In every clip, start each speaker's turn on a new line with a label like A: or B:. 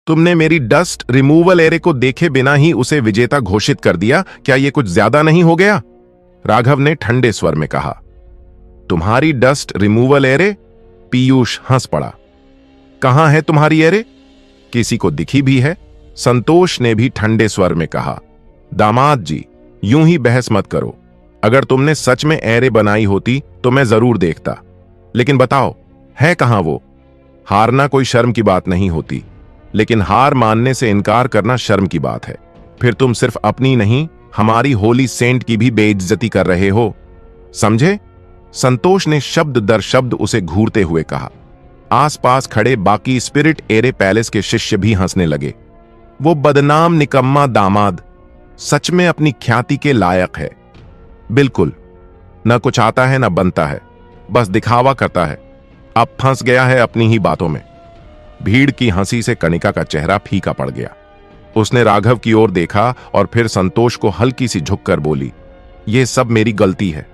A: तुमने मेरी dust removal array को देखे बिना ही उसे विजेता घोषित कर दिया। क्या यह कुछ ज्यादा नहीं हो गया? राघव ने ठंडे स्वर में कहा। तुम्हारी डस्ट रिमूवल एरे? पीयूष हंस पड़ा। कहां है तुम्हारी एरे? किसी को दिखी भी है? संतोष ने भी ठंडे स्वर में कहा। दामाद जी, यूं ही बहस मत करो। अगर तुमने सच में एरे बनाई होती तो मैं जरूर देखता, लेकिन बताओ है कहां वो? हारना कोई शर्म की बात नहीं होती, लेकिन हार मानने से इनकार करना शर्म की बात है। फिर तुम सिर्फ अपनी नहीं, हमारी होली सेंट की भी बेइज्जती कर रहे हो, समझे? संतोष ने शब्द दर शब्द उसे घूरते हुए कहा। आसपास खड़े बाकी स्पिरिट एरे पैलेस के शिष्य भी हंसने लगे। वो बदनाम निकम्मा दामाद सच में अपनी ख्याति के लायक है। बिल्कुल, न कुछ आता है न बनता है, बस दिखावा करता है। अब फंस गया है अपनी ही बातों में। भीड़ की हंसी से कणिका का चेहरा फीका पड़ गया। उसने राघव की ओर देखा और फिर संतोष को हल्की सी झुककर बोली, यह सब मेरी गलती है।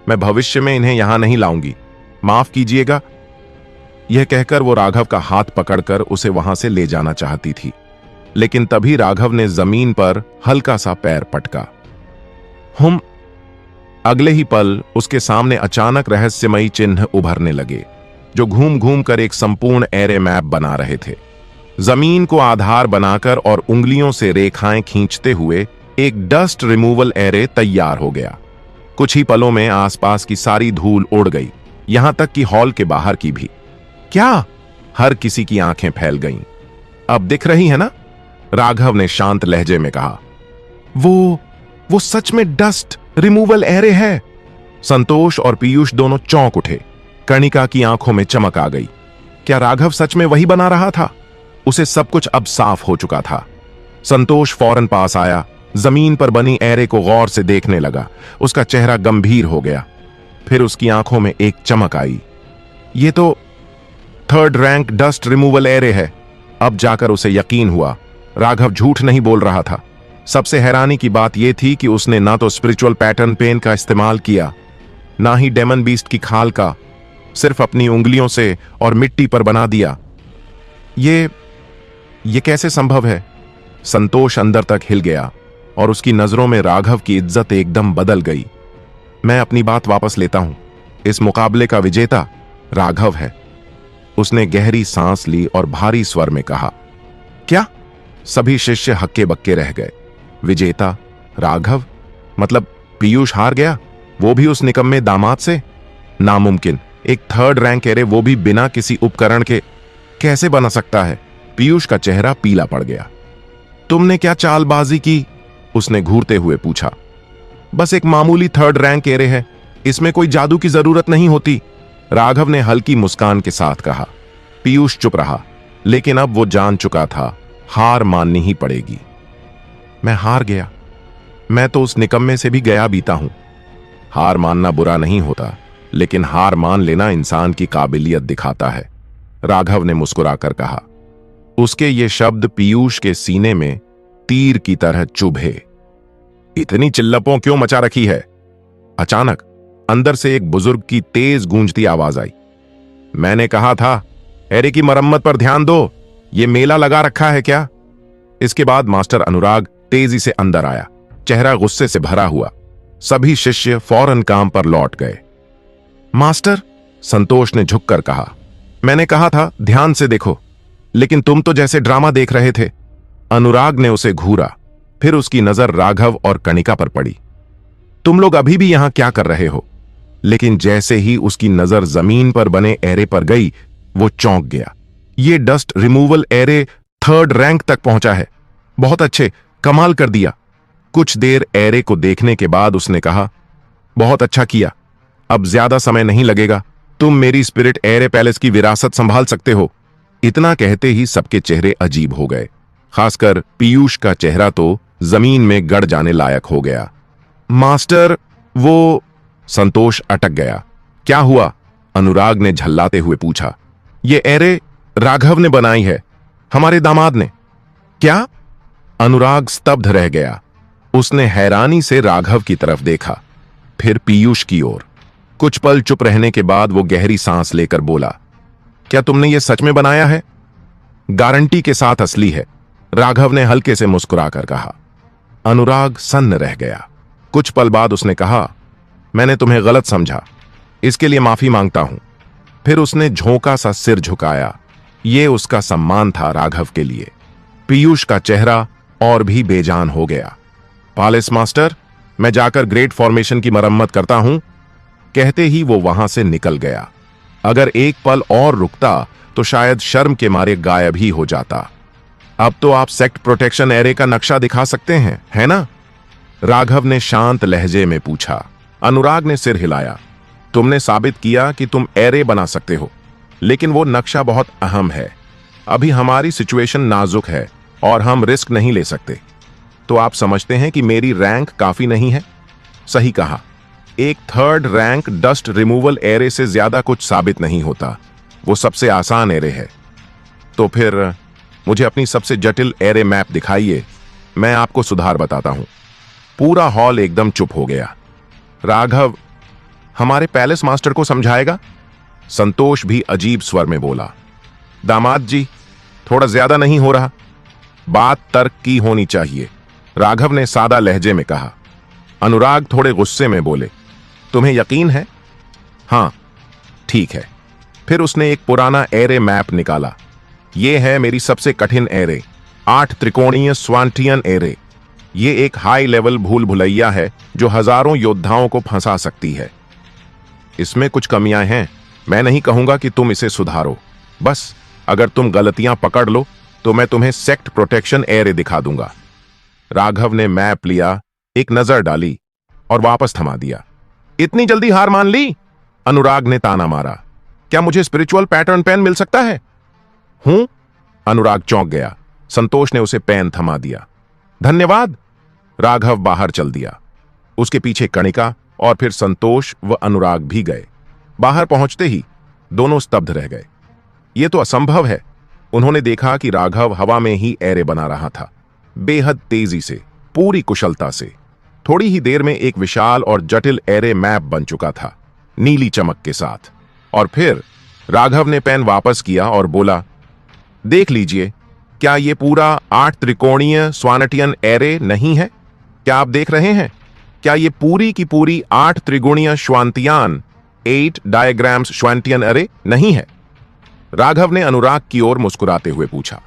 A: मैं भविष्य में इन्हें यहां नहीं लाऊंगी, माफ कीजिएगा। यह कहकर वो राघव का हाथ पकड़कर उसे वहां से ले जाना चाहती थी, लेकिन तभी राघव ने जमीन पर हल्का सा पैर पटका। अगले ही पल उसके सामने अचानक रहस्यमयी चिन्ह उभरने लगे, जो घूम घूम कर एक संपूर्ण एरे मैप बना रहे थे। जमीन को आधार बनाकर और उंगलियों से रेखाएं खींचते हुए एक डस्ट रिमूवल एरे तैयार हो गया। कुछ ही पलों में आसपास की सारी धूल उड़ गई, यहां तक कि हॉल के बाहर की भी। क्या? हर किसी की आंखें फैल गईं। अब दिख रही है ना? राघव ने शांत लहजे में कहा। वो सच में डस्ट रिमूवल एरे है। संतोष और पीयूष दोनों चौंक उठे। कणिका की आंखों में चमक आ गई। क्या राघव सच में वही बना रहा था? उसे सब कुछ अब साफ हो चुका था। संतोष फौरन पास आया, जमीन पर बनी एरे को गौर से देखने लगा। उसका चेहरा गंभीर हो गया। फिर उसकी आंखों में एक चमक आई। ये तो 3rd rank dust removal array है। अब जाकर उसे यकीन हुआ, राघव झूठ नहीं बोल रहा था। सबसे हैरानी की बात यह थी कि उसने ना तो स्पिरिचुअल पैटर्न पेन का इस्तेमाल किया, ना ही डेमन बीस्ट की खाल का, सिर्फ अपनी उंगलियों से और मिट्टी पर बना दिया। ये कैसे संभव है? संतोष अंदर तक हिल गया और उसकी नजरों में राघव की इज्जत एकदम बदल गई। मैं अपनी बात वापस लेता हूं। इस मुकाबले का विजेता राघव है। उसने गहरी सांस ली और भारी स्वर में कहा। क्या? सभी शिष्य हक्के बक्के रह गए। विजेता राघव? मतलब पीयूष हार गया, वो भी उस निकम्मे दामाद से? नामुमकिन। एक 3rd रैंक एरे, वो भी बिना किसी उपकरण के, कैसे बना सकता है? पीयूष का चेहरा पीला पड़ गया। तुमने क्या चालबाजी की? उसने घूरते हुए पूछा। बस एक मामूली 3rd रैंक एरे है, इसमें कोई जादू की जरूरत नहीं होती, राघव ने हल्की मुस्कान के साथ कहा। पीयूष चुप रहा, लेकिन अब वो जान चुका था हार माननी ही पड़ेगी। मैं हार गया। मैं तो उस निकम्मे से भी गया बीता हूं। हार मानना बुरा नहीं होता, लेकिन हार मान लेना इंसान की काबिलियत दिखाता है, राघव ने मुस्कुराकर कहा। उसके ये शब्द पीयूष के सीने में तीर की तरह चुभे। इतनी चिल्लपों क्यों मचा रखी है? अचानक अंदर से एक बुजुर्ग की तेज गूंजती आवाज आई। मैंने कहा था एरे की मरम्मत पर ध्यान दो, ये मेला लगा रखा है क्या? इसके बाद मास्टर अनुराग तेजी से अंदर आया, चेहरा गुस्से से भरा हुआ। सभी शिष्य फौरन काम पर लौट गए। मास्टर, संतोष ने झुककर कहा, मैंने कहा था ध्यान से देखो, लेकिन तुम तो जैसे ड्रामा देख रहे थे। अनुराग ने उसे घूरा, फिर उसकी नजर राघव और कणिका पर पड़ी। तुम लोग अभी भी यहां क्या कर रहे हो? लेकिन जैसे ही उसकी नजर जमीन पर बने एरे पर गई, वो चौंक गया। ये dust removal array 3rd rank तक पहुंचा है। बहुत अच्छे, कमाल कर दिया। कुछ देर एरे को देखने के बाद उसने कहा, बहुत अच्छा किया, अब ज्यादा समय नहीं लगेगा, तुम मेरी स्पिरिट एरे पैलेस की विरासत संभाल सकते हो। इतना कहते ही सबके चेहरे अजीब हो गए, खासकर पीयूष का चेहरा तो जमीन में गड़ जाने लायक हो गया। मास्टर, वो... संतोष अटक गया। क्या हुआ? अनुराग ने झल्लाते हुए पूछा। ये एरे राघव ने बनाई है, हमारे दामाद ने। क्या? अनुराग स्तब्ध रह गया। उसने हैरानी से राघव की तरफ देखा, फिर पीयूष की ओर। कुछ पल चुप रहने के बाद वो गहरी सांस लेकर बोला, क्या तुमने ये सच में बनाया है? गारंटी के साथ असली है, राघव ने हल्के से मुस्कुराकर कहा। अनुराग सन्न रह गया। कुछ पल बाद उसने कहा, मैंने तुम्हें गलत समझा, इसके लिए माफी मांगता हूं। फिर उसने झोंका सा सिर झुकाया। ये उसका सम्मान था राघव के लिए। पीयूष का चेहरा और भी बेजान हो गया। पालिस मास्टर, मैं जाकर ग्रेट फॉर्मेशन की मरम्मत करता हूं, कहते ही वो वहां से निकल गया। अगर एक पल और रुकता तो शायद शर्म के मारे गायब ही हो जाता। अब तो आप सेक्ट प्रोटेक्शन एरे का नक्शा दिखा सकते हैं, है ना? राघव ने शांत लहजे में पूछा। अनुराग ने सिर हिलाया। तुमने साबित किया कि तुम एरे बना सकते हो, लेकिन वो नक्शा बहुत अहम है। अभी हमारी सिचुएशन नाजुक है और हम रिस्क नहीं ले सकते। तो आप समझते हैं कि मेरी रैंक काफी नहीं है? सही कहा। एक 3rd rank dust removal array से ज्यादा कुछ साबित नहीं होता। वो सबसे आसान एरे है। तो फिर मुझे अपनी सबसे जटिल एरे मैप दिखाइए, मैं आपको सुधार बताता हूं। पूरा हॉल एकदम चुप हो गया। राघव हमारे पैलेस मास्टर को समझाएगा? संतोष भी अजीब स्वर में बोला। दामाद जी, थोड़ा ज्यादा नहीं हो रहा? बात तर्क की होनी चाहिए, राघव ने सादा लहजे में कहा। अनुराग थोड़े गुस्से में बोले, तुम्हें यकीन है? हां, ठीक है। फिर उसने एक पुराना एरे मैप निकाला। यह है मेरी सबसे कठिन एरे, 8 त्रिकोणीय स्वांटियन एरे। ये एक हाई लेवल भूल भुलैया है जो हजारों योद्धाओं को फंसा सकती है। इसमें कुछ कमियां हैं, मैं नहीं कहूंगा कि तुम इसे सुधारो। बस अगर तुम गलतियां पकड़ लो तो मैं तुम्हें सेक्ट प्रोटेक्शन एरे दिखा दूंगा। राघव ने मैप लिया, एक नजर डाली और वापस थमा दिया। इतनी जल्दी हार मान ली? अनुराग ने ताना मारा। क्या मुझे स्पिरिचुअल पैटर्न पेन मिल सकता है? हूं? अनुराग चौंक गया। संतोष ने उसे पेन थमा दिया। धन्यवाद। राघव बाहर चल दिया। उसके पीछे कणिका और फिर संतोष व अनुराग भी गए। बाहर पहुंचते ही दोनों स्तब्ध रह गए। यह तो असंभव है। उन्होंने देखा कि राघव हवा में ही एरे बना रहा था, बेहद तेजी से, पूरी कुशलता से। थोड़ी ही देर में एक विशाल और जटिल एरे मैप बन चुका था, नीली चमक के साथ। और फिर राघव ने पेन वापस किया और बोला, देख लीजिए, क्या ये पूरा 8 त्रिकोणीय स्वानटियन एरे नहीं है? क्या आप देख रहे हैं? क्या ये पूरी की पूरी 8 त्रिगुणीय श्वांतियान 8 डायग्राम्स श्वांटियन एरे नहीं है? राघव ने अनुराग की ओर मुस्कुराते हुए पूछा।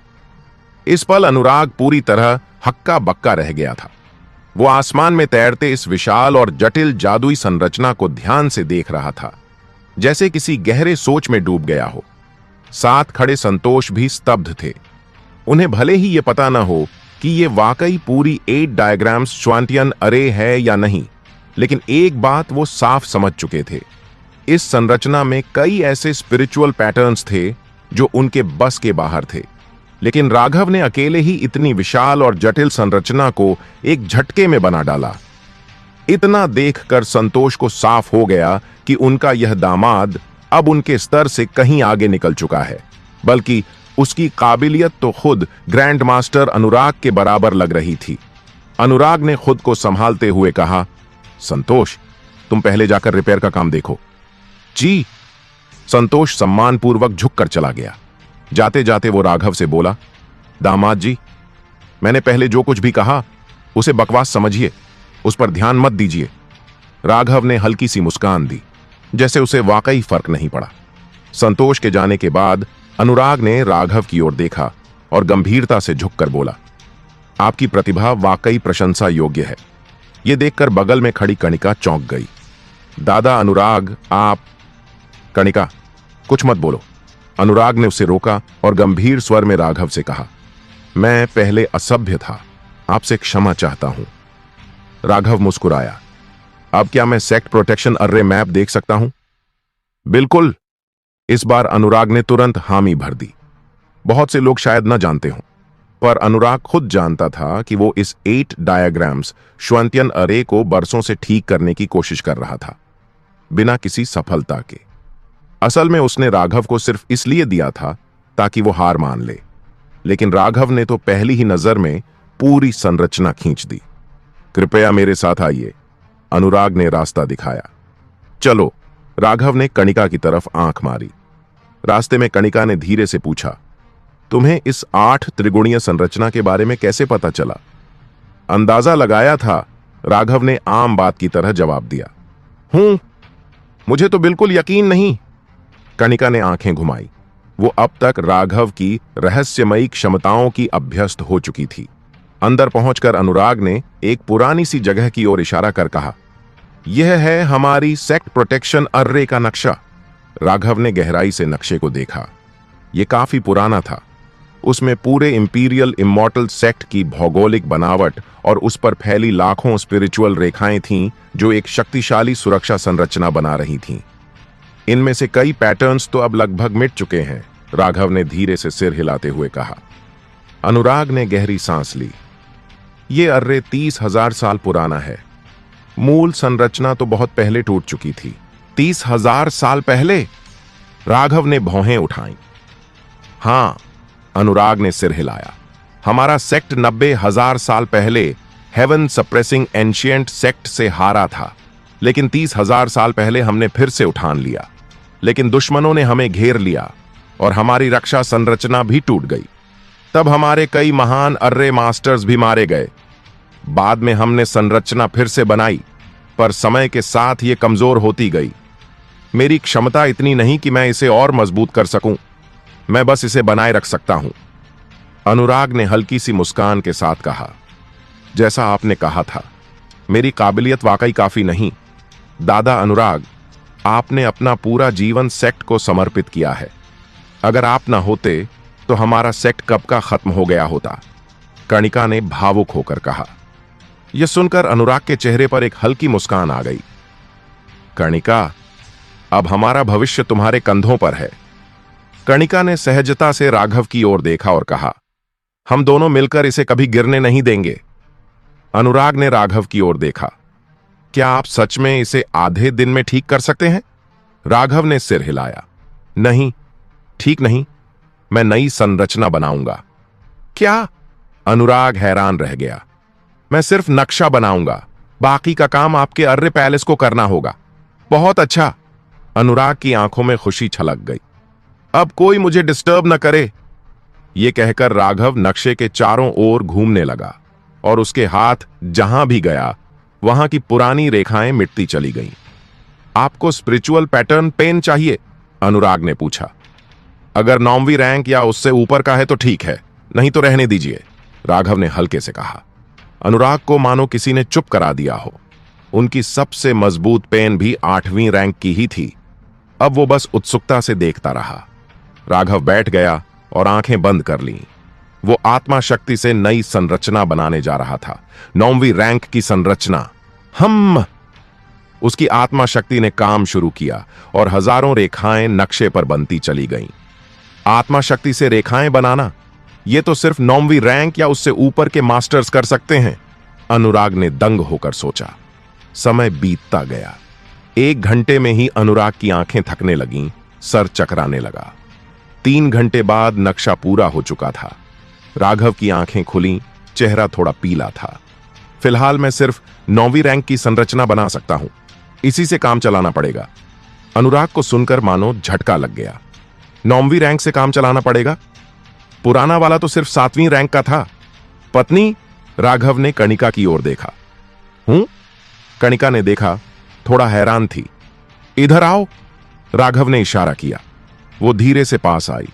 A: इस पल अनुराग पूरी तरह हक्का बक्का रह गया था। वो आसमान में तैरते इस विशाल और जटिल जादुई संरचना को ध्यान से देख रहा था, जैसे किसी गहरे सोच में डूब गया हो। साथ खड़े संतोष भी स्तब्ध थे। उन्हें भले ही यह पता न हो कि यह वाकई पूरी 8 डायग्राम्स श्वांटियन अरे है या नहीं, लेकिन एक बात वो साफ समझ चुके थे। इस संरचना में कई ऐसे स्पिरिचुअल पैटर्न्स थे जो उनके बस के बाहर थे, लेकिन राघव ने अकेले ही इतनी विशाल और जटिल संरचना को एक झटके में बना डाला। इतना देखकर संतोष को साफ हो गया कि उनका यह दामाद अब उनके स्तर से कहीं आगे निकल चुका है, बल्कि उसकी काबिलियत तो खुद ग्रैंड मास्टर अनुराग के बराबर लग रही थी। अनुराग ने खुद को संभालते हुए कहा, संतोष, तुम पहले जाकर रिपेयर का काम देखो। जी। संतोष सम्मानपूर्वक झुककर चला गया। जाते जाते वो राघव से बोला, दामाद जी, मैंने पहले जो कुछ भी कहा उसे बकवास समझिए, उस पर ध्यान मत दीजिए। राघव ने हल्की सी मुस्कान दी, जैसे उसे वाकई फर्क नहीं पड़ा। संतोष के जाने के बाद अनुराग ने राघव की ओर देखा और गंभीरता से झुककर बोला, आपकी प्रतिभा वाकई प्रशंसा योग्य है। यह देखकर बगल में खड़ी कणिका चौंक गई। दादा अनुराग, आप। कणिका, कुछ मत बोलो। अनुराग ने उसे रोका और गंभीर स्वर में राघव से कहा, मैं पहले असभ्य था, आपसे क्षमा चाहता हूं। राघव मुस्कुराया। अब क्या मैं सेक्ट प्रोटेक्शन अर्रे मैप देख सकता हूं? बिल्कुल। इस बार अनुराग ने तुरंत हामी भर दी। बहुत से लोग शायद न जानते हों, पर अनुराग खुद जानता था कि वो इस 8 डायग्राम्स श्वांतियन अरे को बरसों से ठीक करने की कोशिश कर रहा था, बिना किसी सफलता के। असल में उसने राघव को सिर्फ इसलिए दिया था ताकि वो हार मान ले, लेकिन राघव ने तो पहली ही नजर में पूरी संरचना खींच दी। कृपया मेरे साथ आइए, अनुराग ने रास्ता दिखाया। चलो, राघव ने कणिका की तरफ आंख मारी। रास्ते में कणिका ने धीरे से पूछा, तुम्हें इस 8 त्रिगुणीय संरचना के बारे में कैसे पता चला? अंदाजा लगाया था, राघव ने आम बात की तरह जवाब दिया। मुझे तो बिल्कुल यकीन नहीं। कणिका ने आंखें घुमाई। वो अब तक राघव की रहस्यमयी क्षमताओं की अभ्यस्त हो चुकी थी। अंदर पहुंचकर अनुराग ने एक पुरानी सी जगह की ओर इशारा कर कहा, यह है हमारी सेक्ट प्रोटेक्शन अर्रे का नक्शा। राघव ने गहराई से नक्शे को देखा। यह काफी पुराना था। उसमें पूरे इंपीरियल इमॉर्टल सेक्ट की भौगोलिक बनावट और उस पर फैली लाखों स्पिरिचुअल रेखाएं थीं जो एक शक्तिशाली सुरक्षा संरचना बना रही थीं। इनमें से कई पैटर्न्स तो अब लगभग मिट चुके हैं, राघव ने धीरे से सिर हिलाते हुए कहा। अनुराग ने गहरी सांस ली। ये अर्रे 30,000 साल पुराना है। मूल संरचना तो बहुत पहले टूट चुकी थी। 30,000 साल पहले? राघव ने भौहें उठाई। हां, अनुराग ने सिर हिलाया। हमारा सेक्ट 90,000 साल पहले हेवन सप्रेसिंग एंशिएंट सेक्ट से हारा था, लेकिन 30,000 साल पहले हमने फिर से उठान लिया। लेकिन दुश्मनों ने हमें घेर लिया और हमारी रक्षा संरचना भी टूट गई। तब हमारे कई महान अर्रे मास्टर्स भी मारे गए। बाद में हमने संरचना फिर से बनाई, पर समय के साथ ये कमजोर होती गई। मेरी क्षमता इतनी नहीं कि मैं इसे और मजबूत कर सकूं। मैं बस इसे बनाए रख सकता हूं। अनुराग ने हल्की सी मुस्कान के साथ कहा, जैसा आपने कहा था, मेरी काबिलियत वाकई काफी नहीं। दादा अनुराग, आपने अपना पूरा जीवन सेक्ट को समर्पित किया है। अगर आप ना होते तो हमारा सेक्ट कब का खत्म हो गया होता। कणिका ने भावुक होकर कहा। यह सुनकर अनुराग के चेहरे पर एक हल्की मुस्कान आ गई। कणिका, अब हमारा भविष्य तुम्हारे कंधों पर है। कणिका ने सहजता से राघव की ओर देखा और कहा, हम दोनों मिलकर इसे कभी गिरने नहीं देंगे। अनुराग ने राघव की ओर देखा। क्या आप सच में इसे आधे दिन में ठीक कर सकते हैं? राघव ने सिर हिलाया। नहीं, ठीक नहीं। मैं नई संरचना बनाऊंगा। क्या? अनुराग हैरान रह गया। मैं सिर्फ नक्शा बनाऊंगा, बाकी का काम आपके अर्रे पैलेस को करना होगा। बहुत अच्छा। अनुराग की आंखों में खुशी छलक गई। अब कोई मुझे डिस्टर्ब न करे। यह कहकर राघव नक्शे के चारों ओर घूमने लगा और उसके हाथ जहां भी गया वहां की पुरानी रेखाएं मिटती चली गईं। आपको स्पिरिचुअल पैटर्न पेन चाहिए? अनुराग ने पूछा। अगर 9वीं रैंक या उससे ऊपर का है तो ठीक है, नहीं तो रहने दीजिए, राघव ने हल्के से कहा। अनुराग को मानो किसी ने चुप करा दिया हो। उनकी सबसे मजबूत पेन भी 8वीं रैंक की ही थी। अब वो बस उत्सुकता से देखता रहा। राघव बैठ गया और आंखें बंद कर लीं। वो आत्मा शक्ति से नई संरचना बनाने जा रहा था। 9वीं रैंक की संरचना। उसकी आत्मा शक्ति ने काम शुरू किया और हजारों रेखाएं नक्शे पर बनती चली गईं। आत्मा शक्ति से रेखाएं बनाना, यह तो सिर्फ 9वीं रैंक या उससे ऊपर के मास्टर्स कर सकते हैं। अनुराग ने दंग होकर सोचा। समय बीतता गया। 1 घंटे में ही अनुराग की आंखें थकने लगीं, सर चकराने लगा। 3 घंटे बाद नक्शा पूरा हो चुका था। राघव की आंखें खुलीं, चेहरा थोड़ा पीला था। फिलहाल मैं सिर्फ 9वीं रैंक की संरचना बना सकता हूं, इसी से काम चलाना पड़ेगा। अनुराग को सुनकर मानो झटका लग गया। 9वीं रैंक से काम चलाना पड़ेगा? पुराना वाला तो सिर्फ 7वीं रैंक का था। पत्नी? राघव ने कणिका की ओर देखा। कणिका ने देखा, थोड़ा हैरान थी। इधर आओ, राघव ने इशारा किया। वो धीरे से पास आई।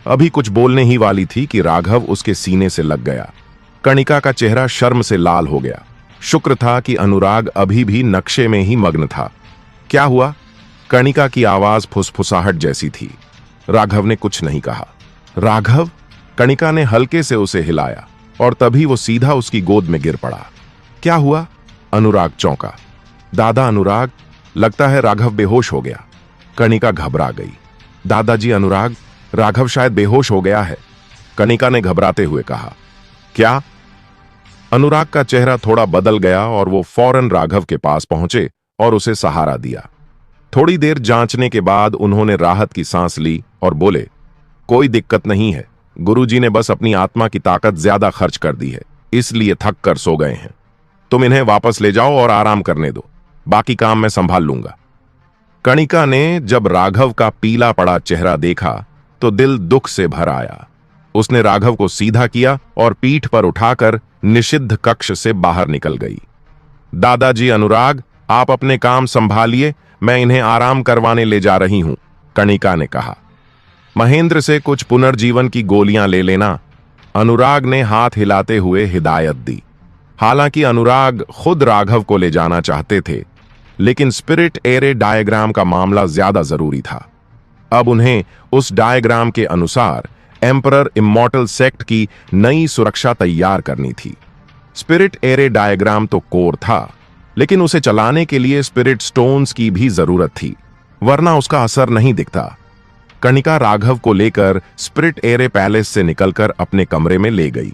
A: अभी कुछ बोलने ही वाली थी कि राघव उसके सीने से लग गया। कणिका का चेहरा शर्म से लाल हो गया। शुक्र था कि अनुराग अभी भी नक्शे में ही मग्न था। क्या हुआ? कणिका की आवाज फुसफुसाहट जैसी थी। राघव ने कुछ नहीं कहा। राघव? कणिका ने हल्के से उसे हिलाया और तभी वो सीधा उसकी गोद में गिर पड़ा। क्या हुआ? अनुराग चौंका। दादा अनुराग, लगता है राघव बेहोश हो गया। कणिका घबरा गई। दादाजी अनुराग, राघव शायद बेहोश हो गया है, कणिका ने घबराते हुए कहा। क्या? अनुराग का चेहरा थोड़ा बदल गया और वो फौरन राघव के पास पहुंचे और उसे सहारा दिया। थोड़ी देर जांचने के बाद उन्होंने राहत की सांस ली और बोले, कोई दिक्कत नहीं है। गुरुजी ने बस अपनी आत्मा की ताकत ज्यादा खर्च कर दी है, इसलिए थक कर सो गए हैं। तुम इन्हें वापस ले जाओ और आराम करने दो, बाकी काम मैं संभाल लूंगा। कणिका ने जब राघव का पीला पड़ा चेहरा देखा तो दिल दुख से भर आया। उसने राघव को सीधा किया और पीठ पर उठाकर निषिद्ध कक्ष से बाहर निकल गई। दादाजी अनुराग, आप अपने काम संभालिए, मैं इन्हें आराम करवाने ले जा रही हूं, कणिका ने कहा। महेंद्र से कुछ पुनर्जीवन की गोलियां ले लेना, अनुराग ने हाथ हिलाते हुए हिदायत दी। हालांकि अनुराग खुद राघव को ले जाना चाहते थे, लेकिन स्पिरिट एरे डायग्राम का मामला ज्यादा जरूरी था। अब उन्हें उस डायग्राम के अनुसार एम्परर इमॉर्टल सेक्ट की नई सुरक्षा तैयार करनी थी। स्पिरिट एरे डायग्राम तो कोर था, लेकिन उसे चलाने के लिए स्पिरिट स्टोन्स की भी जरूरत थी, वरना उसका असर नहीं दिखता। कणिका राघव को लेकर स्पिरिट एरे पैलेस से निकलकर अपने कमरे में ले गई।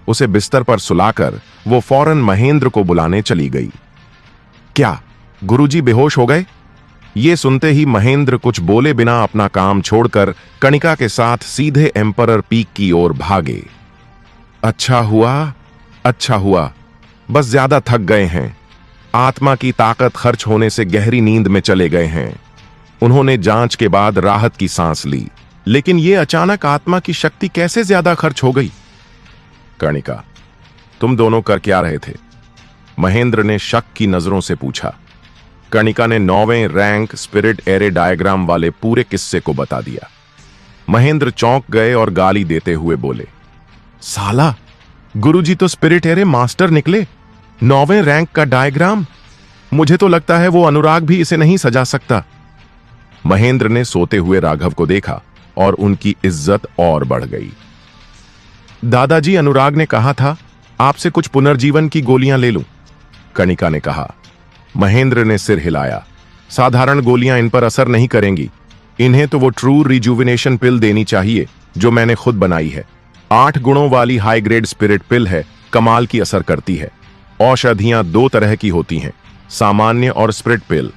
A: उसे बिस्तर पर सुलाकर वो फौरन महेंद्र को बुलाने चली गई। क्या गुरुजी बेहोश हो गए? ये सुनते ही महेंद्र कुछ बोले बिना अपना काम छोड़कर कणिका के साथ सीधे एम्परर पीक की ओर भागे। अच्छा हुआ, बस ज्यादा थक गए हैं। आत्मा की ताकत खर्च होने से गहरी नींद में चले गए हैं। उन्होंने जांच के बाद राहत की सांस ली, लेकिन यह अचानक आत्मा की शक्ति कैसे ज्यादा खर्च हो गई? कणिका, तुम दोनों कर क्या रहे थे? महेंद्र ने शक की नजरों से पूछा। कणिका ने 9वें रैंक स्पिरिट एरे डायग्राम वाले पूरे किस्से को बता दिया। महेंद्र चौंक गए और गाली देते हुए बोले, साला, गुरुजी तो स्पिरिट एरे मास्टर निकले। 9वें रैंक का डायग्राम? मुझे तो लगता है वो अनुराग भी इसे नहीं सजा सकता। महेंद्र ने सोते हुए राघव को देखा और उनकी इज्जत और बढ़ गई। दादाजी, अनुराग ने कहा था आपसे कुछ पुनर्जीवन की गोलियां ले लूं, कणिका ने कहा। महेंद्र ने सिर हिलाया। साधारण गोलियां इन पर असर नहीं करेंगी। इन्हें तो वो ट्रू रिजुविनेशन पिल देनी चाहिए जो मैंने खुद बनाई है। 8 गुणों वाली हाई ग्रेड स्पिरिट पिल है, कमाल की असर करती है। औषधियां 2 तरह की होती हैं, सामान्य और स्पिरिट पिल।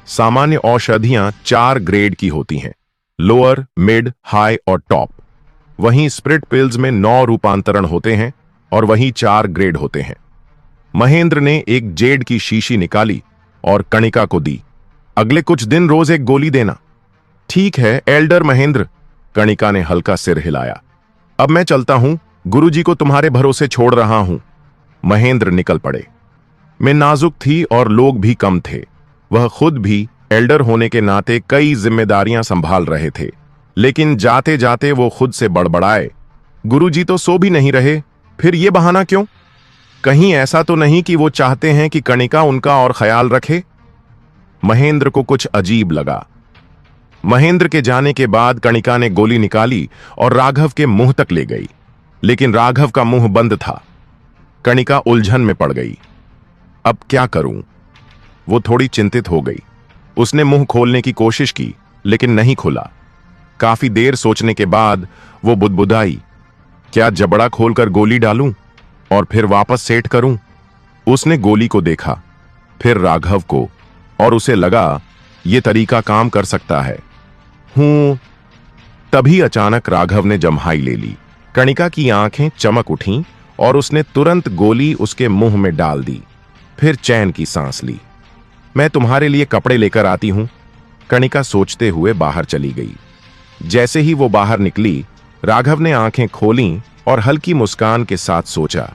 A: सामान्य औषधियां 4 ग्रेड की होती हैं, लोअर, मिड, हाई और टॉप। वहीं स्पिरिट पिल्स में 9 रूपांतरण होते हैं और वहीं 4 ग्रेड होते हैं। महेंद्र ने एक जेड की शीशी निकाली और कणिका को दी। अगले कुछ दिन रोज एक गोली देना। ठीक है एल्डर महेंद्र, कणिका ने हल्का सिर हिलाया। अब मैं चलता हूं, गुरुजी को तुम्हारे भरोसे छोड़ रहा हूं। महेंद्र निकल पड़े। मैं नाजुक थी और लोग भी कम थे। वह खुद भी एल्डर होने के नाते कई जिम्मेदारियां संभाल रहे थे, लेकिन जाते जाते वो खुद से बड़बड़ाए, गुरुजी तो सो भी नहीं रहे, फिर ये बहाना क्यों? कहीं ऐसा तो नहीं कि वो चाहते हैं कि कणिका उनका और ख्याल रखे? महेंद्र को कुछ अजीब लगा। महेंद्र के जाने के बाद कणिका ने गोली निकाली और राघव के मुंह तक ले गई, लेकिन राघव का मुंह बंद था। कणिका उलझन में पड़ गई। अब क्या करूं? वो थोड़ी चिंतित हो गई। उसने मुंह खोलने की कोशिश की, लेकिन नहीं खुला। काफी देर सोचने के बाद वो बुदबुदाई, क्या जबड़ा खोलकर गोली डालूं और फिर वापस सेट करूं? उसने गोली को देखा, फिर राघव को, और उसे लगा यह तरीका काम कर सकता है। तभी अचानक राघव ने जम्हाई ले ली। कणिका की आंखें चमक उठीं और उसने तुरंत गोली उसके मुंह में डाल दी, फिर चैन की सांस ली। मैं तुम्हारे लिए कपड़े लेकर आती हूं, कणिका सोचते हुए बाहर चली गई। जैसे ही वो बाहर निकली, राघव ने आंखें खोलीं और हल्की मुस्कान के साथ सोचा,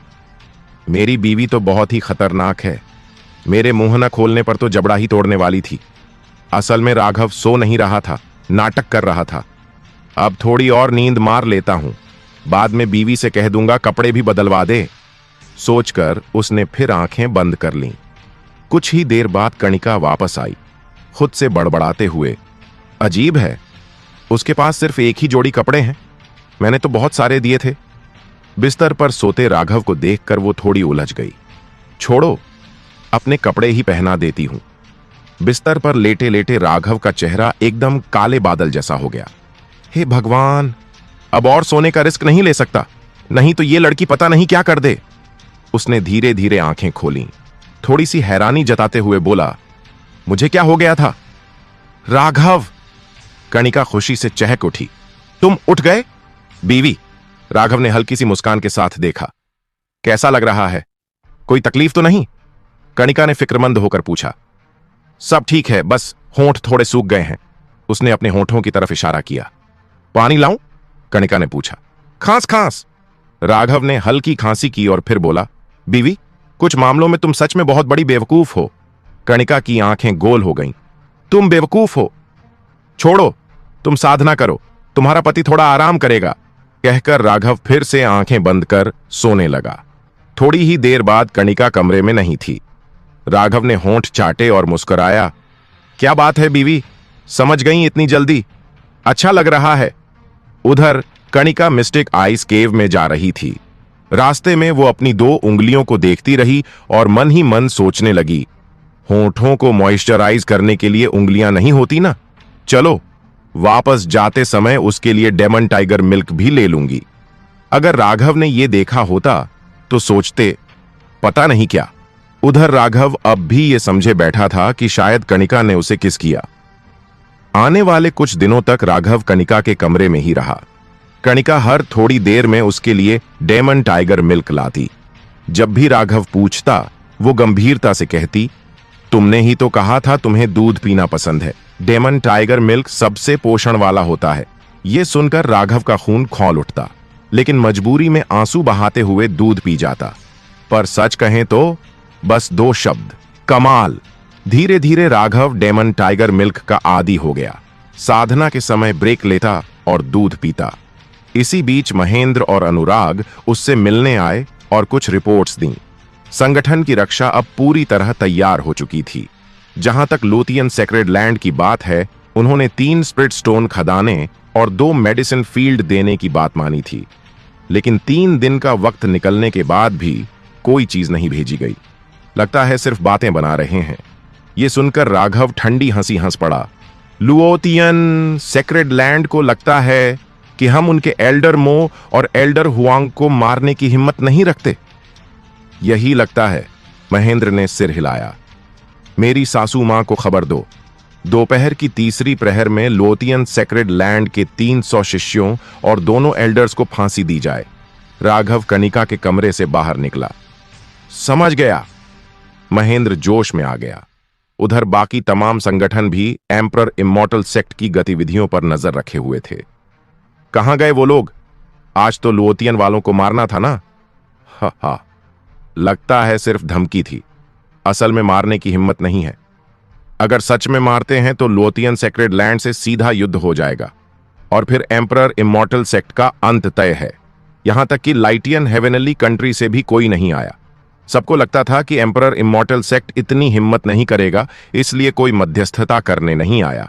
A: मेरी बीवी तो बहुत ही खतरनाक है। मेरे मुंह न खोलने पर तो जबड़ा ही तोड़ने वाली थी। असल में राघव सो नहीं रहा था, नाटक कर रहा था। अब थोड़ी और नींद मार लेता हूं, बाद में बीवी से कह दूंगा कपड़े भी बदलवा दे। सोचकर उसने फिर आंखें बंद कर लीं। कुछ ही देर बाद कणिका वापस आई, खुद से बड़बड़ाते हुए, अजीब है, उसके पास सिर्फ एक ही जोड़ी कपड़े हैं, मैंने तो बहुत सारे दिए थे। बिस्तर पर सोते राघव को देखकर वो थोड़ी उलझ गई। छोड़ो, अपने कपड़े ही पहना देती हूं। बिस्तर पर लेटे लेटे राघव का चेहरा एकदम काले बादल जैसा हो गया। हे भगवान, अब और सोने का रिस्क नहीं ले सकता, नहीं तो ये लड़की पता नहीं क्या कर दे। उसने धीरे धीरे आंखें खोलीं, थोड़ी सी हैरानी जताते हुए बोला, मुझे क्या हो गया था? राघव! कणिका खुशी से चहक उठी। तुम उठ गए? बीवी, राघव ने हल्की सी मुस्कान के साथ देखा। कैसा लग रहा है? कोई तकलीफ तो नहीं? कणिका ने फिक्रमंद होकर पूछा। सब ठीक है, बस होंठ थोड़े सूख गए हैं। उसने अपने होंठों की तरफ इशारा किया। पानी लाऊं? कणिका ने पूछा। खांस खांस। राघव ने हल्की खांसी की और फिर बोला, बीवी, कुछ मामलों में तुम सच में बहुत बड़ी बेवकूफ हो। कणिका की आंखें गोल हो गईं। तुम बेवकूफ हो? छोड़ो, तुम साधना करो, तुम्हारा पति थोड़ा आराम करेगा, कहकर राघव फिर से आंखें बंद कर सोने लगा। थोड़ी ही देर बाद कणिका कमरे में नहीं थी। राघव ने होंठ चाटे और मुस्कुराया। क्या बात है बीवी, समझ गई इतनी जल्दी? अच्छा लग रहा है। उधर कणिका मिस्टिक आइस केव में जा रही थी। रास्ते में वो अपनी 2 उंगलियों को देखती रही और मन ही मन सोचने लगी, होंठों को मॉइस्चराइज करने के लिए उंगलियां नहीं होती ना? चलो, वापस जाते समय उसके लिए डेमन टाइगर मिल्क भी ले लूंगी। अगर राघव ने यह देखा होता तो सोचते पता नहीं क्या। उधर राघव अब भी ये समझे बैठा था कि शायद कणिका ने उसे किस किया। आने वाले कुछ दिनों तक राघव कणिका के कमरे में ही रहा। कणिका हर थोड़ी देर में उसके लिए डेमन टाइगर मिल्क लाती। जब भी राघव पूछता, वो गंभीरता से कहती, तुमने ही तो कहा था तुम्हें दूध पीना पसंद है। डेमन टाइगर मिल्क सबसे पोषण वाला होता है। यह सुनकर राघव का खून खौल उठता, लेकिन मजबूरी में आंसू बहाते हुए दूध पी जाता। पर सच कहें तो बस 2 शब्द, कमाल। धीरे धीरे राघव डेमन टाइगर मिल्क का आदी हो गया। साधना के समय ब्रेक लेता और दूध पीता। इसी बीच महेंद्र और अनुराग उससे मिलने आए और कुछ रिपोर्ट्स दी। संगठन की रक्षा अब पूरी तरह तैयार हो चुकी थी। जहां तक लोथियन सेक्रेड लैंड की बात है, उन्होंने 3 स्प्रिट स्टोन खदाने और 2 मेडिसिन फील्ड देने की बात मानी थी। लेकिन 3 दिन का वक्त निकलने के बाद भी कोई चीज नहीं भेजी गई। लगता है सिर्फ बातें बना रहे हैं। यह सुनकर राघव ठंडी हंसी हंस पड़ा। लुओतियन सेक्रेड लैंड को लगता है कि हम उनके एल्डर मो और एल्डर हुआंग को मारने की हिम्मत नहीं रखते। यही लगता है, महेंद्र ने सिर हिलाया। मेरी सासू मां को खबर दो। दोपहर की तीसरी प्रहर में लोथियन सेक्रेड लैंड के 300 शिष्यों और दोनों एल्डर्स को फांसी दी जाए। राघव कणिका के कमरे से बाहर निकला। समझ गया। महेंद्र जोश में आ गया। उधर बाकी तमाम संगठन भी एम्परर इमॉर्टल सेक्ट की गतिविधियों पर नजर रखे हुए थे। कहां गए वो लोग? आज तो लोथियन वालों को मारना था ना? हा, लगता है सिर्फ धमकी थी। असल में मारने की हिम्मत नहीं है। अगर सच में मारते हैं तो लोथियन सेक्रेड लैंड से सीधा युद्ध हो जाएगा और फिर एम्परर इमॉर्टल सेक्ट का अंत तय है। यहां तक कि लाइटियन हेवेनली कंट्री से भी कोई नहीं आया। सबको लगता था कि एम्परर इमॉर्टल सेक्ट इतनी हिम्मत नहीं करेगा, इसलिए कोई मध्यस्थता करने नहीं आया।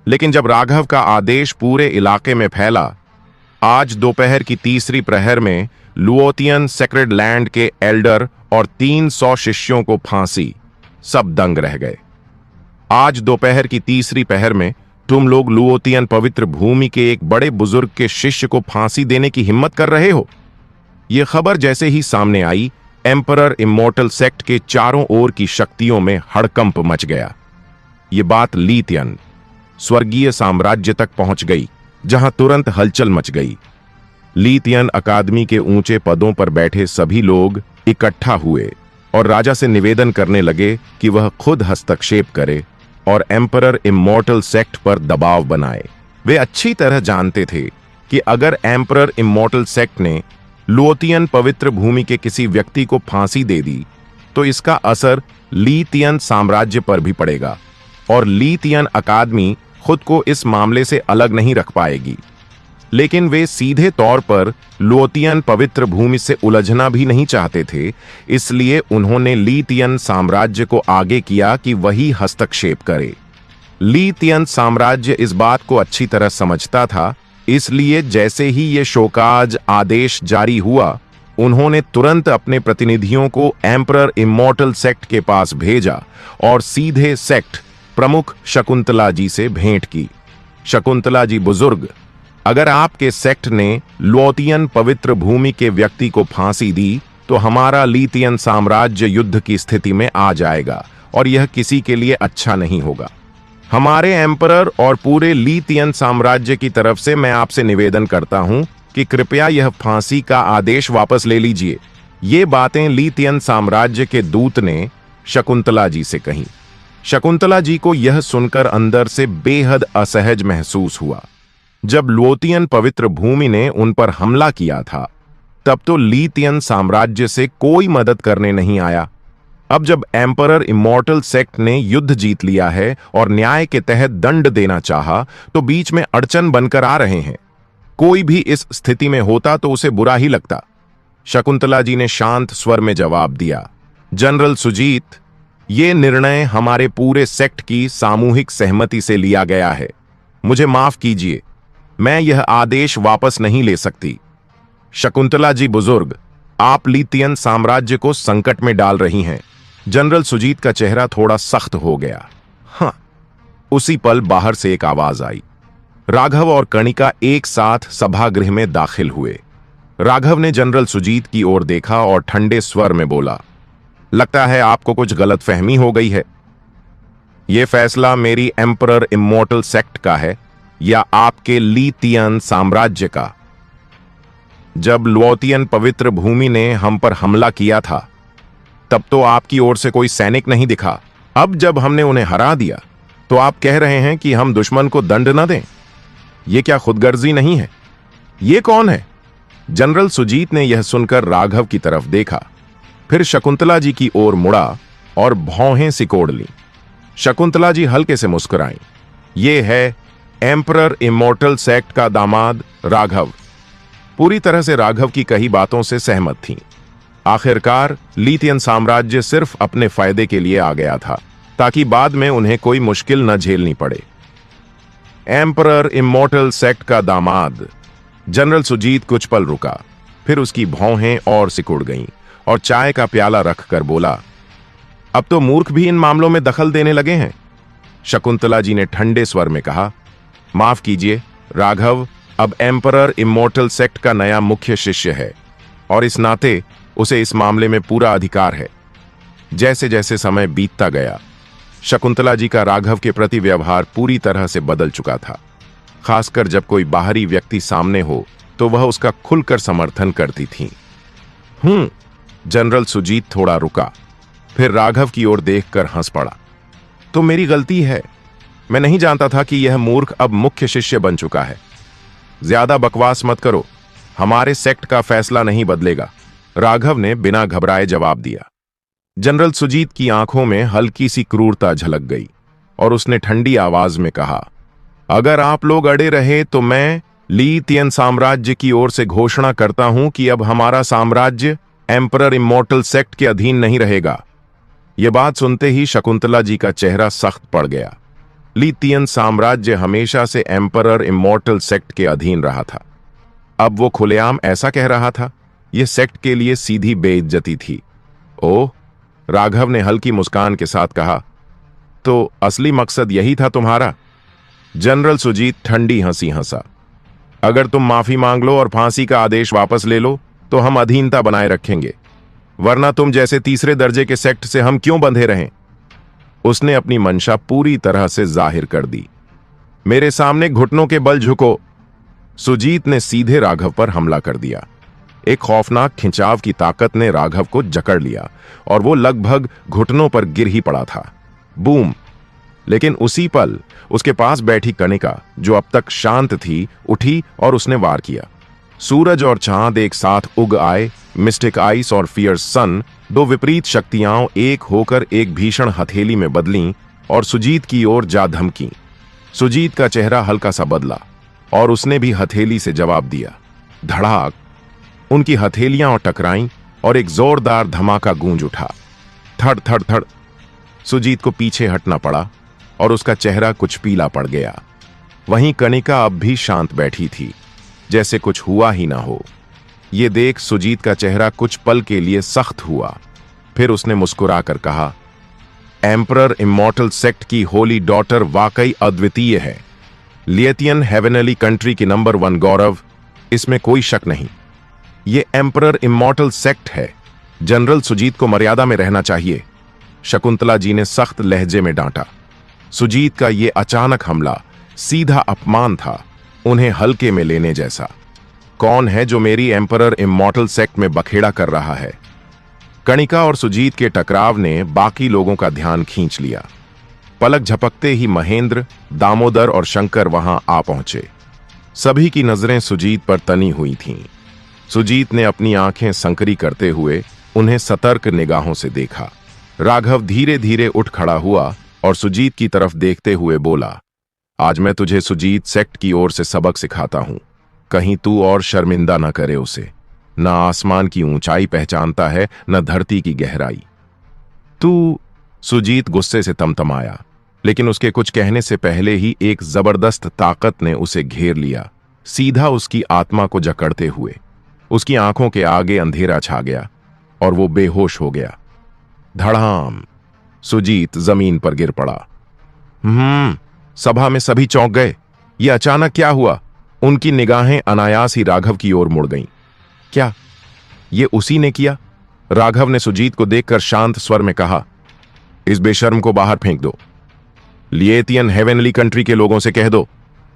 A: लेकिन जब राघव का आदेश पूरे इलाके में फैला, आज दोपहर की तीसरी प्रहर में लुओतियन सेक्रेड लैंड के एल्डर और 300 शिष्यों को फांसी, सब दंग रह गए। आज दोपहर की तीसरी पहर में तुम लोग लुओतियन पवित्र भूमि के एक बड़े बुजुर्ग के शिष्य को फांसी देने की हिम्मत कर रहे हो? यह खबर जैसे ही सामने आई, एम्परर इमॉर्टल सेक्ट के चारों ओर की शक्तियों में हड़कंप मच गया। यह बात लीतियन स्वर्गीय साम्राज्य तक पहुंच गई, जहां तुरंत हलचल मच गई। लीतियन अकादमी के ऊंचे पदों पर बैठे सभी लोग इकट्ठा हुए और राजा से निवेदन करने लगे कि वह खुद हस्तक्षेप करे और एम्परर इमॉर्टल सेक्ट पर दबाव बनाए। वे अच्छी तरह जानते थे कि अगर एम्परर इमॉर्टल सेक्ट ने लोथियन पवित्र भूमि के किसी व्यक्ति को फांसी दे दी तो इसका असर लीतियन साम्राज्य पर भी पड़ेगा और लीतियन अकादमी खुद को इस मामले से अलग नहीं रख पाएगी। लेकिन वे सीधे तौर पर लोथियन पवित्र भूमि से उलझना भी नहीं चाहते थे, इसलिए उन्होंने लीतियन साम्राज्य को आगे किया कि वही हस्तक्षेप करे। लीतियन साम्राज्य इस बात को अच्छी तरह समझता था, इसलिए जैसे ही ये शोकाज आदेश जारी हुआ, उन्होंने तुरंत अपने प्रतिनिधियों को एम्परर इमॉर्टल सेक्ट के पास भेजा और सीधे सेक्ट प्रमुख शकुंतला जी से भेंट की। शकुंतला जी बुजुर्ग, अगर आपके सेक्ट ने लोथियन पवित्र भूमि के व्यक्ति को फांसी दी तो हमारा लीतियन साम्राज्य युद्ध की स्थिति में आ जाएगा और यह किसी के लिए अच्छा नहीं होगा। हमारे एम्परर और पूरे लीतियन साम्राज्य की तरफ से मैं आपसे निवेदन करता हूं कि कृपया यह फांसी का आदेश वापस ले लीजिए। ये बातें लीतियन साम्राज्य के दूत ने शकुंतला जी से कहीं। शकुंतला जी को यह सुनकर अंदर से बेहद असहज महसूस हुआ। जब लुओतियन पवित्र भूमि ने उन पर हमला किया था, तब तो लीतियन साम्राज्य से कोई मदद करने नहीं आया। अब जब एम्परर इमॉर्टल सेक्ट ने युद्ध जीत लिया है और न्याय के तहत दंड देना चाहा, तो बीच में अड़चन बनकर आ रहे हैं। कोई भी इस स्थिति में होता तो उसे बुरा ही लगता। शकुंतला जी ने शांत स्वर में जवाब दिया, जनरल सुजीत, ये निर्णय हमारे पूरे सेक्ट की सामूहिक सहमति से लिया गया है। मुझे माफ कीजिए, मैं यह आदेश वापस नहीं ले सकती। शकुंतला जी बुजुर्ग, आप लीतियन साम्राज्य को संकट में डाल रही हैं। जनरल सुजीत का चेहरा थोड़ा सख्त हो गया। हाँ, उसी पल बाहर से एक आवाज आई। राघव और कणिका एक साथ सभागृह में दाखिल हुए। राघव ने जनरल सुजीत की ओर देखा और ठंडे स्वर में बोला, लगता है आपको कुछ गलतफहमी हो गई है। यह फैसला मेरी एम्परर इमॉर्टल सेक्ट का है या आपके लीतियन साम्राज्य का? जब लुओतियन पवित्र भूमि ने हम पर हमला किया था, तब तो आपकी ओर से कोई सैनिक नहीं दिखा। अब जब हमने उन्हें हरा दिया, तो आप कह रहे हैं कि हम दुश्मन को दंड न दें। यह क्या खुदगर्जी नहीं है? ये कौन है? जनरल सुजीत ने यह सुनकर राघव की तरफ देखा, फिर शकुंतला जी की ओर मुड़ा और भौहें सिकोड़ ली। शकुंतला जी हल्के से मुस्कुराईं। ये है एम्परर इमॉर्टल सेक्ट का दामाद राघव। पूरी तरह से राघव की कही बातों से सहमत थीं। आखिरकार लीतियन साम्राज्य सिर्फ अपने फायदे के लिए आ गया था, ताकि बाद में उन्हें कोई मुश्किल न झेलनी पड़े। एम्परर इमॉर्टल सेक्ट का दामाद। जनरल सुजीत कुछ पल रुका, फिर उसकी भौहें और सिकुड़ गईं और चाय का प्याला रखकर बोला, अब तो मूर्ख भी इन मामलों में दखल देने लगे हैं। शकुंतला जी ने ठंडे स्वर में कहा, माफ कीजिए राघव, अब एम्परर इमॉर्टल सेक्ट का नया मुख्य शिष्य है और इस नाते उसे इस मामले में पूरा अधिकार है। जैसे जैसे समय बीतता गया, शकुंतला जी का राघव के प्रति व्यवहार पूरी तरह से बदल चुका था। खासकर जब कोई बाहरी व्यक्ति सामने हो तो वह उसका खुलकर समर्थन करती थीं। जनरल सुजीत थोड़ा रुका, फिर राघव की ओर देखकर हंस पड़ा। तो मेरी गलती है, मैं नहीं जानता था कि यह मूर्ख अब मुख्य शिष्य बन चुका है। ज्यादा बकवास मत करो, हमारे सेक्ट का फैसला नहीं बदलेगा, राघव ने बिना घबराए जवाब दिया। जनरल सुजीत की आंखों में हल्की सी क्रूरता झलक गई और उसने ठंडी आवाज में कहा, अगर आप लोग अड़े रहे तो मैं लीतियन साम्राज्य की ओर से घोषणा करता हूं कि अब हमारा साम्राज्य एम्परर इमॉर्टल सेक्ट के अधीन नहीं रहेगा। यह बात सुनते ही शकुंतला जी का चेहरा सख्त पड़ गया। लीतियन साम्राज्य हमेशा से एम्परर इमॉर्टल सेक्ट के अधीन रहा था। अब वो खुलेआम ऐसा कह रहा था, यह सेक्ट के लिए सीधी बेइज्जती थी। ओह, राघव ने हल्की मुस्कान के साथ कहा, तो असली मकसद यही था तुम्हारा? जनरल सुजीत ठंडी हंसी हंसा। अगर तुम माफी मांग लो और फांसी का आदेश वापस ले लो तो हम अधीनता बनाए रखेंगे, वरना तुम जैसे तीसरे दर्जे के सेक्ट से हम क्यों बंधे रहें? उसने अपनी मंशा पूरी तरह से जाहिर कर दी। मेरे सामने घुटनों के बल झुको। सुजीत ने सीधे राघव पर हमला कर दिया। एक खौफनाक खिंचाव की ताकत ने राघव को जकड़ लिया और वो लगभग घुटनों पर गिर ही पड़ा था। बूम! लेकिन उसी पल उसके पास बैठी कणिका, जो अब तक शांत थी, उठी और उसने वार किया। सूरज और चांद एक साथ उग आए। मिस्टिक आइस और फियर्स सन, दो विपरीत शक्तियां एक होकर एक भीषण हथेली में बदलीं और सुजीत की ओर जा धमकीं। सुजीत का चेहरा हल्का सा बदला और उसने भी हथेली से जवाब दिया। धड़ाक! उनकी हथेलियां और टकराईं और एक जोरदार धमाका गूंज उठा। थड़ थड़ थड़! सुजीत को पीछे हटना पड़ा और उसका चेहरा कुछ पीला पड़ गया। वहीं कणिका अब भी शांत बैठी थी, जैसे कुछ हुआ ही ना हो। ये देख सुजीत का चेहरा कुछ पल के लिए सख्त हुआ, फिर उसने मुस्कुराकर कहा, एम्परर इमॉर्टल सेक्ट की होली डॉटर वाकई अद्वितीय है। लिएतियन हेवेनली कंट्री की नंबर 1 गौरव, इसमें कोई शक नहीं। ये एम्परर इमॉर्टल सेक्ट है। जनरल सुजीत को मर्यादा में रहना चाहिए, शकुंतला जी ने सख्त लहजे में डांटा। सुजीत का ये अचानक हमला सीधा अपमान था, उन्हें हल्के में लेने जैसा। कौन है जो मेरी एम्परर इमॉर्टल सेक्ट में बखेड़ा कर रहा है? कणिका और सुजीत के टकराव ने बाकी लोगों का ध्यान खींच लिया। पलक झपकते ही महेंद्र, दामोदर और शंकर वहां आ पहुंचे। सभी की नजरें सुजीत पर तनी हुई थीं। सुजीत ने अपनी आंखें संकरी करते हुए उन्हें सतर्क निगाहों से देखा। राघव धीरे धीरे उठ खड़ा हुआ और सुजीत की तरफ देखते हुए बोला, आज मैं तुझे सुजीत सेक्ट की ओर से सबक सिखाता हूं। कहीं तू और शर्मिंदा न करे उसे। न आसमान की ऊंचाई पहचानता है, न धरती की गहराई। तू। सुजीत गुस्से से तमतमाया, लेकिन उसके कुछ कहने से पहले ही एक जबरदस्त ताकत ने उसे घेर लिया, सीधा उसकी आत्मा को जकड़ते हुए। उसकी आंखों के आगे अंधेरा छा गया और वो बेहोश हो गया। धड़ाम। सुजीत जमीन पर गिर पड़ा। सभा में सभी चौंक गए। ये अचानक क्या हुआ? उनकी निगाहें अनायास ही राघव की ओर मुड़ गईं। क्या ये उसी ने किया? राघव ने सुजीत को देखकर शांत स्वर में कहा, इस बेशर्म को बाहर फेंक दो। लिएथियन हेवेनली कंट्री के लोगों से कह दो,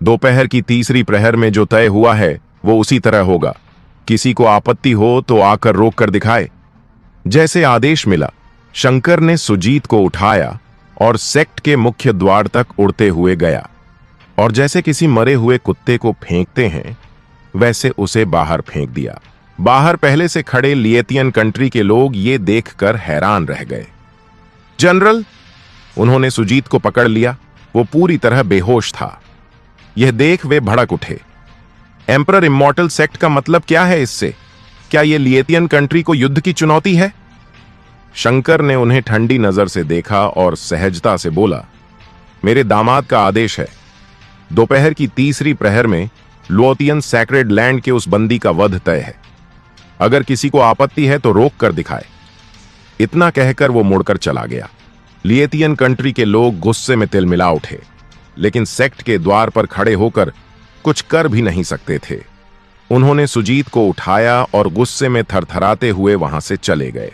A: दोपहर की तीसरी प्रहर में जो तय हुआ है वो उसी तरह होगा। किसी को आपत्ति हो तो आकर रोक कर दिखाए। जैसे आदेश मिला, शंकर ने सुजीत को उठाया और सेक्ट के मुख्य द्वार तक उड़ते हुए गया, और जैसे किसी मरे हुए कुत्ते को फेंकते हैं वैसे उसे बाहर फेंक दिया। बाहर पहले से खड़े लिएथियन कंट्री के लोग ये देखकर हैरान रह गए। जनरल, उन्होंने सुजीत को पकड़ लिया। वो पूरी तरह बेहोश था। यह देख वे भड़क उठे। एम्परर इमॉर्टल सेक्ट का मतलब क्या है इससे? क्या यह लिएथियन कंट्री को युद्ध की चुनौती है? शंकर ने उन्हें ठंडी नजर से देखा और सहजता से बोला, मेरे दामाद का आदेश है। दोपहर की तीसरी प्रहर में लोथियन सैक्रेड लैंड के उस बंदी का वध तय है। अगर किसी को आपत्ति है तो रोक कर दिखाए। इतना कहकर वो मुड़कर चला गया। लिएथियन कंट्री के लोग गुस्से में तिलमिला उठे, लेकिन सेक्ट के द्वार पर खड़े होकर कुछ कर भी नहीं सकते थे। उन्होंने सुजीत को उठाया और गुस्से में थरथराते हुए वहां से चले गए।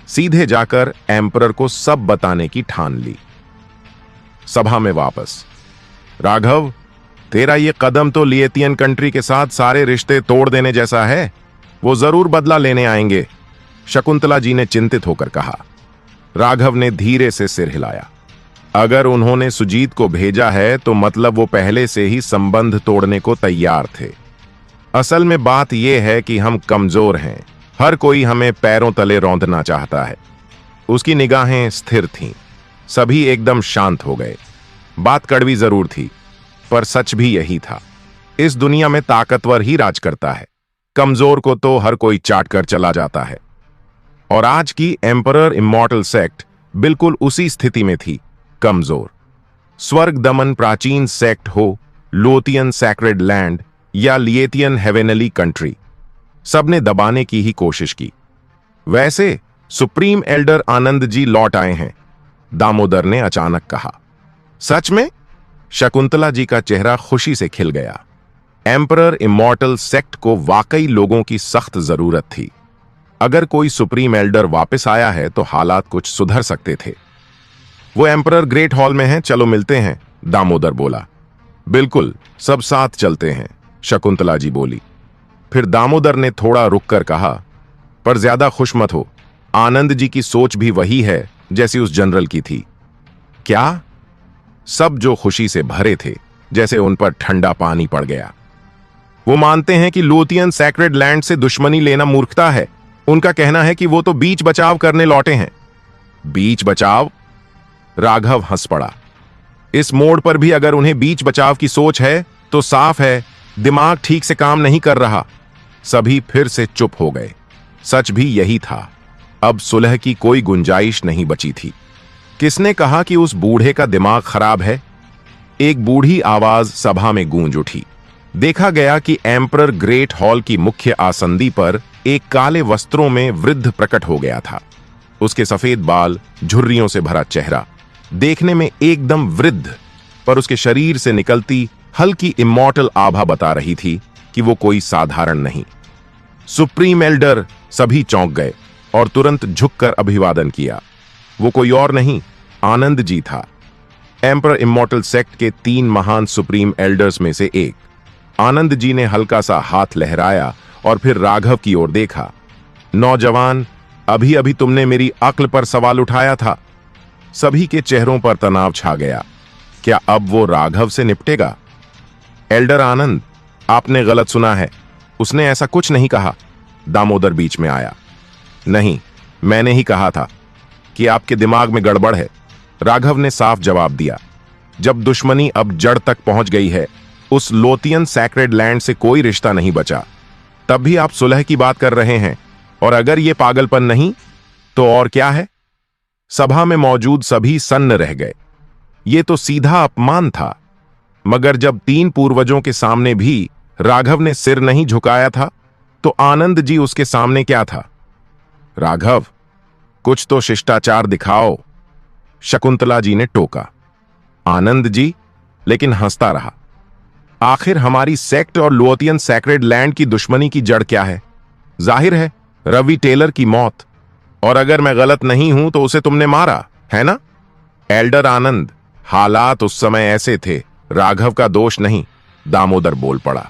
A: सीधे जाकर एम्परर को सब बताने की ठान ली। सभा में वापस। राघव, तेरा ये कदम तो लिएथियन कंट्री के साथ सारे रिश्ते तोड़ देने जैसा है। वो जरूर बदला लेने आएंगे, शकुंतला जी ने चिंतित होकर कहा। राघव ने धीरे से सिर हिलाया। अगर उन्होंने सुजीत को भेजा है तो मतलब वो पहले से ही संबंध तोड़ने को तैयार थे। असल में बात यह है कि हम कमजोर हैं। हर कोई हमें पैरों तले रौंदना चाहता है। उसकी निगाहें स्थिर थीं। सभी एकदम शांत हो गए। बात कड़वी जरूर थी, पर सच भी यही था। इस दुनिया में ताकतवर ही राज करता है। कमजोर को तो हर कोई चाट कर चला जाता है। और आज की एम्परर इमॉर्टल सेक्ट बिल्कुल उसी स्थिति में थी, कमजोर। स्वर्ग दमन प्राचीन सेक्ट हो, लोथियन सैक्रेड लैंड या लिएथियन हेवेनली कंट्री, सबने दबाने की ही कोशिश की। वैसे सुप्रीम एल्डर आनंद जी लौट आए हैं, दामोदर ने अचानक कहा। सच में? शकुंतला जी का चेहरा खुशी से खिल गया। एम्परर इमॉर्टल सेक्ट को वाकई लोगों की सख्त जरूरत थी। अगर कोई सुप्रीम एल्डर वापस आया है तो हालात कुछ सुधर सकते थे। वो एम्परर ग्रेट हॉल में हैं, चलो मिलते हैं, दामोदर बोला। बिल्कुल, सब साथ चलते हैं, शकुंतला जी बोली। फिर दामोदर ने थोड़ा रुककर कहा, पर ज्यादा खुश मत हो। आनंद जी की सोच भी वही है जैसी उस जनरल की थी। क्या? सब जो खुशी से भरे थे, जैसे उन पर ठंडा पानी पड़ गया। वो मानते हैं कि लोथियन सैक्रेड लैंड से दुश्मनी लेना मूर्खता है। उनका कहना है कि वो तो बीच बचाव करने लौटे हैं। बीच बचाव? राघव हंस पड़ा। इस मोड़ पर भी अगर उन्हें बीच बचाव की सोच है तो साफ है दिमाग ठीक से काम नहीं कर रहा। सभी फिर से चुप हो गए। सच भी यही था। अब सुलह की कोई गुंजाइश नहीं बची थी। किसने कहा कि उस बूढ़े का दिमाग खराब है? एक बूढ़ी आवाज सभा में गूंज उठी। देखा गया कि एम्परर ग्रेट हॉल की मुख्य आसंदी पर एक काले वस्त्रों में वृद्ध प्रकट हो गया था। उसके सफेद बाल, झुर्रियों से भरा चेहरा, देखने में एकदम वृद्ध, पर उसके शरीर से निकलती हल्की इमॉर्टल आभा बता रही थी कि वो कोई साधारण नहीं। Supreme Elder! सभी चौंक गए और तुरंत झुककर अभिवादन किया। वो कोई और नहीं, आनंद जी था, एम्परर इमॉर्टल सेक्ट के 3 महान सुप्रीम एल्डर्स में से एक। आनंद जी ने हल्का सा हाथ लहराया और फिर राघव की ओर देखा। नौजवान, अभी अभी तुमने मेरी अक्ल पर सवाल उठाया था। सभी के चेहरों पर तनाव छा गया। क्या अब वो राघव से निपटेगा? एल्डर आनंद, आपने गलत सुना है, उसने ऐसा कुछ नहीं कहा। दामोदर बीच में आया। नहीं, मैंने ही कहा था कि आपके दिमाग में गड़बड़ है, राघव ने साफ जवाब दिया। जब दुश्मनी अब जड़ तक पहुंच गई है, उस लोतियन सैक्रेड लैंड से कोई रिश्ता नहीं बचा, तब भी आप सुलह की बात कर रहे हैं। और अगर यह पागलपन नहीं तो और क्या है? सभा में मौजूद सभी सन्न रह गए। यह तो सीधा अपमान था। मगर जब 3 पूर्वजों के सामने भी राघव ने सिर नहीं झुकाया था, तो आनंद जी उसके सामने क्या था? राघव, कुछ तो शिष्टाचार दिखाओ, शकुंतला जी ने टोका। आनंद जी लेकिन हंसता रहा। आखिर हमारी सेक्ट और लोथियन सैक्रेड लैंड की दुश्मनी की जड़ क्या है? जाहिर है रवि टेलर की मौत। और अगर मैं गलत नहीं हूं तो उसे तुमने मारा है ना? एल्डर आनंद, हालात उस समय ऐसे थे, राघव का दोष नहीं। दामोदर बोल पड़ा।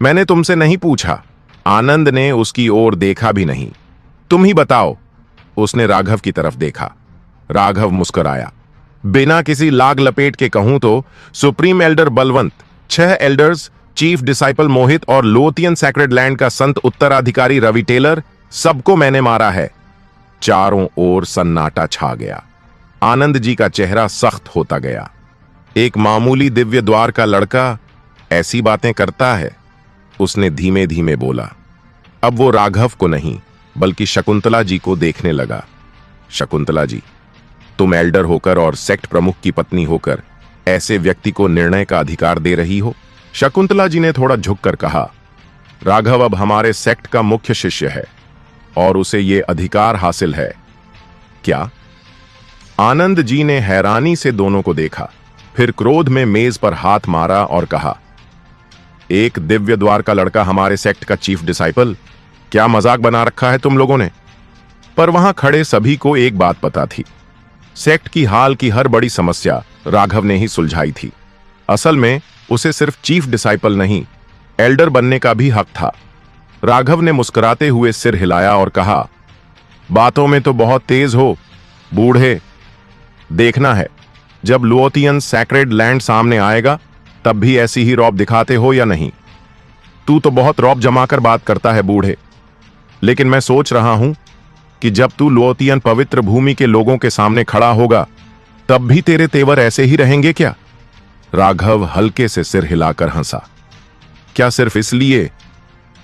A: मैंने तुमसे नहीं पूछा। आनंद ने उसकी ओर देखा भी नहीं। तुम ही बताओ। उसने राघव की तरफ देखा। राघव मुस्कुराया। बिना किसी लाग लपेट के कहूं तो supreme elder Balwant, 6 elders, chief disciple Mohit और लोथियन सैक्रेड लैंड का संत उत्तराधिकारी रवि टेलर, सबको मैंने मारा है। चारों ओर सन्नाटा छा गया। आनंद जी का चेहरा सख्त होता गया। एक मामूली दिव्य द्वार का लड़का ऐसी बातें करता है? उसने धीमे धीमे बोला। अब वो राघव को नहीं बल्कि शकुंतला जी को देखने लगा। शकुंतला जी, तुम एल्डर होकर और सेक्ट प्रमुख की पत्नी होकर ऐसे व्यक्ति को निर्णय का अधिकार दे रही हो? शकुंतला जी ने थोड़ा झुककर कहा, राघव अब हमारे सेक्ट का मुख्य शिष्य है और उसे यह अधिकार हासिल है। क्या? आनंद जी ने हैरानी से दोनों को देखा, फिर क्रोध में मेज पर हाथ मारा और कहा, एक दिव्य द्वार का लड़का हमारे सेक्ट का चीफ डिसाइपल? क्या मजाक बना रखा है तुम लोगों ने? पर वहां खड़े सभी को एक बात पता थी, सेक्ट की हाल की हर बड़ी समस्या राघव ने ही सुलझाई थी। असल में उसे सिर्फ चीफ डिसाइपल नहीं, एल्डर बनने का भी हक था। राघव ने मुस्कुराते हुए सिर हिलाया और कहा, बातों में तो बहुत तेज हो बूढ़े। देखना है जब लोथियन सैक्रेड लैंड सामने आएगा तब भी ऐसी ही रौब दिखाते हो या नहीं। तू तो बहुत रौब जमाकर बात करता है बूढ़े, लेकिन मैं सोच रहा हूं कि जब तू लोथियन पवित्र भूमि के लोगों के सामने खड़ा होगा तब भी तेरे तेवर ऐसे ही रहेंगे क्या? राघव हल्के से सिर हिलाकर हंसा। क्या सिर्फ इसलिए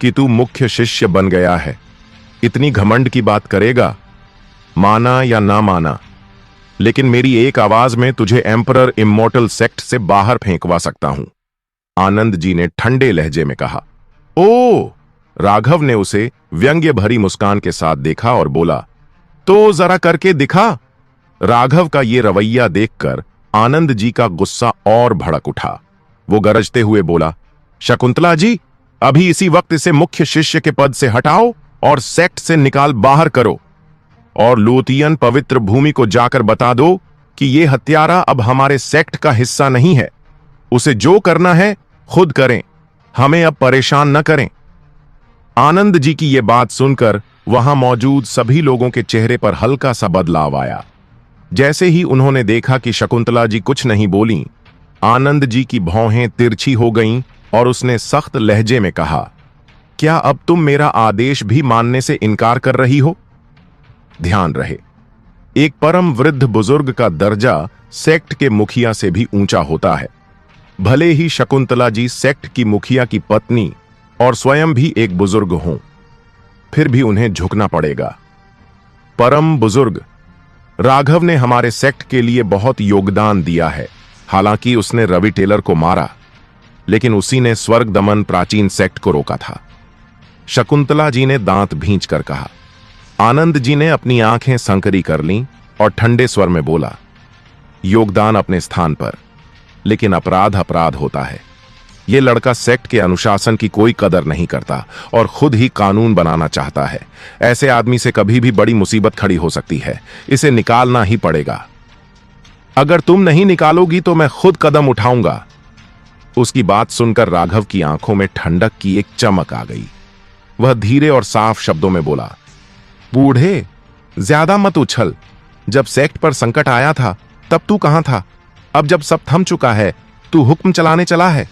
A: कि तू मुख्य शिष्य बन गया है इतनी घमंड की बात करेगा? माना या ना माना, लेकिन मेरी एक आवाज में तुझे एम्परर इमोर्टल सेक्ट से बाहर फेंकवा सकता हूं। आनंद जी ने ठंडे लहजे में कहा। ओ! राघव ने उसे व्यंग्य भरी मुस्कान के साथ देखा और बोला, तो जरा करके दिखा। राघव का ये रवैया देखकर आनंद जी का गुस्सा और भड़क उठा। वो गरजते हुए बोला, शकुंतला जी, अभी इसी वक्त इसे मुख्य शिष्य के पद से हटाओ और सेक्ट से निकाल बाहर करो, और लोथियन पवित्र भूमि को जाकर बता दो कि यह हत्यारा अब हमारे सेक्ट का हिस्सा नहीं है। उसे जो करना है खुद करें, हमें अब परेशान न करें। आनंद जी की यह बात सुनकर वहां मौजूद सभी लोगों के चेहरे पर हल्का सा बदलाव आया। जैसे ही उन्होंने देखा कि शकुंतला जी कुछ नहीं बोली, आनंद जी की भौहें तिरछी हो गईं और उसने सख्त लहजे में कहा, क्या अब तुम मेरा आदेश भी मानने से इनकार कर रही हो? ध्यान रहे, एक परम वृद्ध बुजुर्ग का दर्जा सेक्ट के मुखिया से भी ऊंचा होता है। भले ही शकुंतला जी सेक्ट की मुखिया की पत्नी और स्वयं भी एक बुजुर्ग हों, फिर भी उन्हें झुकना पड़ेगा। परम बुजुर्ग, राघव ने हमारे सेक्ट के लिए बहुत योगदान दिया है। हालांकि उसने रवि टेलर को मारा, लेकिन उसी ने स्वर्ग दमन प्राचीन सेक्ट को रोका था। शकुंतला जी ने दांत भींच कर कहा। आनंद जी ने अपनी आंखें संकरी कर लीं और ठंडे स्वर में बोला, योगदान अपने स्थान पर, लेकिन अपराध अपराध होता है। यह लड़का सेक्ट के अनुशासन की कोई कदर नहीं करता और खुद ही कानून बनाना चाहता है। ऐसे आदमी से कभी भी बड़ी मुसीबत खड़ी हो सकती है। इसे निकालना ही पड़ेगा। अगर तुम नहीं निकालोगी तो मैं खुद कदम उठाऊंगा। उसकी बात सुनकर राघव की आंखों में ठंडक की एक चमक आ गई। वह धीरे और साफ शब्दों में बोला, बूढ़े, ज्यादा मत उछल। जब सेक्ट पर संकट आया था तब तू कहां था? अब जब सब थम चुका है, तू हुक्म चलाने चला है।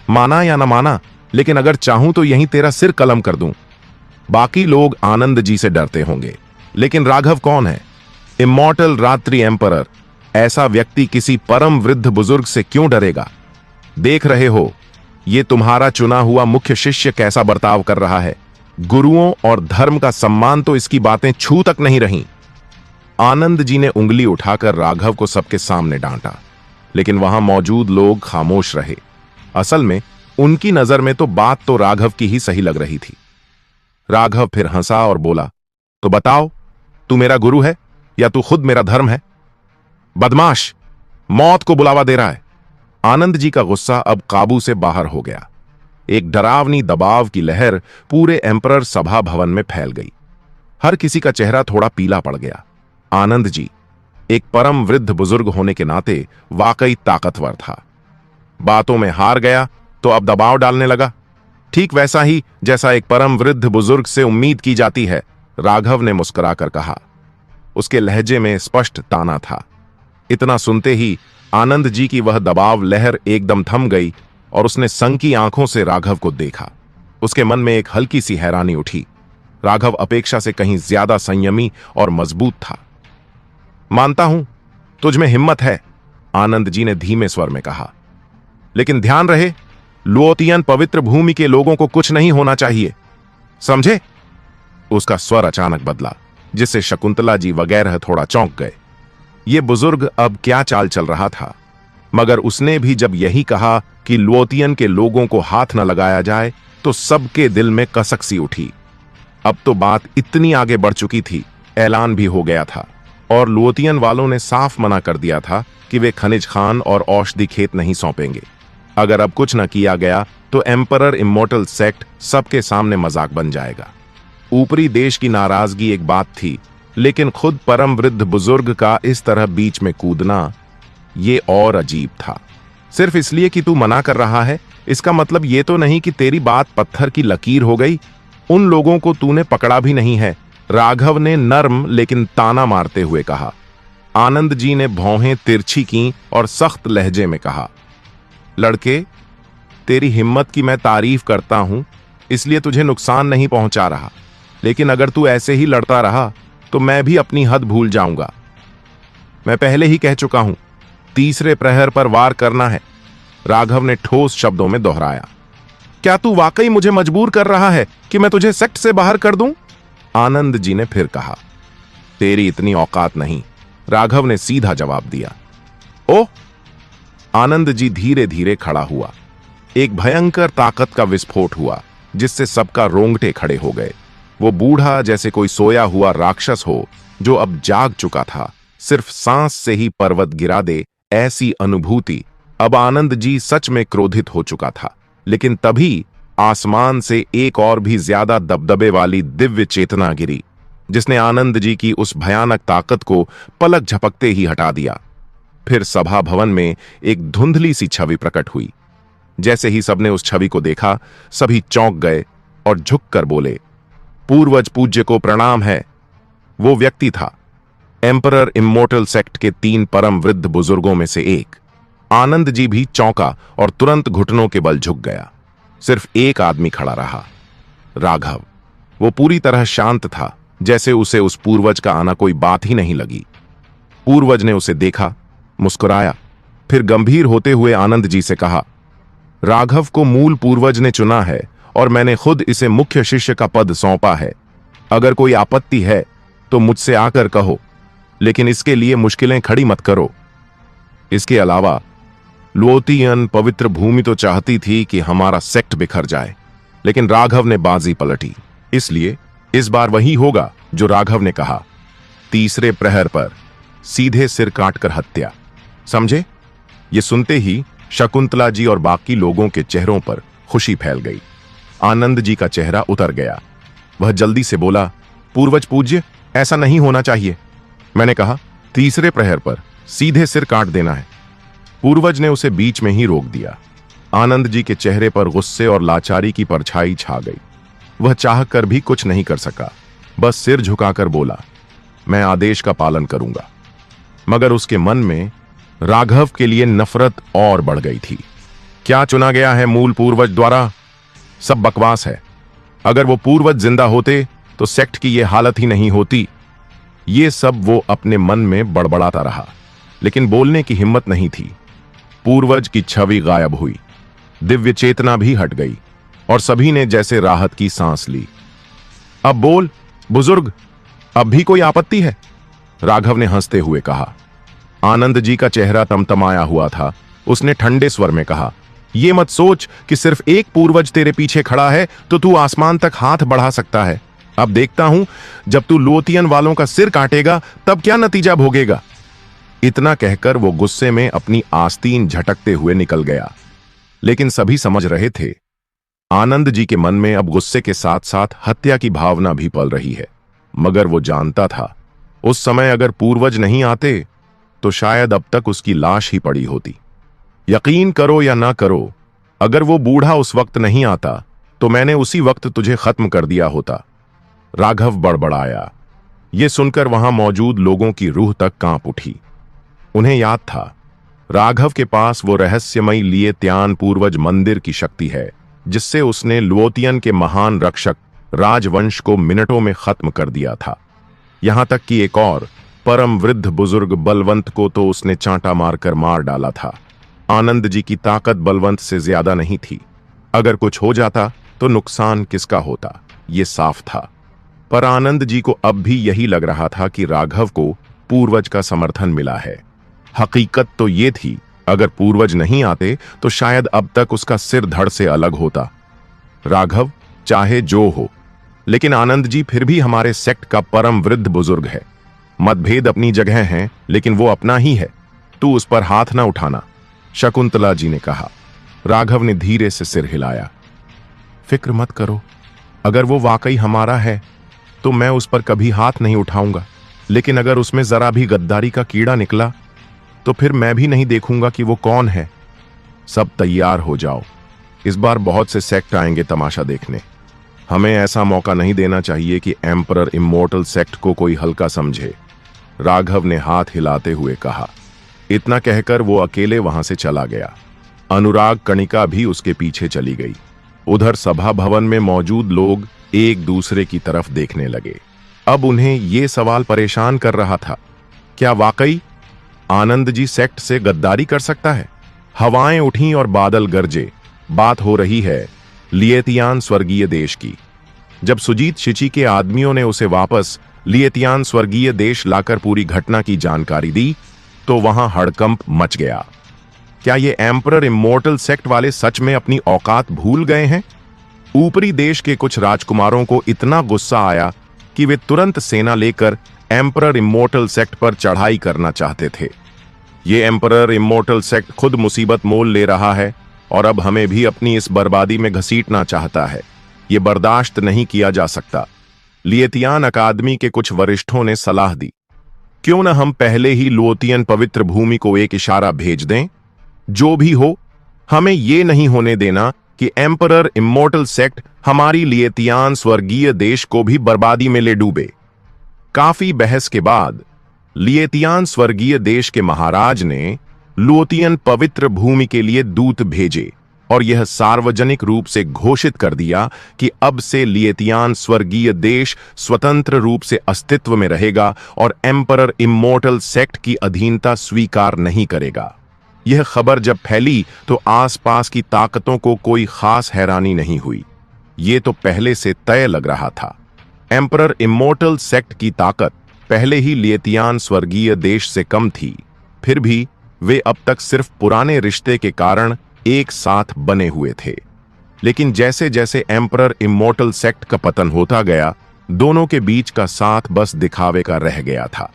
A: माना या न माना, लेकिन अगर चाहूं तो यहीं तेरा सिर कलम कर दूं। बाकी लोग आनंद जी से डरते होंगे, लेकिन राघव कौन है? इमॉर्टल रात्रि एम्परर। ऐसा व्यक्ति किसी परम वृद्ध बुजुर्ग से क्यों डरेगा? देख रहे हो ये तुम्हारा चुना हुआ मुख्य शिष्य कैसा बर्ताव कर रहा है। गुरुओं और धर्म का सम्मान तो इसकी बातें छू तक नहीं रहीं। आनंद जी ने उंगली उठाकर राघव को सबके सामने डांटा, लेकिन वहां मौजूद लोग खामोश रहे। असल में उनकी नजर में तो बात तो राघव की ही सही लग रही थी। राघव फिर हंसा और बोला, तो बताओ, तू मेरा गुरु है या तू खुद मेरा धर्म है? बदमाश, मौत को बुलावा दे रहा है। आनंद जी का गुस्सा अब काबू से बाहर हो गया। एक डरावनी दबाव की लहर पूरे एम्परर सभा भवन में फैल गई। हर किसी का चेहरा थोड़ा पीला पड़ गया। आनंद जी एक परम वृद्ध बुजुर्ग होने के नाते वाकई ताकतवर था। बातों में हार गया तो अब दबाव डालने लगा, ठीक वैसा ही जैसा एक परम वृद्ध बुजुर्ग से उम्मीद की जाती है। राघव ने मुस्कुराकर कहा। उसके लहजे में स्पष्ट ताना था। इतना सुनते ही आनंद जी की वह दबाव लहर एकदम थम गई और उसने संकी आंखों से राघव को देखा। उसके मन में एक हल्की सी हैरानी उठी। राघव अपेक्षा से कहीं ज्यादा संयमी और मजबूत था। मानता हूं तुझ में हिम्मत है, आनंद जी ने धीमे स्वर में कहा, लेकिन ध्यान रहे, लुओतियन पवित्र भूमि के लोगों को कुछ नहीं होना चाहिए, समझे? उसका स्वर अचानक बदला, जिससे शकुंतला जी वगैरह थोड़ा चौंक गए। ये बुजुर्ग अब क्या चाल चल रहा था? मगर उसने भी जब यही कहा कि लुओतियन के लोगों को हाथ न लगाया जाए तो सबके दिल में कसक सी उठी। अब तो बात इतनी आगे बढ़ चुकी थी, ऐलान भी हो गया था और लुओतियन वालों ने साफ मना कर दिया था कि वे खनिज खान और औषधि खेत नहीं सौंपेंगे। अगर अब कुछ न किया गया तो एम्परर इमॉर्टल सेक्ट सबके सामने मजाक बन जाएगा। ऊपरी देश की नाराजगी एक बात थी, लेकिन खुद परम वृद्ध बुजुर्ग का इस तरह बीच में कूदना, ये और अजीब था। सिर्फ इसलिए कि तू मना कर रहा है, इसका मतलब ये तो नहीं कि तेरी बात पत्थर की लकीर हो गई। उन लोगों को तूने पकड़ा भी नहीं है, राघव ने नर्म लेकिन ताना मारते हुए कहा। आनंद जी ने भौहें तिरछी की और सख्त लहजे में कहा, लड़के, तेरी हिम्मत की मैं तारीफ करता हूं, इसलिए तुझे नुकसान नहीं पहुंचा रहा, लेकिन अगर तू ऐसे ही लड़ता रहा तो मैं भी अपनी हद भूल जाऊंगा। मैं पहले ही कह चुका हूं, तीसरे प्रहर पर वार करना है, राघव ने ठोस शब्दों में दोहराया। क्या तू वाकई मुझे मजबूर कर रहा है कि मैं तुझे सेक्ट से बाहर कर दूं? आनंद जी ने फिर कहा। तेरी इतनी औकात नहीं, राघव ने सीधा जवाब दिया। ओह! आनंद जी धीरे धीरे खड़ा हुआ। एक भयंकर ताकत का विस्फोट हुआ, जिससे सबका रोंगटे खड़े हो गए। वो बूढ़ा जैसे कोई सोया हुआ राक्षस हो जो अब जाग चुका था, सिर्फ सांस से ही पर्वत गिरा दे, ऐसी अनुभूति। अब आनंद जी सच में क्रोधित हो चुका था, लेकिन तभी आसमान से एक और भी ज्यादा दबदबे वाली दिव्य चेतना गिरी, जिसने आनंद जी की उस भयानक ताकत को पलक झपकते ही हटा दिया। फिर सभा भवन में एक धुंधली सी छवि प्रकट हुई। जैसे ही सबने उस छवि को देखा, सभी चौंक गए और झुककर बोले, पूर्वज पूज्य को प्रणाम है। वो व्यक्ति था एम्परर इमॉर्टल सेक्ट के 3 परम वृद्ध बुजुर्गों में से एक। आनंद जी भी चौंका और तुरंत घुटनों के बल झुक गया। सिर्फ एक आदमी खड़ा रहा, राघव। वो पूरी तरह शांत था, जैसे उसे उस पूर्वज का आना कोई बात ही नहीं लगी। पूर्वज ने उसे देखा, मुस्कुराया, फिर गंभीर होते हुए आनंद जी से कहा, राघव को मूल पूर्वज ने चुना है और मैंने खुद इसे मुख्य शिष्य का पद सौंपा है। अगर कोई आपत्ति है तो मुझसे आकर कहो, लेकिन इसके लिए मुश्किलें खड़ी मत करो। इसके अलावा लुओतियन पवित्र भूमि तो चाहती थी कि हमारा सेक्ट बिखर जाए, लेकिन राघव ने बाजी पलटी। इसलिए इस बार वही होगा जो राघव ने कहा, तीसरे प्रहर पर सीधे सिर काटकर हत्या। समझे? ये सुनते ही शकुंतला जी और बाकी लोगों के चेहरों पर खुशी फैल गई। आनंद जी का चेहरा उतर गया। वह जल्दी से बोला, पूर्वज पूज्य, ऐसा नहीं होना चाहिए। मैंने कहा, तीसरे प्रहर पर सीधे सिर काट देना है। पूर्वज ने उसे बीच में ही रोक दिया। आनंद जी के चेहरे पर गुस्से और लाचारी की परछाई छा गई। वह चाहकर भी कुछ नहीं कर सका, बस सिर झुकाकर बोला, मैं आदेश का पालन करूंगा। मगर उसके मन में राघव के लिए नफरत और बढ़ गई थी। क्या चुना गया है मूल पूर्वज द्वारा? सब बकवास है। अगर वो पूर्वज जिंदा होते तो सेक्ट की ये हालत ही नहीं होती। ये सब वो अपने मन में बड़बड़ाता रहा, लेकिन बोलने की हिम्मत नहीं थी। पूर्वज की छवि गायब हुई, दिव्य चेतना भी हट गई और सभी ने जैसे राहत की सांस ली। अब बोल बुजुर्ग, अब भी कोई आपत्ति है? राघव ने हंसते हुए कहा। आनंद जी का चेहरा तमतमाया हुआ था। उसने ठंडे स्वर में कहा, ये मत सोच कि सिर्फ एक पूर्वज तेरे पीछे खड़ा है तो तू आसमान तक हाथ बढ़ा सकता है। अब देखता हूं, जब तू लोतियन वालों का सिर काटेगा तब क्या नतीजा भोगेगा। इतना कहकर वो गुस्से में अपनी आस्तीन झटकते हुए निकल गया। लेकिन सभी समझ रहे थे, आनंद जी के मन में अब गुस्से के साथ साथ हत्या की भावना भी पल रही है। मगर वो जानता था, उस समय अगर पूर्वज नहीं आते तो शायद अब तक उसकी लाश ही पड़ी होती। यकीन करो या ना करो, अगर वो बूढ़ा उस वक्त नहीं आता तो मैंने उसी वक्त तुझे खत्म कर दिया होता। राघव बड़बड़ाया। ये सुनकर वहां मौजूद लोगों की रूह तक कांप उठी। उन्हें याद था, राघव के पास वो रहस्यमयी लिएत्यान पूर्वज मंदिर की शक्ति है जिससे उसने लुओतियन के महान रक्षक राजवंश को मिनटों में खत्म कर दिया था। यहां तक कि एक और परम वृद्ध बुजुर्ग बलवंत को तो उसने चांटा मारकर मार डाला था। आनंद जी की ताकत बलवंत से ज्यादा नहीं थी। अगर कुछ हो जाता तो नुकसान किसका होता, ये साफ था। पर आनंद जी को अब भी यही लग रहा था कि राघव को पूर्वज का समर्थन मिला है। हकीकत तो ये थी, अगर पूर्वज नहीं आते तो शायद अब तक उसका सिर धड़ से अलग होता। राघव चाहे जो हो, लेकिन आनंद जी फिर भी हमारे सेक्ट का परम वृद्ध बुजुर्ग है। मतभेद अपनी जगह हैं, लेकिन वो अपना ही है। तू उस पर हाथ ना उठाना, शकुंतला जी ने कहा। राघव ने धीरे से सिर हिलाया। फिक्र मत करो, अगर वो वाकई हमारा है तो मैं उस पर कभी हाथ नहीं उठाऊंगा। लेकिन अगर उसमें जरा भी गद्दारी का कीड़ा निकला तो फिर मैं भी नहीं देखूंगा कि वो कौन है। सब तैयार हो जाओ, इस बार बहुत से सेक्ट आएंगे तमाशा देखने। हमें ऐसा मौका नहीं देना चाहिए कि एम्परर इमोर्टल सेक्ट को कोई हल्का समझे। राघव ने हाथ हिलाते हुए कहा। इतना कहकर वो अकेले वहां से चला गया। अनुराग कणिका भी उसके पीछे चली गई। उधर सभा भवन में मौजूद लोग एक दूसरे की तरफ देखने लगे। अब उन्हें यह सवाल परेशान कर रहा था, क्या वाकई आनंद जी सेक्ट से गद्दारी कर सकता है? हवाएं उठी और बादल गरजे। बात हो रही है लिएतियान स्वर्गीय देश की। जब सुजीत शिची के आदमियों ने उसे वापस लिएतियान स्वर्गीय देश लाकर पूरी घटना की जानकारी दी तो वहां हड़कंप मच गया। क्या ये एम्परर इमोर्टल सेक्ट वाले सच में अपनी औकात भूल गए हैं? ऊपरी देश के कुछ राजकुमारों को इतना गुस्सा आया कि वे तुरंत सेना लेकर एम्परर इमोर्टल सेक्ट पर चढ़ाई करना चाहते थे। ये एम्परर इमोर्टल सेक्ट खुद मुसीबत मोल ले रहा है और अब हमें भी अपनी इस बर्बादी में घसीटना चाहता है। ये बर्दाश्त नहीं किया जा सकता। लिएतियान अकादमी के कुछ वरिष्ठों ने सलाह दी, क्यों न हम पहले ही लुओतियन पवित्र भूमि को एक इशारा भेज दें। जो भी हो, हमें ये नहीं होने देना कि एम्परर इमोर्टल सेक्ट हमारी लिएतियान स्वर्गीय देश को भी बर्बादी में ले डूबे। काफी बहस के बाद लिएतियान स्वर्गीय देश के महाराज ने लुओतियन पवित्र भूमि के लिए दूत भेजे और यह सार्वजनिक रूप से घोषित कर दिया कि अब से लिएतियान स्वर्गीय देश स्वतंत्र रूप से अस्तित्व में रहेगा और एम्परर इमोर्टल सेक्ट की अधीनता स्वीकार नहीं करेगा। यह खबर जब फैली तो आसपास की ताकतों को कोई खास हैरानी नहीं हुई। यह तो पहले से तय लग रहा था। एम्परर इमोर्टल सेक्ट की ताकत पहले ही लिएतियान स्वर्गीय देश से कम थी, फिर भी वे अब तक सिर्फ पुराने रिश्ते के कारण एक साथ बने हुए थे। लेकिन जैसे जैसे एम्परर इमोर्टल सेक्ट का पतन होता गया, दोनों के बीच का साथ बस दिखावे का रह गया था।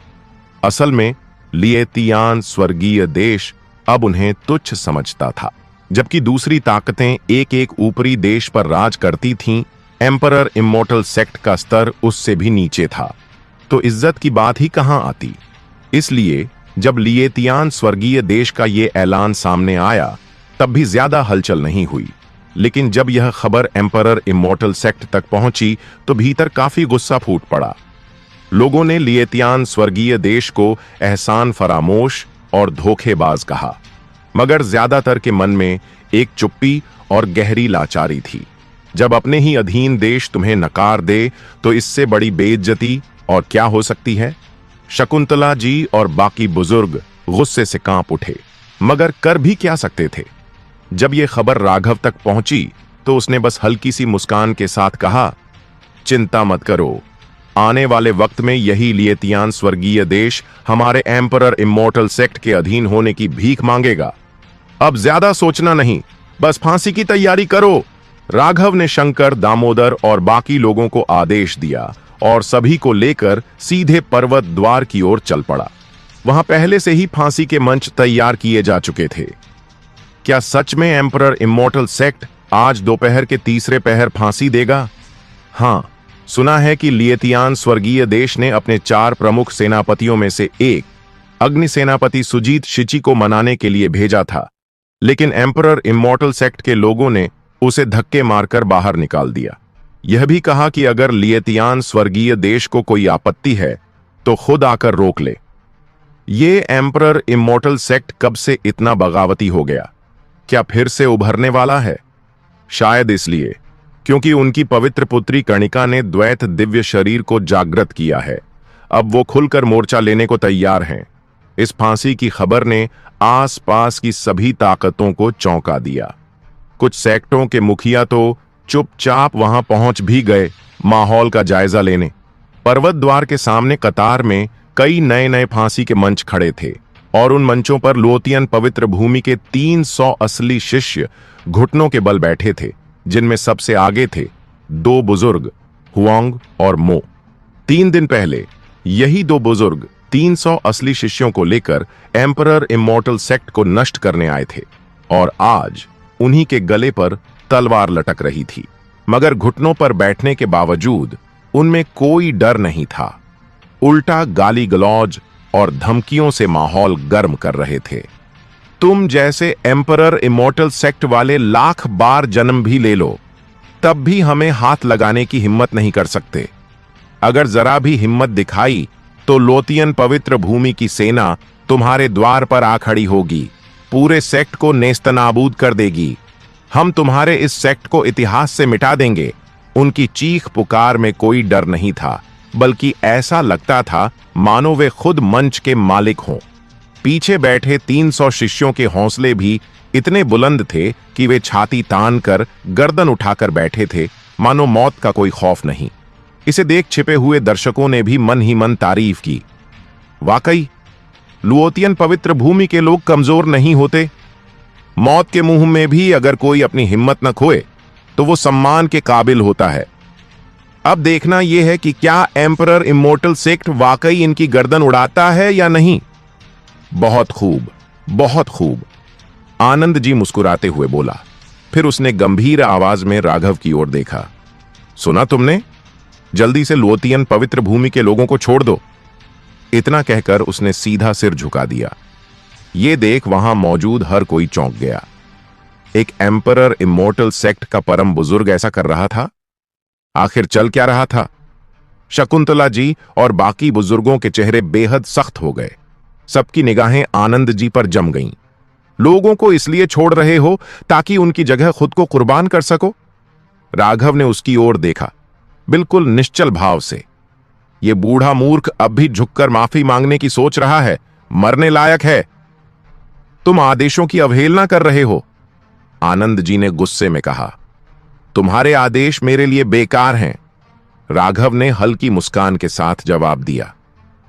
A: असल में लिएतियान स्वर्गीय देश अब उन्हें तुच्छ समझता था। जबकि दूसरी ताकतें एक एक ऊपरी देश पर राज करती थीं, एम्परर इमोर्टल सेक्ट का स्तर उससे भी नीचे था। तो इज्जत की बात ही कहां आती। इसलिए जब लिएतियान स्वर्गीय देश का ये ऐलान सामने आया तब भी ज्यादा हलचल नहीं हुई। लेकिन जब यह खबर एम्परर इमोर्टल सेक्ट तक पहुंची तो भीतर काफी गुस्सा फूट पड़ा। लोगों ने लिएतियान स्वर्गीय देश को एहसान फरामोश और धोखेबाज कहा, मगर ज्यादातर के मन में एक चुप्पी और गहरी लाचारी थी। जब अपने ही अधीन देश तुम्हें नकार दे तो इससे बड़ी बेइज्जती और क्या हो सकती है। शकुंतला जी और बाकी बुजुर्ग गुस्से से कांप उठे, मगर कर भी क्या सकते थे। जब यह खबर राघव तक पहुंची तो उसने बस हल्की सी मुस्कान के साथ कहा, चिंता मत करो, आने वाले वक्त में यही लिएतियान स्वर्गीय देश हमारे एम्परर इमोर्टल सेक्ट के अधीन होने की भीख मांगेगा। अब ज्यादा सोचना नहीं, बस फांसी की तैयारी करो। राघव ने शंकर, दामोदर और बाकी लोगों को आदेश दिया और सभी को लेकर सीधे पर्वत द्वार की ओर चल पड़ा। वहां पहले से ही फांसी के मंच तैयार किए जा चुके थे। क्या सच में एम्परर इमोर्टल सेक्ट आज दोपहर के तीसरे पहर फांसी देगा? हां, सुना है कि लिएतियान स्वर्गीय देश ने अपने 4 प्रमुख सेनापतियों में से एक अग्नि सेनापति सुजीत शिची को मनाने के लिए भेजा था, लेकिन एम्परर इमोर्टल सेक्ट के लोगों ने उसे धक्के मारकर बाहर निकाल दिया। यह भी कहा कि अगर लिएतियान स्वर्गीय देश को कोई आपत्ति है तो खुद आकर रोक ले। ये एम्परर इमोर्टल सेक्ट कब से इतना बगावती हो गया? क्या फिर से उभरने वाला है? शायद इसलिए क्योंकि उनकी पवित्र पुत्री कर्णिका ने द्वैत दिव्य शरीर को जागृत किया है। अब वो खुलकर मोर्चा लेने को तैयार हैं। इस फांसी की खबर ने आसपास की सभी ताकतों को चौंका दिया। कुछ सेक्टों के मुखिया तो चुपचाप वहां पहुंच भी गए माहौल का जायजा लेने। पर्वत द्वार के सामने कतार में कई नए नए फांसी के मंच खड़े थे और उन मंचों पर लुओतियन पवित्र भूमि के 300 असली शिष्य घुटनों के बल बैठे थे, जिनमें सबसे आगे थे 2 बुजुर्ग, हुआंग और मो। 3 दिन पहले यही 2 बुजुर्ग 300 असली शिष्यों को लेकर एम्परर इमोर्टल सेक्ट को नष्ट करने आए थे और आज उन्हीं के गले पर तलवार लटक रही थी। मगर घुटनों पर बैठने के बावजूद उनमें कोई डर नहीं था। उल्टा गाली गलौज और धमकियों से माहौल गर्म कर रहे थे। तुम जैसे एम्परर इमोर्टल सेक्ट वाले लाख बार जन्म भी ले लो, तब भी हमें हाथ लगाने की हिम्मत नहीं कर सकते। अगर जरा भी हिम्मत दिखाई तो लोतियन पवित्र भूमि की सेना तुम्हारे द्वार पर आ खड़ी होगी, पूरे सेक्ट को नेस्तनाबूद कर देगी। हम तुम्हारे इस सेक्ट को इतिहास से मिटा देंगे। उनकी चीख पुकार में कोई डर नहीं था, बल्कि ऐसा लगता था मानो वे खुद मंच के मालिक हों। पीछे बैठे 300 शिष्यों के हौसले भी इतने बुलंद थे कि वे छाती तान कर गर्दन उठाकर बैठे थे, मानो मौत का कोई खौफ नहीं। इसे देख छिपे हुए दर्शकों ने भी मन ही मन तारीफ की। वाकई लुओतियन पवित्र भूमि के लोग कमजोर नहीं होते। मौत के मुंह में भी अगर कोई अपनी हिम्मत न खोए तो वो सम्मान के काबिल होता है। अब देखना यह है कि क्या एम्परर इमोर्टल सेक्ट वाकई इनकी गर्दन उड़ाता है या नहीं। बहुत खूब, बहुत खूब, आनंद जी मुस्कुराते हुए बोला। फिर उसने गंभीर आवाज में राघव की ओर देखा। सुना तुमने? जल्दी से लुओतियन पवित्र भूमि के लोगों को छोड़ दो। इतना कहकर उसने सीधा सिर झुका दिया। ये देख वहां मौजूद हर कोई चौंक गया। एक एम्परर इमोर्टल सेक्ट का परम बुजुर्ग ऐसा कर रहा था? आखिर चल क्या रहा था? शकुंतला जी और बाकी बुजुर्गों के चेहरे बेहद सख्त हो गए। सबकी निगाहें आनंद जी पर जम गईं। लोगों को इसलिए छोड़ रहे हो ताकि उनकी जगह खुद को कुर्बान कर सको? राघव ने उसकी ओर देखा, बिल्कुल निश्चल भाव से। यह बूढ़ा मूर्ख अब भी झुककर माफी मांगने की सोच रहा है। मरने लायक है। तुम आदेशों की अवहेलना कर रहे हो। आनंद जी ने गुस्से में कहा। तुम्हारे आदेश मेरे लिए बेकार हैं। राघव ने हल्की मुस्कान के साथ जवाब दिया।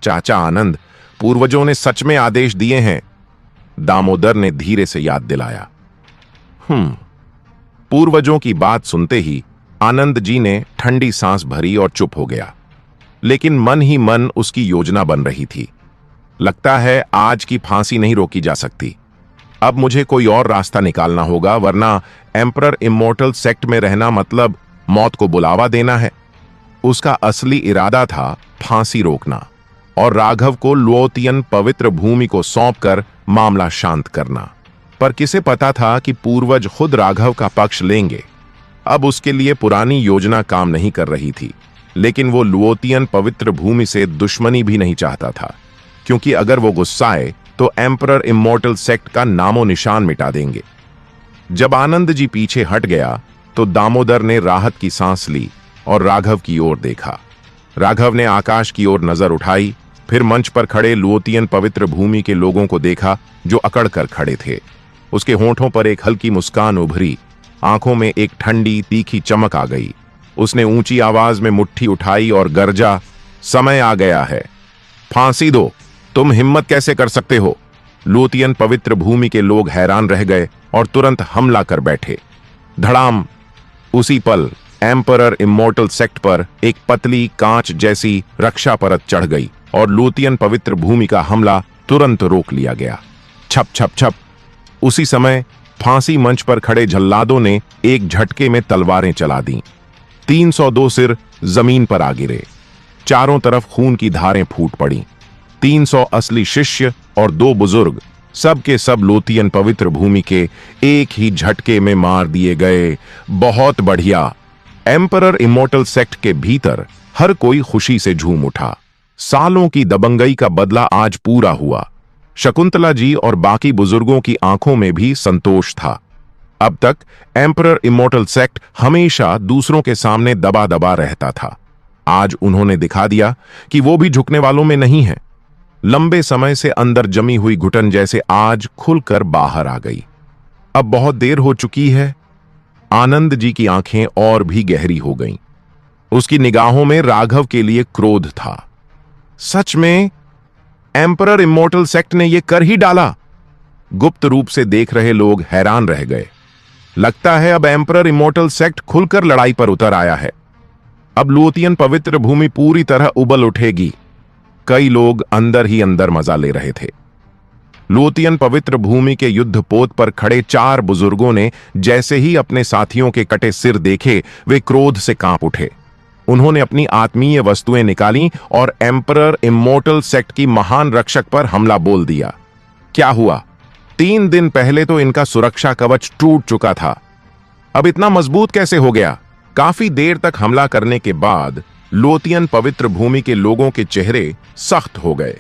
A: चाचा आनंद, पूर्वजों ने सच में आदेश दिए हैं, दामोदर ने धीरे से याद दिलाया। पूर्वजों की बात सुनते ही आनंद जी ने ठंडी सांस भरी और चुप हो गया। लेकिन मन ही मन उसकी योजना बन रही थी। लगता है आज की फांसी नहीं रोकी जा सकती। अब मुझे कोई और रास्ता निकालना होगा, वरना एम्परर इमोर्टल सेक्ट में रहना मतलब मौत को बुलावा देना है। उसका असली इरादा था फांसी रोकना और राघव को लुओतियन पवित्र भूमि को सौंपकर मामला शांत करना। पर किसे पता था कि पूर्वज खुद राघव का पक्ष लेंगे। अब उसके लिए पुरानी योजना काम नहीं कर रही थी, लेकिन वो लुओतियन पवित्र भूमि से दुश्मनी भी नहीं चाहता था, क्योंकि अगर वो गुस्साए तो एम्परर इमोर्टल सेक्ट का नामो निशान मिटा देंगे। जब आनंद जी पीछे हट गया तो दामोदर ने राहत की सांस ली और राघव की ओर देखा। राघव ने आकाश की ओर नजर उठाई, फिर मंच पर खड़े लुओतियन पवित्र भूमि के लोगों को देखा जो अकड़ कर खड़े थे। उसके होंठों पर एक हल्की मुस्कान उभरी, आंखों में एक ठंडी तीखी चमक आ गई। उसने ऊंची आवाज में मुट्ठी उठाई और गरजा, समय आ गया है, फांसी दो। तुम हिम्मत कैसे कर सकते हो? लुओतियन पवित्र भूमि के लोग हैरान रह गए और तुरंत हमला कर बैठे। धड़ाम! उसी पल एम्परर इमोर्टल सेक्ट पर एक पतली कांच जैसी रक्षा परत चढ़ गई और लुओतियन पवित्र भूमि का हमला तुरंत रोक लिया गया। छप छप छप! उसी समय फांसी मंच पर खड़े जल्लादों ने एक झटके में तलवारें चला दी। 302 सिर जमीन पर आ गिरे। चारों तरफ खून की धारें फूट पड़ी। 300 असली शिष्य और 2 बुजुर्ग, सब के सब लुओतियन पवित्र भूमि के एक ही झटके में मार दिए गए। बहुत बढ़िया! एम्परर इमोर्टल सेक्ट के भीतर हर कोई खुशी से झूम उठा। सालों की दबंगई का बदला आज पूरा हुआ। शकुंतला जी और बाकी बुजुर्गों की आंखों में भी संतोष था। अब तक एम्परर इमोर्टल सेक्ट हमेशा दूसरों के सामने दबा दबा रहता था। आज उन्होंने दिखा दिया कि वो भी झुकने वालों में नहीं है। लंबे समय से अंदर जमी हुई घुटन जैसे आज खुलकर बाहर आ गई। अब बहुत देर हो चुकी है। आनंद जी की आंखें और भी गहरी हो गईं। उसकी निगाहों में राघव के लिए क्रोध था। सच में एम्परर इमोर्टल सेक्ट ने यह कर ही डाला। गुप्त रूप से देख रहे लोग हैरान रह गए। लगता है अब एम्परर इमोर्टल सेक्ट खुलकर लड़ाई पर उतर आया है। अब लुओतियन पवित्र भूमि पूरी तरह उबल उठेगी। कई लोग अंदर ही अंदर मजा ले रहे थे। लुओतियन पवित्र भूमि के युद्ध पोत पर खड़े 4 बुजुर्गों ने जैसे ही अपने साथियों के कटे सिर देखे, वे क्रोध से कांप उठे। उन्होंने अपनी आत्मीय वस्तुएं निकाली और एम्परर इमोर्टल सेक्ट की महान रक्षक पर हमला बोल दिया। क्या हुआ? 3 दिन पहले तो इनका सुरक्षा कवच टूट चुका था, अब इतना मजबूत कैसे हो गया? काफी देर तक हमला करने के बाद लुओतियन पवित्र भूमि के लोगों के चेहरे सख्त हो गए।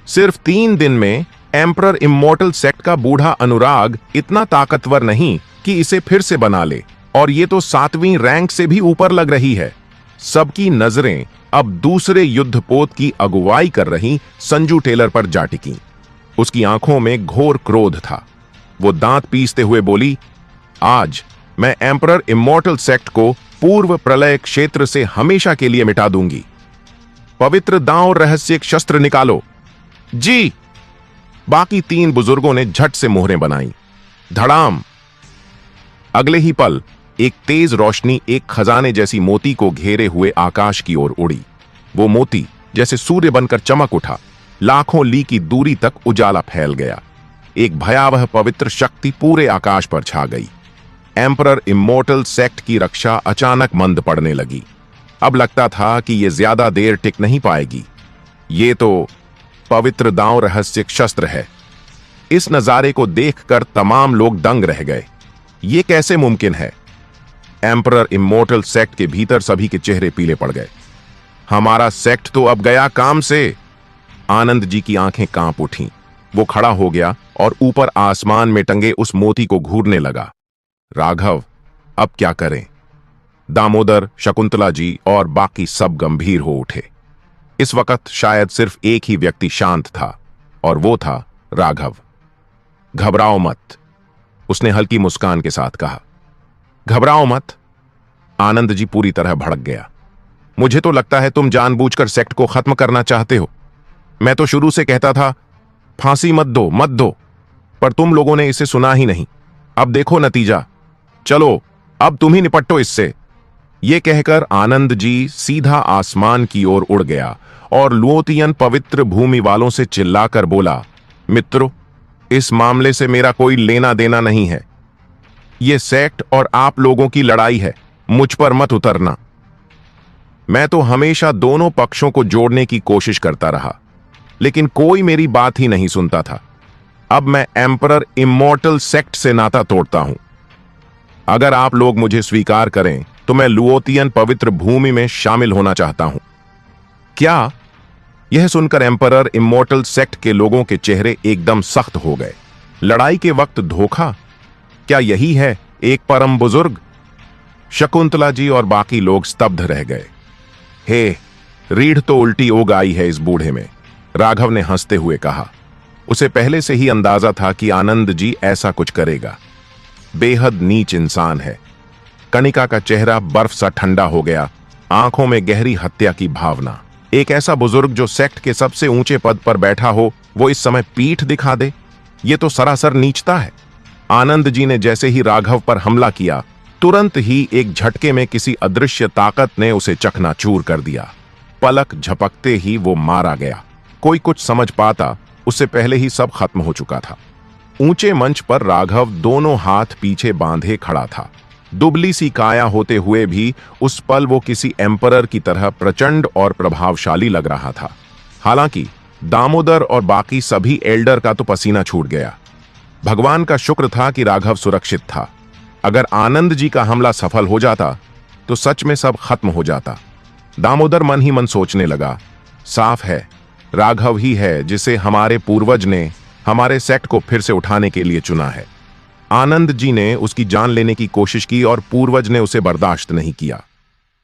A: सिर्फ 3 दिन में एम्परर इमोर्टल सेक्ट का बूढ़ा अनुराग इतना ताकतवर नहीं कि इसे फिर से बना ले, और ये तो 7वीं रैंक से भी ऊपर लग रही है। सबकी नजरें अब दूसरे युद्धपोत की अगुवाई कर रही संजू टेलर पर जा टिकी। उसकी आंखों में घोर क्रोध था। वो दांत पीसते हुए बोली, आज मैं एम्परर इमोर्टल सेक्ट को पूर्व प्रलय क्षेत्र से हमेशा के लिए मिटा दूंगी। पवित्र दांव रहस्य शस्त्र निकालो। जी! बाकी 3 बुजुर्गों ने झट से मोहरें बनाई। धड़ाम! अगले ही पल एक तेज रोशनी एक खजाने जैसी मोती को घेरे हुए आकाश की ओर उड़ी। वो मोती जैसे सूर्य बनकर चमक उठा। लाखों ली की दूरी तक उजाला फैल गया। एक भयावह पवित्र शक्ति पूरे आकाश पर छा गई। एम्परर इमोर्टल सेक्ट की रक्षा अचानक मंद पड़ने लगी। अब लगता था कि यह ज्यादा देर टिक नहीं पाएगी। ये तो पवित्र दांव रहस्य शस्त्र है। इस नजारे को देखकर तमाम लोग दंग रह गए। ये कैसे मुमकिन है? एम्परर इमोर्टल सेक्ट के भीतर सभी के चेहरे पीले पड़ गए। हमारा सेक्ट तो अब गया काम से। आनंद जी की आंखें कांप उठीं। वो खड़ा हो गया और ऊपर आसमान में टंगे उस मोती को घूरने लगा। राघव, अब क्या करें? दामोदर, शकुंतला जी और बाकी सब गंभीर हो उठे। इस वक्त शायद सिर्फ एक ही व्यक्ति शांत था, और वो था राघव। घबराओ मत, उसने हल्की मुस्कान के साथ कहा। घबराओ मत? आनंद जी पूरी तरह भड़क गया। मुझे तो लगता है तुम जानबूझकर सेक्ट को खत्म करना चाहते हो। मैं तो शुरू से कहता था फांसी मत दो, मत दो, पर तुम लोगों ने इसे सुना ही नहीं। अब देखो नतीजा। चलो, अब तुम ही निपटो इससे। यह कहकर आनंद जी सीधा आसमान की ओर उड़ गया और लुओतियन पवित्र भूमि वालों से चिल्लाकर बोला, मित्रों, इस मामले से मेरा कोई लेना देना नहीं है। यह सेक्ट और आप लोगों की लड़ाई है, मुझ पर मत उतरना। मैं तो हमेशा दोनों पक्षों को जोड़ने की कोशिश करता रहा, लेकिन कोई मेरी बात ही नहीं सुनता था। अब मैं एम्परर इमोर्टल सेक्ट से नाता तोड़ता हूं। अगर आप लोग मुझे स्वीकार करें तो मैं लुओतियन पवित्र भूमि में शामिल होना चाहता हूं। क्या? यह सुनकर एम्परर इमोर्टल सेक्ट के लोगों के चेहरे एकदम सख्त हो गए। लड़ाई के वक्त धोखा? क्या यही है एक परम बुजुर्ग? शकुंतला जी और बाकी लोग स्तब्ध रह गए। हे, रीढ़ तो उल्टी ओग आई है इस बूढ़े में, राघव ने हंसते हुए कहा। उसे पहले से ही अंदाजा था कि आनंद जी ऐसा कुछ करेगा। बेहद नीच इंसान है। कणिका का चेहरा बर्फ सा ठंडा हो गया, आंखों में गहरी हत्या की भावना। एक ऐसा बुजुर्ग जो सेक्ट के सबसे ऊंचे पद पर बैठा हो, वो इस समय पीठ दिखा दे, ये तो सरासर नीचता है। आनंद जी ने जैसे ही राघव पर हमला किया, तुरंत ही एक झटके में किसी अदृश्य ताकत ने उसे चकनाचूर कर दिया। पलक झपकते ही वो मारा गया। कोई कुछ समझ पाता, उससे पहले ही सब खत्म हो चुका था। ऊंचे मंच पर राघव दोनों हाथ पीछे बांधे खड़ा था। दुबली सी काया होते हुए भी उस पल वो किसी एम्परर की तरह प्रचंड और प्रभावशाली लग रहा था। हालांकि दामोदर और बाकी सभी एल्डर का तो पसीना छूट गया। भगवान का शुक्र था कि राघव सुरक्षित था। अगर आनंद जी का हमला सफल हो जाता तो सच में सब खत्म हो जाता। दामोदर मन ही मन सोचने लगा, साफ है राघव ही है जिसे हमारे पूर्वज ने हमारे सेक्ट को फिर से उठाने के लिए चुना है। आनंद जी ने उसकी जान लेने की कोशिश की और पूर्वज ने उसे बर्दाश्त नहीं किया।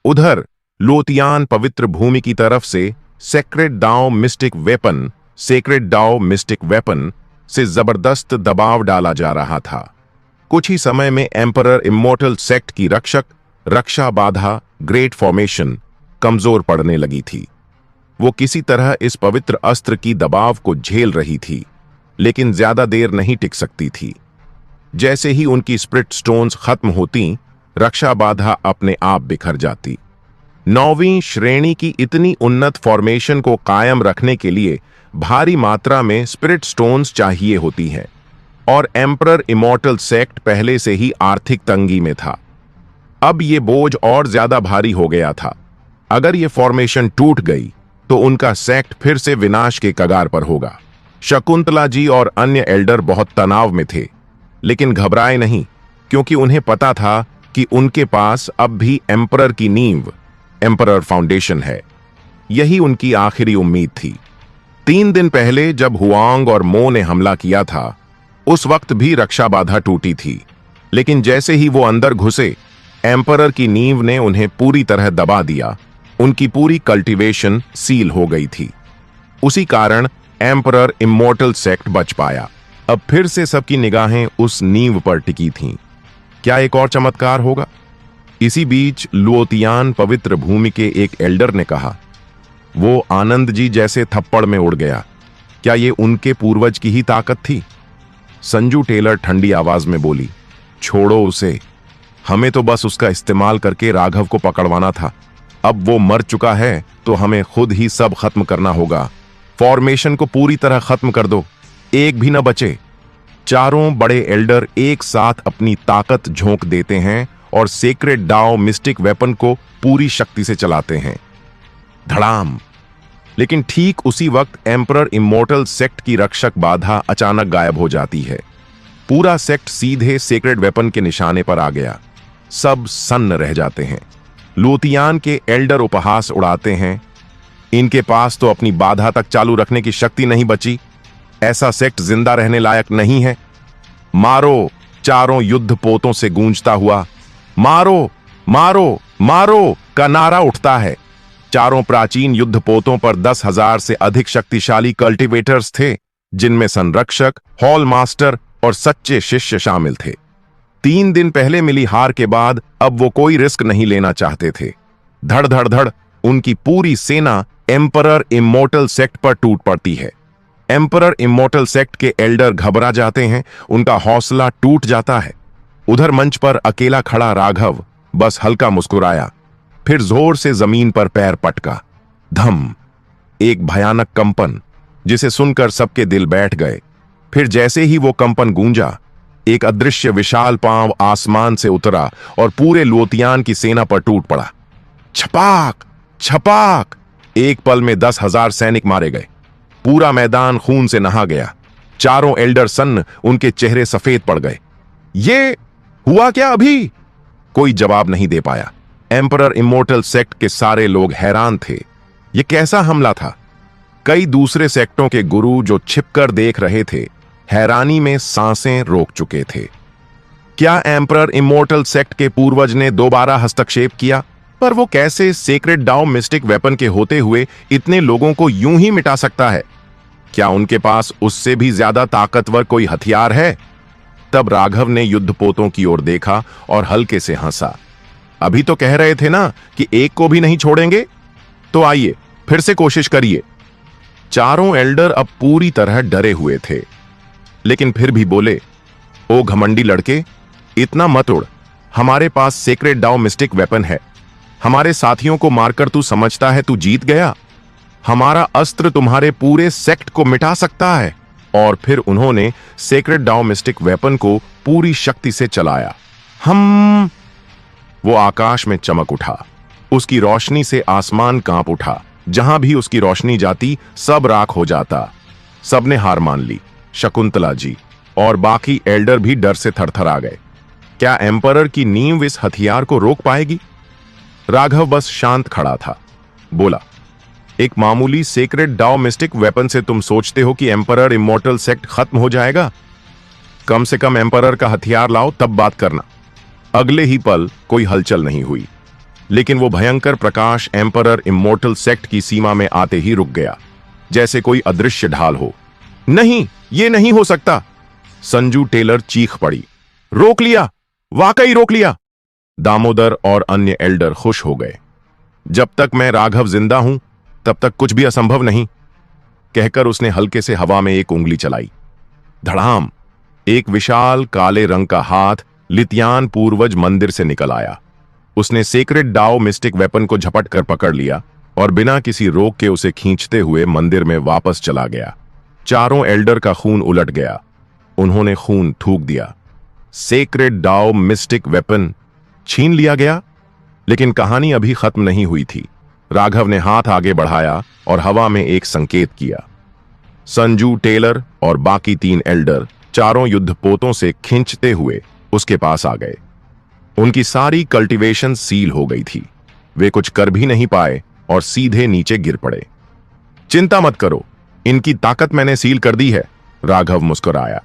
A: उधर लोतियान पवित्र भूमि की तरफ से सेक्रेड डाओ मिस्टिक वेपन से जबरदस्त दबाव डाला जा रहा था। कुछ ही समय में एम्परर इमोर्टल सेक्ट की रक्षा बाधा ग्रेट फॉर्मेशन कमजोर पड़ने लगी थी। वो किसी तरह इस पवित्र अस्त्र की दबाव को झेल रही थी, लेकिन ज्यादा देर नहीं टिक सकती थी। जैसे ही उनकी स्पिरिट स्टोन्स खत्म होती, रक्षा बाधा अपने आप बिखर जाती। 9वीं श्रेणी की इतनी उन्नत फॉर्मेशन को कायम रखने के लिए भारी मात्रा में स्पिरिट स्टोन्स चाहिए होती हैं, और एम्परर इमॉर्टल सेक्ट पहले से ही आर्थिक तंगी में था। अब ये बोझ और ज्यादा भारी हो गया था। अगर ये फॉर्मेशन टूट गई तो उनका सेक्ट फिर से विनाश के कगार पर होगा। शकुंतला जी और अन्य एल्डर बहुत तनाव में थे, लेकिन घबराए नहीं, क्योंकि उन्हें पता था कि उनके पास अब भी एम्परर की नींव, एम्परर फाउंडेशन है। यही उनकी आखिरी उम्मीद थी। 3 दिन पहले जब हुआंग और मो ने हमला किया था, उस वक्त भी रक्षा बाधा टूटी थी, लेकिन जैसे ही वो अंदर घुसे, एम्परर की नींव ने उन्हें पूरी तरह दबा दिया। उनकी पूरी कल्टीवेशन सील हो गई थी। उसी कारण एम्परर इमॉर्टल सेक्ट बच पाया। अब फिर से सबकी निगाहें उस नींव पर टिकी थीं। क्या एक और चमत्कार होगा? इसी बीच लुओतियान पवित्र भूमि के एक एल्डर ने कहा, वो आनंद जी जैसे थप्पड़ में उड़ गया। क्या ये उनके पूर्वज की ही ताकत थी? संजू टेलर ठंडी आवाज में बोली, छोड़ो उसे, हमें तो बस उसका इस्तेमाल करके राघव को पकड़वाना था। अब वो मर चुका है तो हमें खुद ही सब खत्म करना होगा। फॉर्मेशन को पूरी तरह खत्म कर दो, एक भी न बचे। चारों बड़े एल्डर एक साथ अपनी ताकत झोंक देते हैं और सेक्रेड डाओ मिस्टिक वेपन को पूरी शक्ति से चलाते हैं। धड़ाम! लेकिन ठीक उसी वक्त एम्परर इमॉर्टल सेक्ट की रक्षक बाधा अचानक गायब हो जाती है। पूरा सेक्ट सीधे सेक्रेड वेपन के निशाने पर आ गया। सब सन्न रह जाते हैं। लुओतियान के एल्डर उपहास उड़ाते हैं, इनके पास तो अपनी बाधा तक चालू रखने की शक्ति नहीं बची। ऐसा सेक्ट जिंदा रहने लायक नहीं है। मारो! चारों युद्ध पोतों से गूंजता हुआ मारो मारो मारो का नारा उठता है। चारों प्राचीन युद्ध पोतों पर 10,000 से अधिक शक्तिशाली कल्टीवेटर्स थे, जिनमें संरक्षक, हॉल मास्टर और सच्चे शिष्य शामिल थे। 3 दिन पहले मिली हार के बाद अब वो कोई रिस्क नहीं लेना चाहते थे। धड़ धड़ धड़ उनकी पूरी सेना एम्परर इमॉर्टल सेक्ट पर टूट पड़ती है। एम्परर इमॉर्टल सेक्ट के एल्डर घबरा जाते हैं, उनका हौसला टूट जाता है। उधर मंच पर अकेला खड़ा राघव बस हल्का मुस्कुराया, फिर जोर से जमीन पर पैर पटका। धम! एक भयानक कंपन, जिसे सुनकर सबके दिल बैठ गए। फिर जैसे ही वो कंपन गूंजा, एक अदृश्य विशाल पांव आसमान से उतरा और पूरे लुओतियान की सेना पर टूट पड़ा। छपाक! छपाक! एक पल में 10,000 सैनिक मारे गए। पूरा मैदान खून से नहा गया। चारों एल्डर सन्न, उनके चेहरे सफेद पड़ गए। ये हुआ क्या अभी? कोई जवाब नहीं दे पाया। एम्परर इमॉर्टल सेक्ट के सारे लोग हैरान थे। ये कैसा हमला था? कई दूसरे सेक्टों के गुरु जो छिपकर देख रहे थे, हैरानी में सांसें रोक चुके थे। क्या एम्परर इमोर्टल सेक्ट के पूर्वज ने दोबारा हस्तक्षेप किया? पर वो कैसे सेक्रेड डाओ मिस्टिक वेपन के होते हुए इतने लोगों को यूं ही मिटा सकता है? क्या उनके पास उससे भी ज्यादा ताकतवर कोई हथियार है? तब राघव ने युद्धपोतों की ओर देखा और हल्के से हंसा। अभी तो कह रहे थे ना कि एक को भी नहीं छोड़ेंगे। तो आइए फिर से कोशिश करिए। चारों एल्डर अब पूरी तरह डरे हुए थे, लेकिन फिर भी बोले, ओ घमंडी लड़के, इतना मत उड़। हमारे पास सेक्रेड डाओ मिस्टिक वेपन है। हमारे साथियों को मारकर तू समझता है तू जीत गया? हमारा अस्त्र तुम्हारे पूरे सेक्ट को मिटा सकता है। और फिर उन्होंने सेक्रेड डाओ मिस्टिक वेपन को पूरी शक्ति से चलाया। वो आकाश में चमक उठा। उसकी रोशनी से आसमान कांप उठा। जहां भी उसकी रोशनी जाती सब राख हो जाता। सबने हार मान ली। शकुंतला जी और बाकी एल्डर भी डर से थरथरा गए। क्या एम्परर की नींव इस हथियार को रोक पाएगी? राघव बस शांत खड़ा था। बोला, एक मामूली सेक्रेड डाओ मिस्टिक वेपन से तुम सोचते हो कि एम्परर इमोर्टल सेक्ट खत्म हो जाएगा? कम से कम एम्परर का हथियार लाओ, तब बात करना। अगले ही पल कोई हलचल नहीं हुई, लेकिन वो भयंकर प्रकाश एम्परर इमोर्टल सेक्ट की सीमा में आते ही रुक गया, जैसे कोई अदृश्य ढाल हो। नहीं, ये नहीं हो सकता। संजू टेलर चीख पड़ी। रोक लिया, वाकई रोक लिया। दामोदर और अन्य एल्डर खुश हो गए। जब तक मैं राघव जिंदा हूं तब तक कुछ भी असंभव नहीं, कहकर उसने हल्के से हवा में एक उंगली चलाई। धड़ाम, एक विशाल काले रंग का हाथ लितियान पूर्वज मंदिर से निकल आया। उसने सेक्रेड डाओ मिस्टिक वेपन को झपट कर पकड़ लिया और बिना किसी रोक के उसे खींचते हुए मंदिर में वापस चला गया। चारों एल्डर का खून उलट गया। उन्होंने खून थूक दिया। सेक्रेड डाओ मिस्टिक वेपन छीन लिया गया। लेकिन कहानी अभी खत्म नहीं हुई थी। राघव ने हाथ आगे बढ़ाया और हवा में एक संकेत किया। संजू टेलर और बाकी 3 एल्डर चारों युद्धपोतों से खींचते हुए उसके पास आ गए। उनकी सारी कल्टीवेशन सील हो गई थी। वे कुछ कर भी नहीं पाए और सीधे नीचे गिर पड़े। चिंता मत करो, इनकी ताकत मैंने सील कर दी है, राघव मुस्कुराया।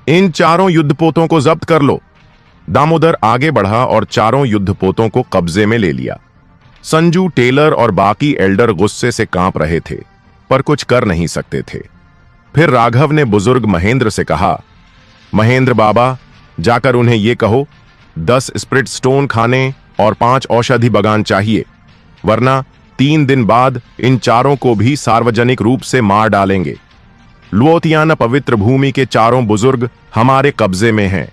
A: इन चारों युद्धपोतों को जब्त कर लो। दामोदर आगे बढ़ा और चारों युद्धपोतों को कब्जे में ले लिया। संजू टेलर और बाकी एल्डर गुस्से से कांप रहे थे, पर कुछ कर नहीं सकते थे। फिर राघव ने बुजुर्ग महेंद्र से कहा, महेंद्र बाबा, जाकर उन्हें यह कहो 10 स्प्रिट स्टोन खाने और 5 औषधि बगान चाहिए, वरना 3 दिन बाद इन चारों को भी सार्वजनिक रूप से मार डालेंगे। लुओतियाना पवित्र भूमि के चारों बुजुर्ग हमारे कब्जे में हैं।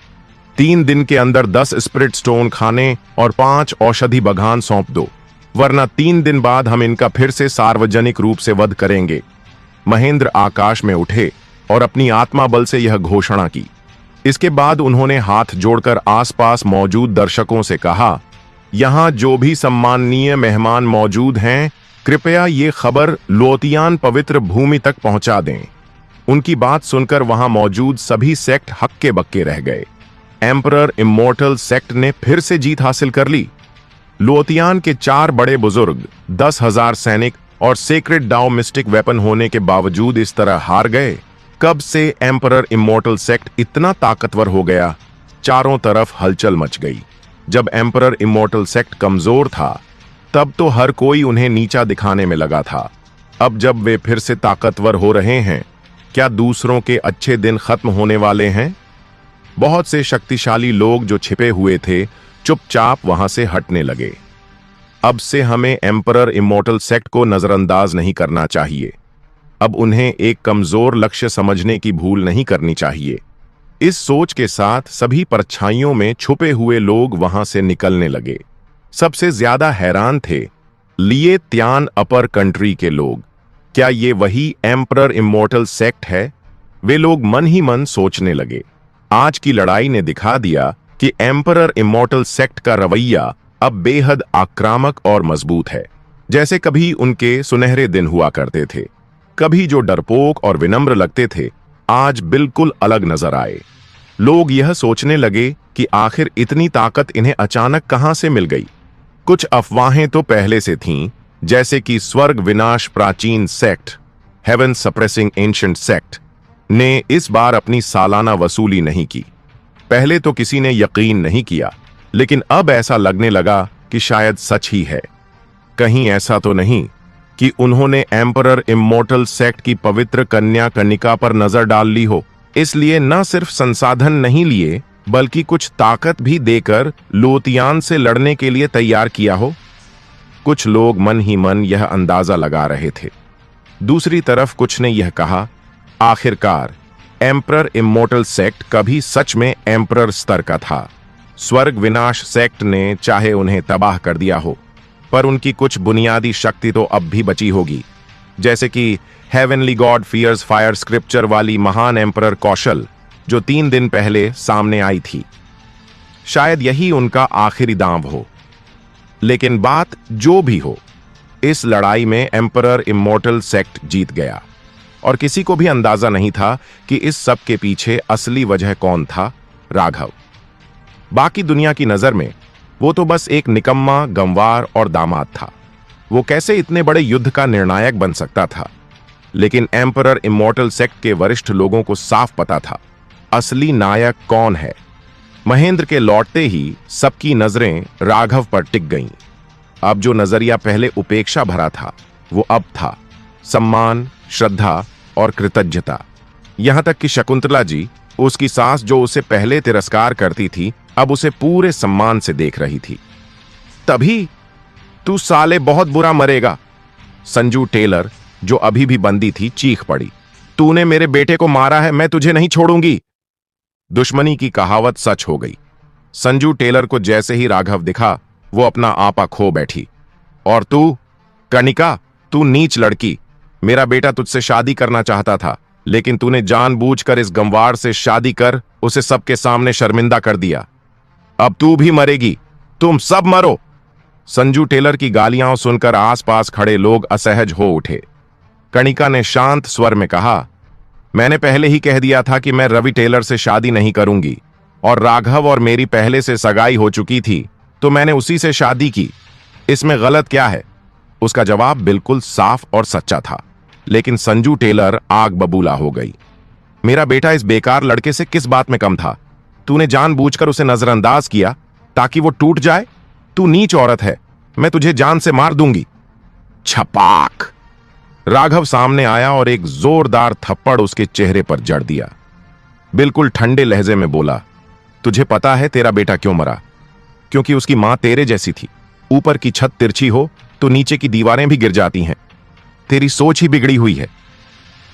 A: 3 दिन के अंदर 10 स्प्रिट स्टोन खाने और 5 औषधि बगान सौंप दो, वरना 3 दिन बाद हम इनका फिर से सार्वजनिक रूप से वध करेंगे। महेंद्र आकाश में उठे और अपनी आत्मा बल से यह घोषणा की। इसके बाद उन्होंने हाथ जोड़कर आसपास मौजूद दर्शकों से कहा, यहां जो भी सम्माननीय मेहमान मौजूद हैं, कृपया ये खबर लोतियान पवित्र भूमि तक पहुंचा दें। उनकी बात सुनकर वहां मौजूद सभी सेक्ट हक्के बक्के रह गए। एम्परर इमोर्टल सेक्ट ने फिर से जीत हासिल कर ली। लोतियान के 4 बड़े बुजुर्ग, 10,000 सैनिक और सेक्रेड डाओ मिस्टिक वेपन होने के बावजूद इस तरह हार गए। कब से एम्परर इमोर्टल सेक्ट इतना ताकतवर हो गया? चारों तरफ हलचल मच गई। जब एम्परर इमोर्टल सेक्ट कमजोर था, तब तो हर कोई उन्हें नीचा दिखाने में लगा था। अब जब वे फिर से ताकतवर हो रहे हैं, क्या दूसरों के अच्छे दिन खत्म होने वाले हैं? बहुत से शक्तिशाली लोग जो छिपे हुए थे, चुपचाप वहां से हटने लगे। अब से हमें एम्परर इमोर्टल सेक्ट को नजरअंदाज नहीं करना चाहिए। अब उन्हें एक कमजोर लक्ष्य समझने की भूल नहीं करनी चाहिए। इस सोच के साथ सभी परछाइयों में छुपे हुए लोग वहां से निकलने लगे। सबसे ज्यादा हैरान थे लिए त्यान अपर कंट्री के लोग। क्या ये वही एम्परर इमोर्टल सेक्ट है? वे लोग मन ही मन सोचने लगे। आज की लड़ाई ने दिखा दिया कि एम्परर इमोर्टल सेक्ट का रवैया अब बेहद आक्रामक और मजबूत है। जैसे कभी उनके सुनहरे दिन हुआ करते थे, कभी जो डरपोक और विनम्र लगते थे, आज बिल्कुल अलग नजर आए। लोग यह सोचने लगे कि आखिर इतनी ताकत इन्हें अचानक कहां से मिल गई। कुछ अफवाहें तो पहले से थीं, जैसे कि स्वर्ग विनाश प्राचीन sect, heaven suppressing ancient sect, ने इस बार अपनी सालाना वसूली नहीं की। पहले तो किसी ने यकीन नहीं किया, लेकिन अब ऐसा लगने लगा कि शायद सच ही है। कहीं ऐसा तो नहीं कि उन्होंने एम्परर इमोर्टल सेक्ट की पवित्र कन्या कनिका पर नजर डाल ली हो, इसलिए न सिर्फ संसाधन नहीं लिए बल्कि कुछ ताकत भी देकर लोतियान से लड़ने के लिए तैयार किया हो। कुछ लोग मन ही मन यह अंदाजा लगा रहे थे। दूसरी तरफ कुछ ने यह कहा, आखिरकार एम्परर इमोर्टल सेक्ट कभी सच में एम्परर स्तर का था। स्वर्ग विनाश सेक्ट ने चाहे उन्हें तबाह कर दिया हो, पर उनकी कुछ बुनियादी शक्ति तो अब भी बची होगी, जैसे कि heavenly god fierce fire scripture वाली महान एम्परर कौशल जो 3 दिन पहले सामने आई थी। शायद यही उनका आखिरी दांव हो। लेकिन बात जो भी हो, इस लड़ाई में एम्परर इमोर्टल सेक्ट जीत गया, और किसी को भी अंदाजा नहीं था कि इस सब के पीछे असली वजह कौन था। राघव। बाकी दुनिया की नजर में वो तो बस एक निकम्मा, गंवार और दामाद था। वो कैसे इतने बड़े युद्ध का निर्णायक बन सकता था? लेकिन एम्परर इमोर्टल सेक्ट के वरिष्ठ लोगों को साफ पता था असली नायक कौन है। महेंद्र के लौटते ही सबकी नजरें राघव पर टिक गईं। अब जो नजरिया पहले उपेक्षा भरा था, वो अब था सम्मान, श्रद्धा और कृतज्ञता। यहां तक कि शकुंतला जी, उसकी सास जो उसे पहले तिरस्कार करती थी, अब उसे पूरे सम्मान से देख रही थी। तभी तू साले बहुत बुरा मरेगा, संजू टेलर जो अभी भी बंदी थी चीख पड़ी। तूने मेरे बेटे को मारा है, मैं तुझे नहीं छोड़ूंगी। दुश्मनी की कहावत सच हो गई। संजू टेलर को जैसे ही राघव दिखा, वो अपना आपा खो बैठी। और तू कनिका, तू नीच लड़की, मेरा बेटा तुझसे शादी करना चाहता था, लेकिन तूने जानबूझकर इस गंवार से शादी कर उसे सबके सामने शर्मिंदा कर दिया। अब तू भी मरेगी, तुम सब मरो। संजू टेलर की गालियां सुनकर आसपास खड़े लोग असहज हो उठे। कणिका ने शांत स्वर में कहा, मैंने पहले ही कह दिया था कि मैं रवि टेलर से शादी नहीं करूंगी, और राघव और मेरी पहले से सगाई हो चुकी थी, तो मैंने उसी से शादी की। इसमें गलत क्या है? उसका जवाब बिल्कुल साफ और सच्चा था। लेकिन संजू टेलर आग बबूला हो गई। मेरा बेटा इस बेकार लड़के से किस बात में कम था? तूने जानबूझकर उसे नजरअंदाज किया ताकि वो टूट जाए। तू नीच औरत है, मैं तुझे जान से मार दूंगी। छपाक! राघव सामने आया और एक जोरदार थप्पड़ उसके चेहरे पर जड़ दिया। बिल्कुल ठंडे लहजे में बोला, तुझे पता है तेरा बेटा क्यों मरा? क्योंकि उसकी मां तेरे जैसी थी। ऊपर की छत तिरछी हो तो नीचे की दीवारें भी गिर जाती हैं। तेरी सोच ही बिगड़ी हुई है।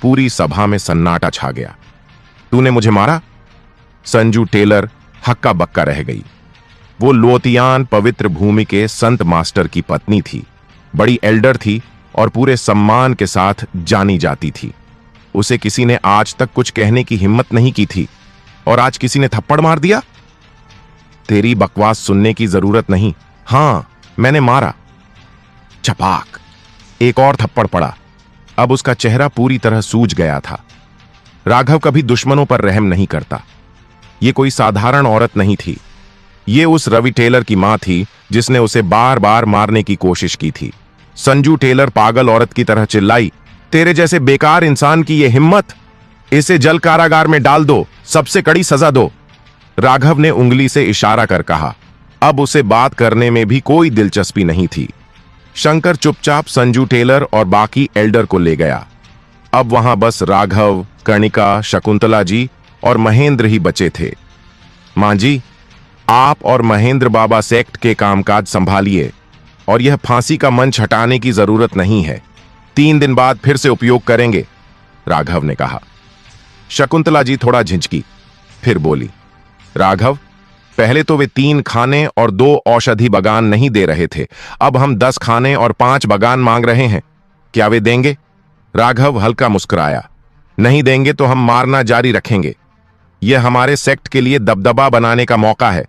A: पूरी सभा में सन्नाटा छा गया। तूने मुझे मारा? संजू टेलर हक्का बक्का रह गई। वो लोतियान पवित्र भूमि के संत मास्टर की पत्नी थी, बड़ी एल्डर थी और पूरे सम्मान के साथ जानी जाती थी। उसे किसी ने आज तक कुछ कहने की हिम्मत नहीं की थी, और आज किसी ने थप्पड़ मार दिया। तेरी बकवास सुनने की जरूरत नहीं। हां, मैंने मारा। छपाक! एक और थप्पड़ पड़ा। अब उसका चेहरा पूरी तरह सूज गया था। राघव कभी दुश्मनों पर रहम नहीं करता। ये कोई साधारण औरत नहीं थी। ये उस रवि टेलर की मां थी जिसने उसे बार बार मारने की कोशिश की थी। संजू टेलर पागल औरत की तरह चिल्लाई, तेरे जैसे बेकार इंसान की यह हिम्मत! इसे जल कारागार में डाल दो, सबसे कड़ी सजा दो। राघव ने उंगली से इशारा कर कहा। अब उसे बात करने में भी कोई दिलचस्पी नहीं थी। शंकर चुपचाप संजू टेलर और बाकी एल्डर को ले गया। अब वहां बस राघव, कणिका, शकुंतला जी और महेंद्र ही बचे थे। मां जी, आप और महेंद्र बाबा सेक्ट के कामकाज संभालिए, और यह फांसी का मंच हटाने की जरूरत नहीं है। 3 दिन बाद फिर से उपयोग करेंगे, राघव ने कहा। शकुंतला जी थोड़ा झिझकी, फिर बोली, राघव, पहले तो वे 3 खाने और 2 औषधि बगान नहीं दे रहे थे। अब हम 10 खाने और 5 बगान मांग रहे हैं। क्या वे देंगे? राघव हल्का मुस्कुराया। नहीं देंगे तो हम मारना जारी रखेंगे। यह हमारे सेक्ट के लिए दबदबा बनाने का मौका है,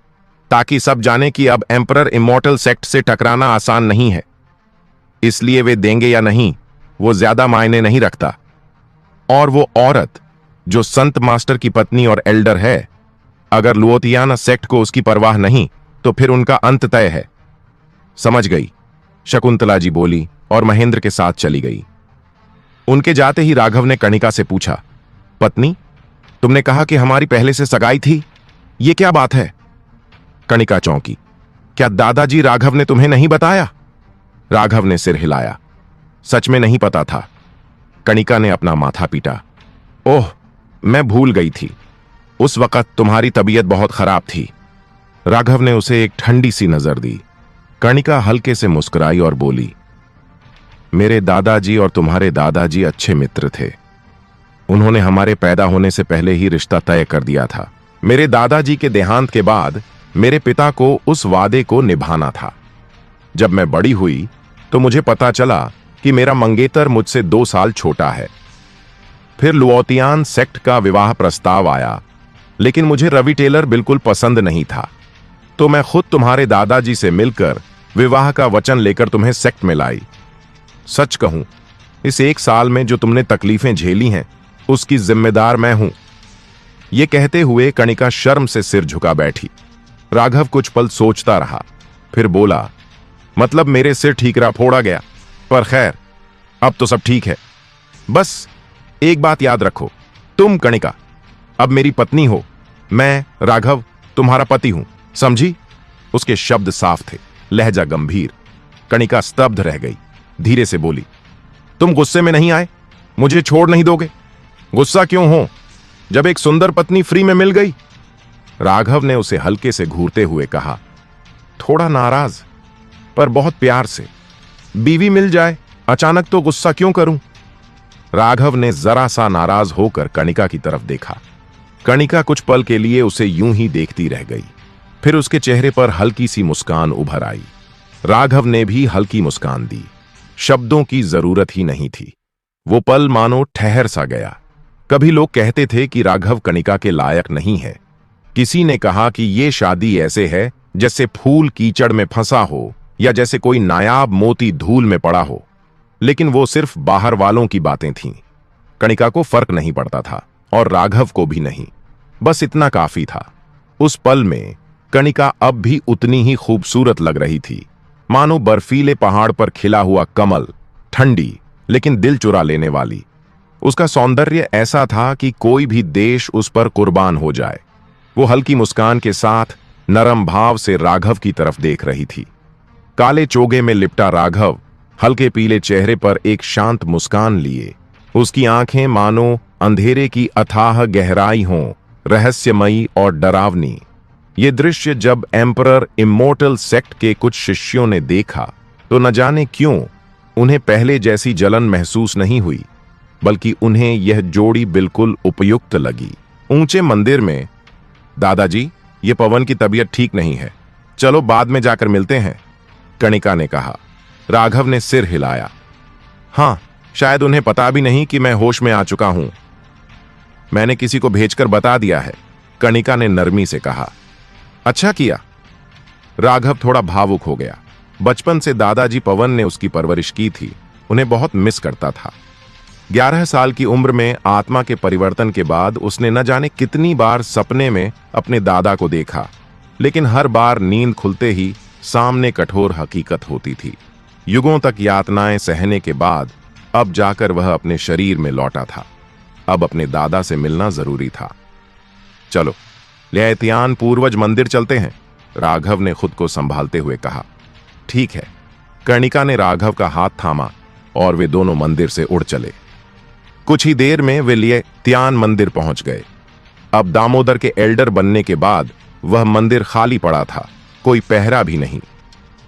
A: ताकि सब जाने कि अब एम्परर इमोर्टल सेक्ट से टकराना आसान नहीं है। इसलिए वे देंगे या नहीं, वो ज्यादा मायने नहीं रखता। और वो औरत जो संत मास्टर की पत्नी और एल्डर है, अगर लुओतियाना सेक्ट को उसकी परवाह नहीं, तो फिर उनका अंत तय है। समझ गई, शकुंतला जी बोली और महेंद्र के साथ चली गई। उनके जाते ही राघव ने कणिका से पूछा, पत्नी, तुमने कहा कि हमारी पहले से सगाई थी, ये क्या बात है? कणिका चौंकी। क्या दादाजी राघव ने तुम्हें नहीं बताया? राघव ने सिर हिलाया। सच में नहीं पता था। कणिका ने अपना माथा पीटा। ओह, मैं भूल गई थी। उस वक्त तुम्हारी तबीयत बहुत खराब थी। राघव ने उसे एक ठंडी सी नजर दी। कणिका हल्के से मुस्कुराई और बोली, मेरे दादाजी और तुम्हारे दादाजी अच्छे मित्र थे। उन्होंने हमारे पैदा होने से पहले ही रिश्ता तय कर दिया था। मेरे दादाजी के देहांत के बाद मेरे पिता को उस वादे को निभाना था। जब मैं बड़ी हुई तो मुझे पता चला कि मेरा मंगेतर मुझसे 2 साल छोटा है। फिर लुओतियान सेक्ट का विवाह प्रस्ताव आया, लेकिन मुझे रवि टेलर बिल्कुल पसंद नहीं था। तो मैं खुद तुम्हारे दादाजी से मिलकर विवाह का वचन लेकर तुम्हें सेक्ट में लाई। सच कहूं, इस 1 साल में जो तुमने तकलीफें झेली हैं, उसकी जिम्मेदार मैं हूं। यह कहते हुए कणिका शर्म से सिर झुका बैठी। राघव कुछ पल सोचता रहा, फिर बोला, मतलब मेरे सिर ठीकरा फोड़ा गया, पर खैर, अब तो सब ठीक है। बस एक बात याद रखो, तुम कणिका अब मेरी पत्नी हो, मैं राघव तुम्हारा पति हूं, समझी? उसके शब्द साफ थे, लहजा गंभीर। कणिका स्तब्ध रह गई, धीरे से बोली, तुम गुस्से में नहीं आए? मुझे छोड़ नहीं दोगे? गुस्सा क्यों हो, जब एक सुंदर पत्नी फ्री में मिल गई? राघव ने उसे हल्के से घूरते हुए कहा, थोड़ा नाराज, पर बहुत प्यार से। बीवी मिल जाए अचानक तो गुस्सा क्यों करूं? राघव ने जरा सा नाराज होकर कणिका की तरफ देखा। कणिका कुछ पल के लिए उसे यूं ही देखती रह गई। फिर उसके चेहरे पर हल्की सी मुस्कान उभर आई। राघव ने भी हल्की मुस्कान दी। शब्दों की जरूरत ही नहीं थी। वो पल मानो ठहर सा गया। कभी लोग कहते थे कि राघव कणिका के लायक नहीं है। किसी ने कहा कि ये शादी ऐसे है जैसे फूल कीचड़ में फंसा हो या जैसे कोई नायाब मोती धूल में पड़ा हो। लेकिन वो सिर्फ बाहर वालों की बातें थीं। कणिका को फर्क नहीं पड़ता था और राघव को भी नहीं। बस इतना काफी था। उस पल में कणिका अब भी उतनी ही खूबसूरत लग रही थी, मानो बर्फीले पहाड़ पर खिला हुआ कमल, ठंडी लेकिन दिल चुरा लेने वाली। उसका सौंदर्य ऐसा था कि कोई भी देश उस पर कुर्बान हो जाए। वो हल्की मुस्कान के साथ नरम भाव से राघव की तरफ देख रही थी। काले चोगे में लिपटा राघव हल्के पीले चेहरे पर एक शांत मुस्कान लिए। उसकी आंखें मानो अंधेरे की अथाह गहराई हों, रहस्यमयी और डरावनी। ये दृश्य जब एम्परर इमोर्टल सेक्ट के कुछ शिष्यों ने देखा तो न जाने क्यों उन्हें पहले जैसी जलन महसूस नहीं हुई, बल्कि उन्हें यह जोड़ी बिल्कुल उपयुक्त लगी। ऊंचे मंदिर में, दादाजी, ये पवन की तबीयत ठीक नहीं है, चलो बाद में जाकर मिलते हैं, कणिका ने कहा। राघव ने सिर हिलाया। हां, शायद उन्हें पता भी नहीं कि मैं होश में आ चुका हूं। मैंने किसी को भेजकर बता दिया है, कणिका ने नरमी से कहा। अच्छा किया। राघव थोड़ा भावुक हो गया। बचपन से दादाजी पवन ने उसकी परवरिश की थी, उन्हें बहुत मिस करता था। 11 साल की उम्र में आत्मा के परिवर्तन के बाद उसने न जाने कितनी बार सपने में अपने दादा को देखा, लेकिन हर बार नींद खुलते ही सामने कठोर हकीकत होती थी। युगों तक यातनाएं सहने के बाद अब जाकर वह अपने शरीर में लौटा था। अब अपने दादा से मिलना जरूरी था। चलो लियातियान पूर्वज मंदिर चलते हैं, राघव ने खुद को संभालते हुए कहा। ठीक है। कणिका ने राघव का हाथ थामा और वे दोनों मंदिर से उड़ चले। कुछ ही देर में वे लियातियान मंदिर पहुंच गए। अब दामोदर के एल्डर बनने के बाद वह मंदिर खाली पड़ा था, कोई पहरा भी नहीं।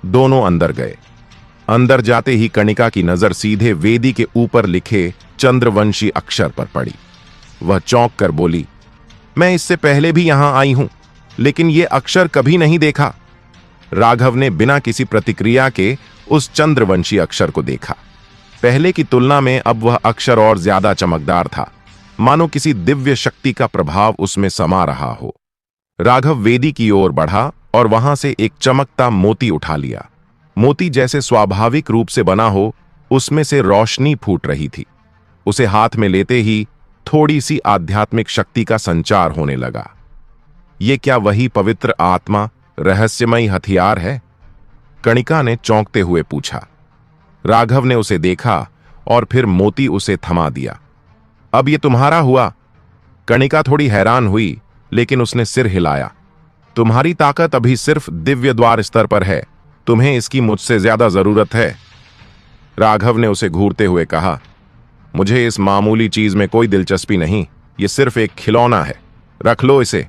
A: दोनों अंदर गए। अंदर जाते ही कणिका की नजर सीधे वेदी के ऊपर लिखे चंद्रवंशी अक्षर पर पड़ी। वह चौंक कर बोली, मैं इससे पहले भी यहां आई हूं, लेकिन यह अक्षर कभी नहीं देखा। राघव ने बिना किसी प्रतिक्रिया के उस चंद्रवंशी अक्षर को देखा। पहले की तुलना में अब वह अक्षर और ज्यादा चमकदार था, मानो किसी दिव्य शक्ति का प्रभाव उसमें समा रहा हो। राघव वेदी की ओर बढ़ा और वहां से एक चमकता मोती उठा लिया। मोती जैसे स्वाभाविक रूप से बना हो, उसमें से रोशनी फूट रही थी। उसे हाथ में लेते ही थोड़ी सी आध्यात्मिक शक्ति का संचार होने लगा। ये क्या वही पवित्र आत्मा, रहस्यमयी हथियार है? कणिका ने चौंकते हुए पूछा। राघव ने उसे देखा और फिर मोती उसे थमा दिया। अब ये तुम्हारा हुआ? कणिका थोड़ी हैरान हुई, लेकिन उसने सिर हिलाया। तुम्हारी ताकत अभी सिर्फ दिव्य द्वार स्तर पर है, तुम्हें इसकी मुझसे ज्यादा जरूरत है। राघव ने उसे घूरते हुए कहा, मुझे इस मामूली चीज में कोई दिलचस्पी नहीं, ये सिर्फ एक खिलौना है, रख लो इसे।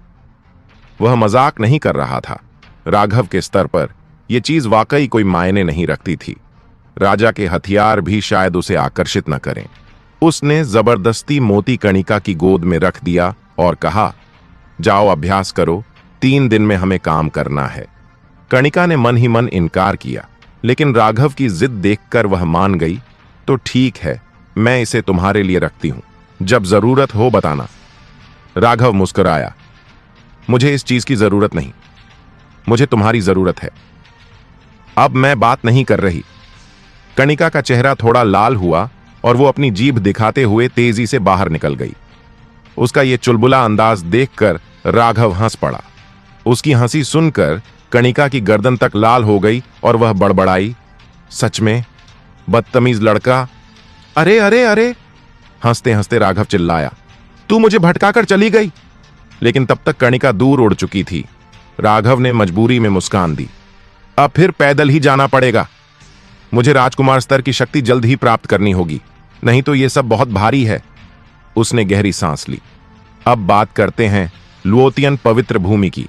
A: वह मजाक नहीं कर रहा था। राघव के स्तर पर यह चीज वाकई कोई मायने नहीं रखती थी। राजा के हथियार भी शायद उसे आकर्षित न करें। उसने जबरदस्ती मोती कणिका की गोद में रख दिया और कहा, जाओ अभ्यास करो, 3 दिन में हमें काम करना है। कणिका ने मन ही मन इनकार किया, लेकिन राघव की जिद देखकर वह मान गई। तो ठीक है, मैं इसे तुम्हारे लिए रखती हूं, जब जरूरत हो बताना। राघव मुस्कुराया, मुझे इस चीज की जरूरत नहीं, मुझे तुम्हारी जरूरत है। अब मैं बात नहीं कर रही। कणिका का चेहरा थोड़ा लाल हुआ और वो अपनी जीभ दिखाते हुए तेजी से बाहर निकल गई। उसका ये चुलबुला अंदाज देखकर राघव हंस पड़ा। उसकी हंसी सुनकर कणिका की गर्दन तक लाल हो गई और वह बड़बड़ाई, सच में बदतमीज लड़का। अरे अरे अरे, हंसते हंसते राघव चिल्लाया, तू मुझे भटकाकर चली गई। लेकिन तब तक कणिका दूर उड़ चुकी थी। राघव ने मजबूरी में मुस्कान दी, अब फिर पैदल ही जाना पड़ेगा। मुझे राजकुमार स्तर की शक्ति जल्द ही प्राप्त करनी होगी, नहीं तो यह सब बहुत भारी है। उसने गहरी सांस ली। अब बात करते हैं लुओतियन पवित्र भूमि की।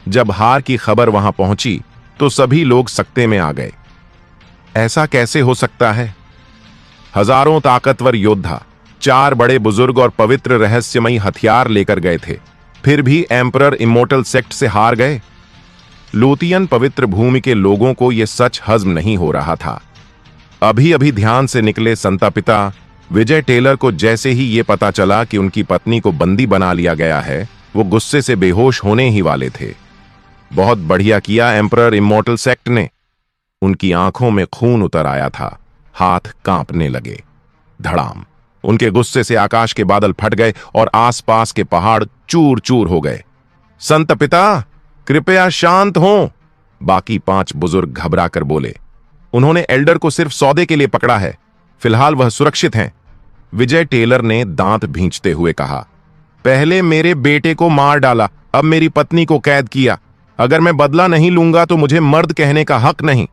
A: जब हार की खबर वहां पहुंची तो सभी लोग सकते में आ गए। ऐसा कैसे हो सकता है? हजारों ताकतवर योद्धा, 4 बड़े बुजुर्ग और पवित्र रहस्यमयी हथियार लेकर गए थे, फिर भी एम्परर इमोर्टल सेक्ट से हार गए। लुओतियन पवित्र भूमि के लोगों को यह सच हजम नहीं हो रहा था। अभी अभी ध्यान से निकले संता पिता विजय टेलर को जैसे ही यह पता चला कि उनकी पत्नी को बंदी बना लिया गया है, वो गुस्से से बेहोश होने ही वाले थे। बहुत बढ़िया किया एम्परर इमोर्टल सेक्ट ने। उनकी आंखों में खून उतर आया था, हाथ कांपने लगे। धड़ाम, उनके गुस्से से आकाश के बादल फट गए और आसपास के पहाड़ चूर चूर हो गए। संत पिता, कृपया शांत हों, बाकी 5 बुजुर्ग घबरा कर बोले। उन्होंने एल्डर को सिर्फ सौदे के लिए पकड़ा है, फिलहाल वह सुरक्षित हैं। विजय टेलर ने दांत भींचते हुए कहा, पहले मेरे बेटे को मार डाला, अब मेरी पत्नी को कैद किया। अगर मैं बदला नहीं लूंगा तो मुझे मर्द कहने का हक नहीं।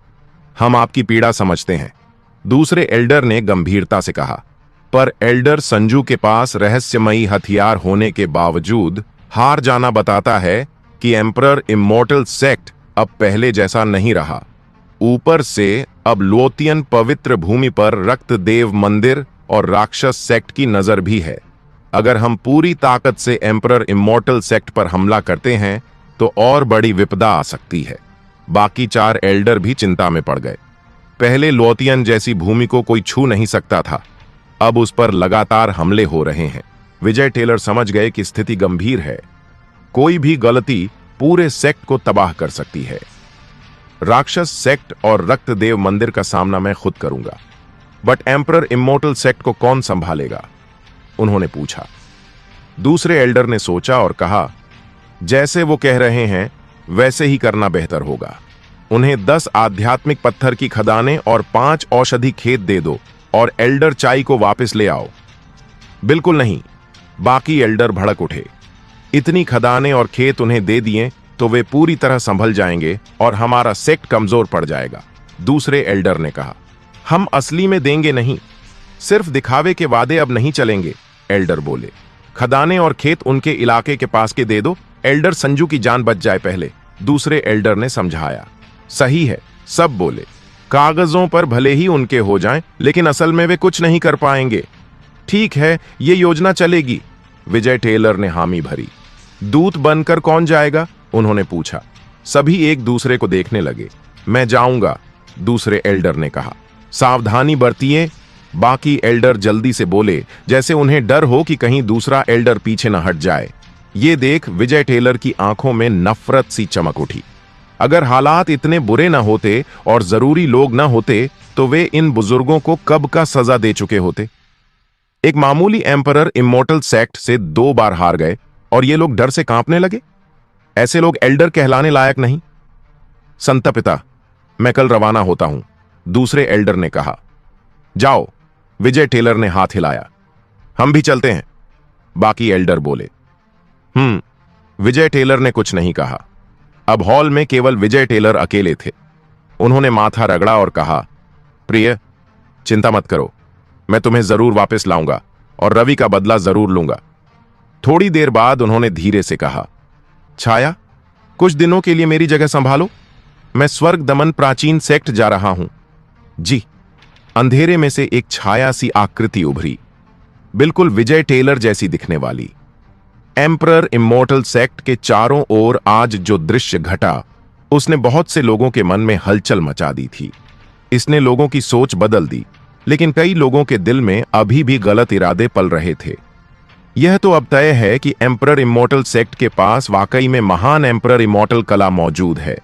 A: हम आपकी पीड़ा समझते हैं, दूसरे एल्डर ने गंभीरता से कहा। पर एल्डर संजू के पास रहस्यमयी हथियार होने के बावजूद हार जाना बताता है कि एम्परर इमोर्टल सेक्ट अब पहले जैसा नहीं रहा। ऊपर से अब लुओतियन पवित्र भूमि पर रक्तदेव मंदिर और राक्षस सेक्ट की नजर भी है। अगर हम पूरी ताकत से एम्परर इमोर्टल सेक्ट पर हमला करते हैं तो और बड़ी विपदा आ सकती है। बाकी 4 एल्डर भी चिंता में पड़ गए। पहले लुओतियन जैसी भूमि को कोई छू नहीं सकता था, अब उस पर लगातार हमले हो रहे हैं। विजय टेलर समझ गए कि स्थिति गंभीर है। कोई भी गलती पूरे सेक्ट को तबाह कर सकती है। राक्षस सेक्ट और रक्तदेव मंदिर का सामना मैं खुद करूंगा, बट एम्परर इमोर्टल सेक्ट को कौन संभालेगा? उन्होंने पूछा। दूसरे एल्डर ने सोचा और कहा, जैसे वो कह रहे हैं वैसे ही करना बेहतर होगा। उन्हें 10 आध्यात्मिक पत्थर की खदानें और 5 औषधि खेत दे दो और एल्डर चाई को वापस ले आओ। बिल्कुल नहीं, बाकी एल्डर भड़क उठे। इतनी खदानें और खेत उन्हें दे दिए तो वे पूरी तरह संभल जाएंगे और हमारा सेक्ट कमजोर पड़ जाएगा। दूसरे एल्डर ने कहा, हम असली में देंगे नहीं, सिर्फ दिखावे के वादे अब नहीं चलेंगे। एल्डर बोले, खदानें और खेत उनके इलाके के पास के दे दो, एल्डर संजू की जान बच जाए पहले। दूसरे एल्डर ने समझाया। सही है, सब बोले। कागजों पर भले ही उनके हो जाएं, लेकिन असल में वे कुछ नहीं कर पाएंगे। ठीक है, ये योजना चलेगी। विजय टेलर ने हामी भरी। दूत बनकर कौन जाएगा? उन्होंने पूछा। सभी एक दूसरे को देखने लगे। मैं जाऊंगा, दूसरे एल्डर ने कहा। सावधानी बरतिए, बाकी एल्डर जल्दी से बोले, जैसे उन्हें डर हो कि कहीं दूसरा एल्डर पीछे न हट जाए। ये देख विजय टेलर की आंखों में नफरत सी चमक उठी। अगर हालात इतने बुरे न होते और जरूरी लोग न होते तो वे इन बुजुर्गों को कब का सजा दे चुके होते। एक मामूली एम्परर इमोर्टल सेक्ट से 2 बार हार गए और ये लोग डर से कांपने लगे। ऐसे लोग एल्डर कहलाने लायक नहीं। संत पिता, मैं कल रवाना होता हूं, दूसरे एल्डर ने कहा। जाओ, विजय टेलर ने हाथ हिलाया। हम भी चलते हैं, बाकी एल्डर बोले। विजय टेलर ने कुछ नहीं कहा। अब हॉल में केवल विजय टेलर अकेले थे। उन्होंने माथा रगड़ा और कहा, प्रिय, चिंता मत करो, मैं तुम्हें जरूर वापस लाऊंगा और रवि का बदला जरूर लूंगा। थोड़ी देर बाद उन्होंने धीरे से कहा, छाया, कुछ दिनों के लिए मेरी जगह संभालो, मैं स्वर्ग दमन प्राचीन सेक्ट जा रहा हूं। जी। अंधेरे में से एक छाया सी आकृति उभरी, बिल्कुल विजय टेलर जैसी दिखने वाली। एम्परर इमोर्टल सेक्ट के चारों ओर आज जो दृश्य घटा, उसने बहुत से लोगों के मन में हलचल मचा दी थी। इसने लोगों की सोच बदल दी, लेकिन कई लोगों के दिल में अभी भी गलत इरादे पल रहे थे। यह तो अब तय है कि एम्परर इमोर्टल सेक्ट के पास वाकई में महान एम्परर इमोर्टल कला मौजूद है।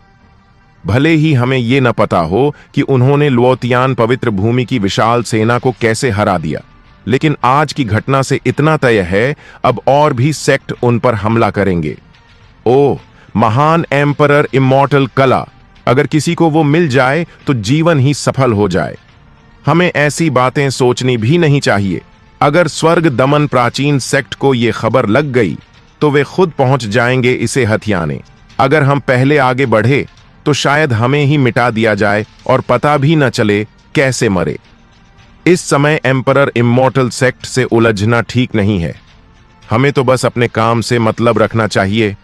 A: भले ही हमें यह न पता हो कि उन्होंने लुओतियान पवित्र भूमि की विशाल सेना को कैसे हरा दिया, लेकिन आज की घटना से इतना तय है, अब और भी सेक्ट उन पर हमला करेंगे। ओह, महान एम्परर इमोर्टल कला, अगर किसी को वो मिल जाए तो जीवन ही सफल हो जाए। हमें ऐसी बातें सोचनी भी नहीं चाहिए। अगर स्वर्ग दमन प्राचीन सेक्ट को ये खबर लग गई तो वे खुद पहुंच जाएंगे इसे हथियाने। अगर हम पहले आगे बढ़े तो शायद हमें ही मिटा दिया जाए और पता भी न चले कैसे मरे। इस समय एम्परर इमोर्टल सेक्ट से उलझना ठीक नहीं है। हमें तो बस अपने काम से मतलब रखना चाहिए।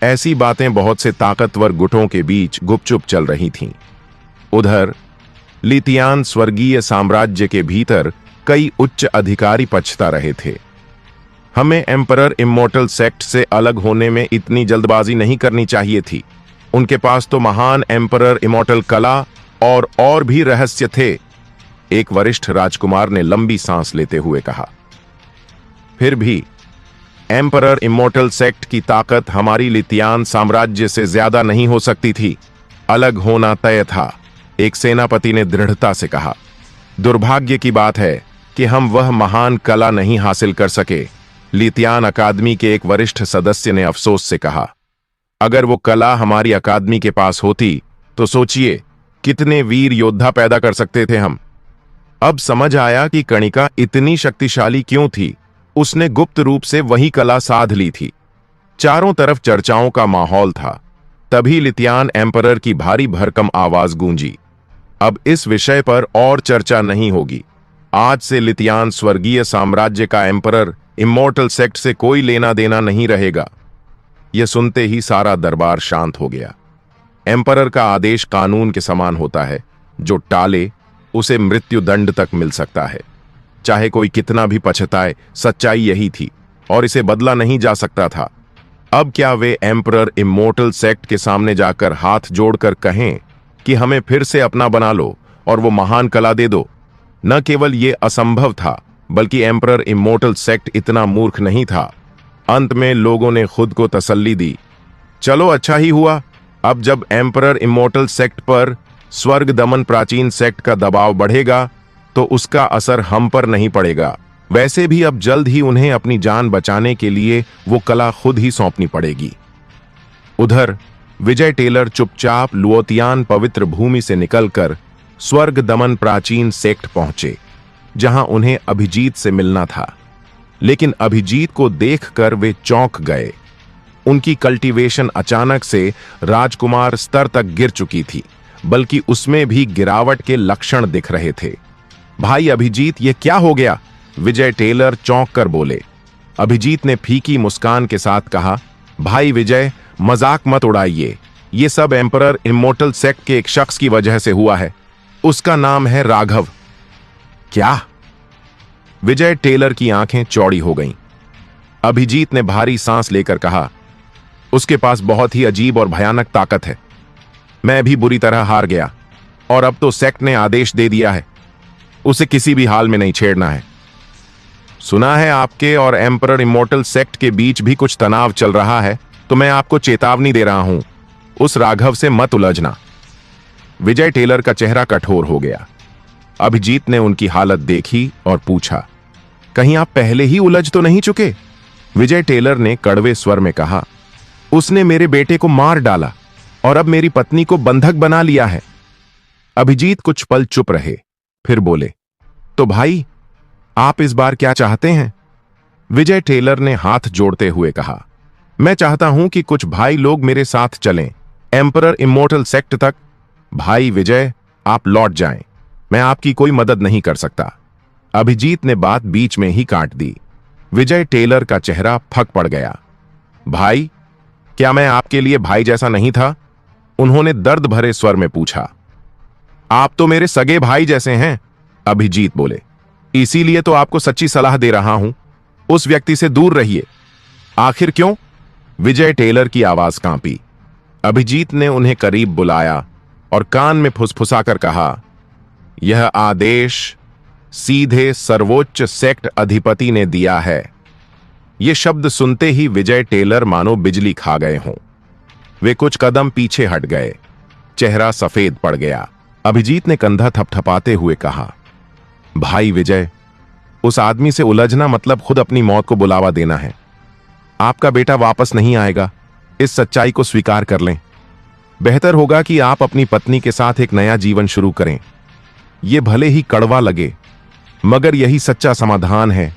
A: ऐसी बातें बहुत से ताकतवर गुटों के बीच गुपचुप चल रही थीं। उधर लितियान स्वर्गीय साम्राज्य के भीतर कई उच्च अधिकारी पछता रहे थे। हमें एम्परर इमोर्टल सेक्ट से अलग होने में इतनी जल्दबाजी नहीं करनी चाहिए थी। उनके पास तो महान एम्परर इमोर्टल कला और भी रहस्य थे। एक वरिष्ठ राजकुमार ने लंबी सांस लेते हुए कहा। फिर भी एम्परर इमोर्टल सेक्ट की ताकत हमारी लितियान साम्राज्य से ज्यादा नहीं हो सकती थी। अलग होना तय था, एक सेनापति ने दृढ़ता से कहा। दुर्भाग्य की बात है कि हम वह महान कला नहीं हासिल कर सके, लितियान अकादमी के एक वरिष्ठ सदस्य ने अफसोस से कहा। अगर वो कला हमारी अकादमी के पास होती तो सोचिए कितने वीर योद्धा पैदा कर सकते थे हम। अब समझ आया कि कणिका इतनी शक्तिशाली क्यों थी। उसने गुप्त रूप से वही कला साध ली थी। चारों तरफ चर्चाओं का माहौल था। तभी लितियान एम्परर की भारी भरकम आवाज गूंजी। अब इस विषय पर और चर्चा नहीं होगी। आज से लितियान स्वर्गीय साम्राज्य का एम्परर इमोर्टल सेक्ट से कोई लेना देना नहीं रहेगा। यह सुनते ही सारा दरबार शांत हो गया। एम्परर का आदेश कानून के समान होता है, जो टाले उसे मृत्यु दंड तक मिल सकता है। चाहे कोई कितना भी पछताए, सच्चाई यही थी और इसे बदला नहीं जा सकता था। अब क्या वे एम्परर इमोर्टल सेक्ट के सामने जाकर हाथ जोड़कर कहें कि हमें फिर से अपना बना लो और वो महान कला दे दो? न केवल ये असंभव था, बल्कि एम्परर इमोर्टल सेक्ट इतना मूर्ख नहीं था। अंत में लोगों ने खुद को तसल्ली दी। चलो, अच्छा ही हुआ। अब जब एम्परर इमोर्टल सेक्ट पर स्वर्ग दमन प्राचीन सेक्ट का दबाव बढ़ेगा तो उसका असर हम पर नहीं पड़ेगा। वैसे भी अब जल्द ही उन्हें अपनी जान बचाने के लिए वो कला खुद ही सौंपनी पड़ेगी। उधर विजय टेलर चुपचाप लुओतियान पवित्र भूमि से निकलकर स्वर्ग दमन प्राचीन सेक्ट पहुंचे, जहां उन्हें अभिजीत से मिलना था। लेकिन अभिजीत को देखकर वे चौंक गए। उनकी कल्टीवेशन अचानक से राजकुमार स्तर तक गिर चुकी थी, बल्कि उसमें भी गिरावट के लक्षण दिख रहे थे। भाई अभिजीत, ये क्या हो गया? विजय टेलर चौंक कर बोले। अभिजीत ने फीकी मुस्कान के साथ कहा, भाई विजय, मजाक मत उड़ाइए। ये सब एम्परर इमोर्टल सेक्ट के एक शख्स की वजह से हुआ है। उसका नाम है राघव। क्या? विजय टेलर की आंखें चौड़ी हो गईं। अभिजीत ने भारी सांस लेकर कहा, उसके पास बहुत ही अजीब और भयानक ताकत है। मैं भी बुरी तरह हार गया और अब तो सेक्ट ने आदेश दे दिया है, उसे किसी भी हाल में नहीं छेड़ना है। सुना है आपके और एम्परर इमोर्टल सेक्ट के बीच भी कुछ तनाव चल रहा है, तो मैं आपको चेतावनी दे रहा हूं, उस राघव से मत उलझना। विजय टेलर का चेहरा कठोर हो गया। अभिजीत ने उनकी हालत देखी और पूछा, कहीं आप पहले ही उलझ तो नहीं चुके? विजय टेलर ने कड़वे स्वर में कहा, उसने मेरे बेटे को मार डाला और अब मेरी पत्नी को बंधक बना लिया है। अभिजीत कुछ पल चुप रहे, फिर बोले, तो भाई आप इस बार क्या चाहते हैं? विजय टेलर ने हाथ जोड़ते हुए कहा, मैं चाहता हूं कि कुछ भाई लोग मेरे साथ चलें एम्परर इमोर्टल सेक्ट तक। भाई विजय, आप लौट जाएं। मैं आपकी कोई मदद नहीं कर सकता। अभिजीत ने बात बीच में ही काट दी। विजय टेलर का चेहरा फक पड़ गया। भाई, क्या मैं आपके लिए भाई जैसा नहीं था? उन्होंने दर्द भरे स्वर में पूछा। आप तो मेरे सगे भाई जैसे हैं, अभिजीत बोले। इसीलिए तो आपको सच्ची सलाह दे रहा हूं, उस व्यक्ति से दूर रहिए। आखिर क्यों? विजय टेलर की आवाज कांपी। अभिजीत ने उन्हें करीब बुलाया और कान में फुसफुसाकर कहा, यह आदेश सीधे सर्वोच्च सेक्ट अधिपति ने दिया है। ये शब्द सुनते ही विजय टेलर मानो बिजली खा गए हों। वे कुछ कदम पीछे हट गए। चेहरा सफेद पड़ गया। अभिजीत ने कंधा थपथपाते हुए कहा, भाई विजय, उस आदमी से उलझना मतलब खुद अपनी मौत को बुलावा देना है। आपका बेटा वापस नहीं आएगा, इस सच्चाई को स्वीकार कर लें। बेहतर होगा कि आप अपनी पत्नी के साथ एक नया जीवन शुरू करें। यह भले ही कड़वा लगे, मगर यही सच्चा समाधान है।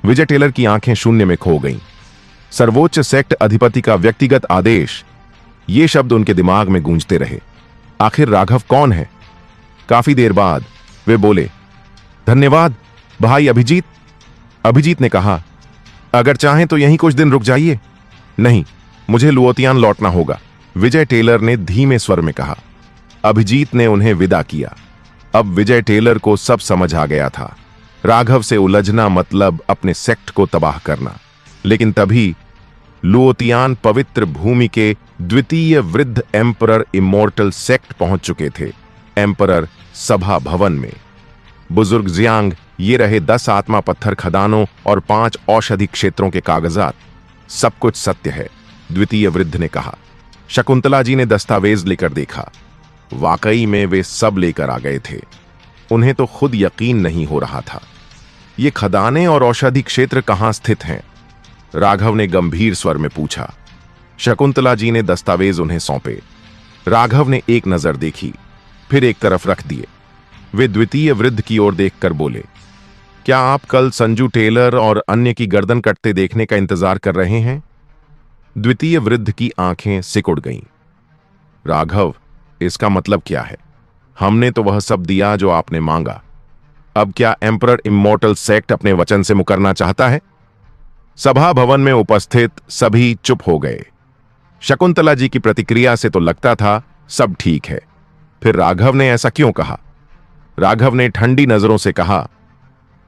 A: विजय टेलर की आंखें शून्य में खो गईं। सर्वोच्च सेक्ट अधिपति का व्यक्तिगत आदेश, ये शब्द उनके दिमाग में गूंजते रहे। आखिर राघव कौन है? काफी देर बाद वे बोले, धन्यवाद भाई अभिजीत। अभिजीत ने कहा, अगर चाहें तो यहीं कुछ दिन रुक जाइए। नहीं, मुझे लुओतियान लौटना होगा, विजय टेलर ने धीमे स्वर में कहा। अभिजीत ने उन्हें विदा किया। अब विजय टेलर को सब समझ आ गया था। राघव से उलझना मतलब अपने सेक्ट को तबाह करना। लेकिन तभी लुओतियान पवित्र भूमि के द्वितीय वृद्ध एम्परर इमोर्टल सेक्ट पहुंच चुके थे। एम्परर सभा भवन में बुजुर्ग जियांग ये रहे 10 आत्मा पत्थर खदानों और 5 औषधि क्षेत्रों के कागजात। सब कुछ सत्य है, द्वितीय वृद्ध ने कहा। शकुंतला जी ने दस्तावेज लेकर देखा। वाकई में वे सब लेकर आ गए थे। उन्हें तो खुद यकीन नहीं हो रहा था। ये खदानें और औषधि क्षेत्र कहां स्थित हैं? राघव ने गंभीर स्वर में पूछा। शकुंतला जी ने दस्तावेज उन्हें सौंपे। राघव ने एक नजर देखी, फिर एक तरफ रख दिए। वे द्वितीय वृद्ध की ओर देखकर बोले, क्या आप कल संजू टेलर और अन्य की गर्दन कटते देखने का इंतजार कर रहे हैं? द्वितीय वृद्ध की आंखें सिकुड़ गईं। राघव, इसका मतलब क्या है? हमने तो वह सब दिया जो आपने मांगा। अब क्या एम्परर इमोर्टल सेक्ट अपने वचन से मुकरना चाहता है? सभा भवन में उपस्थित सभी चुप हो गए। शकुंतला जी की प्रतिक्रिया से तो लगता था सब ठीक है। फिर राघव ने ऐसा क्यों कहा? राघव ने ठंडी नजरों से कहा,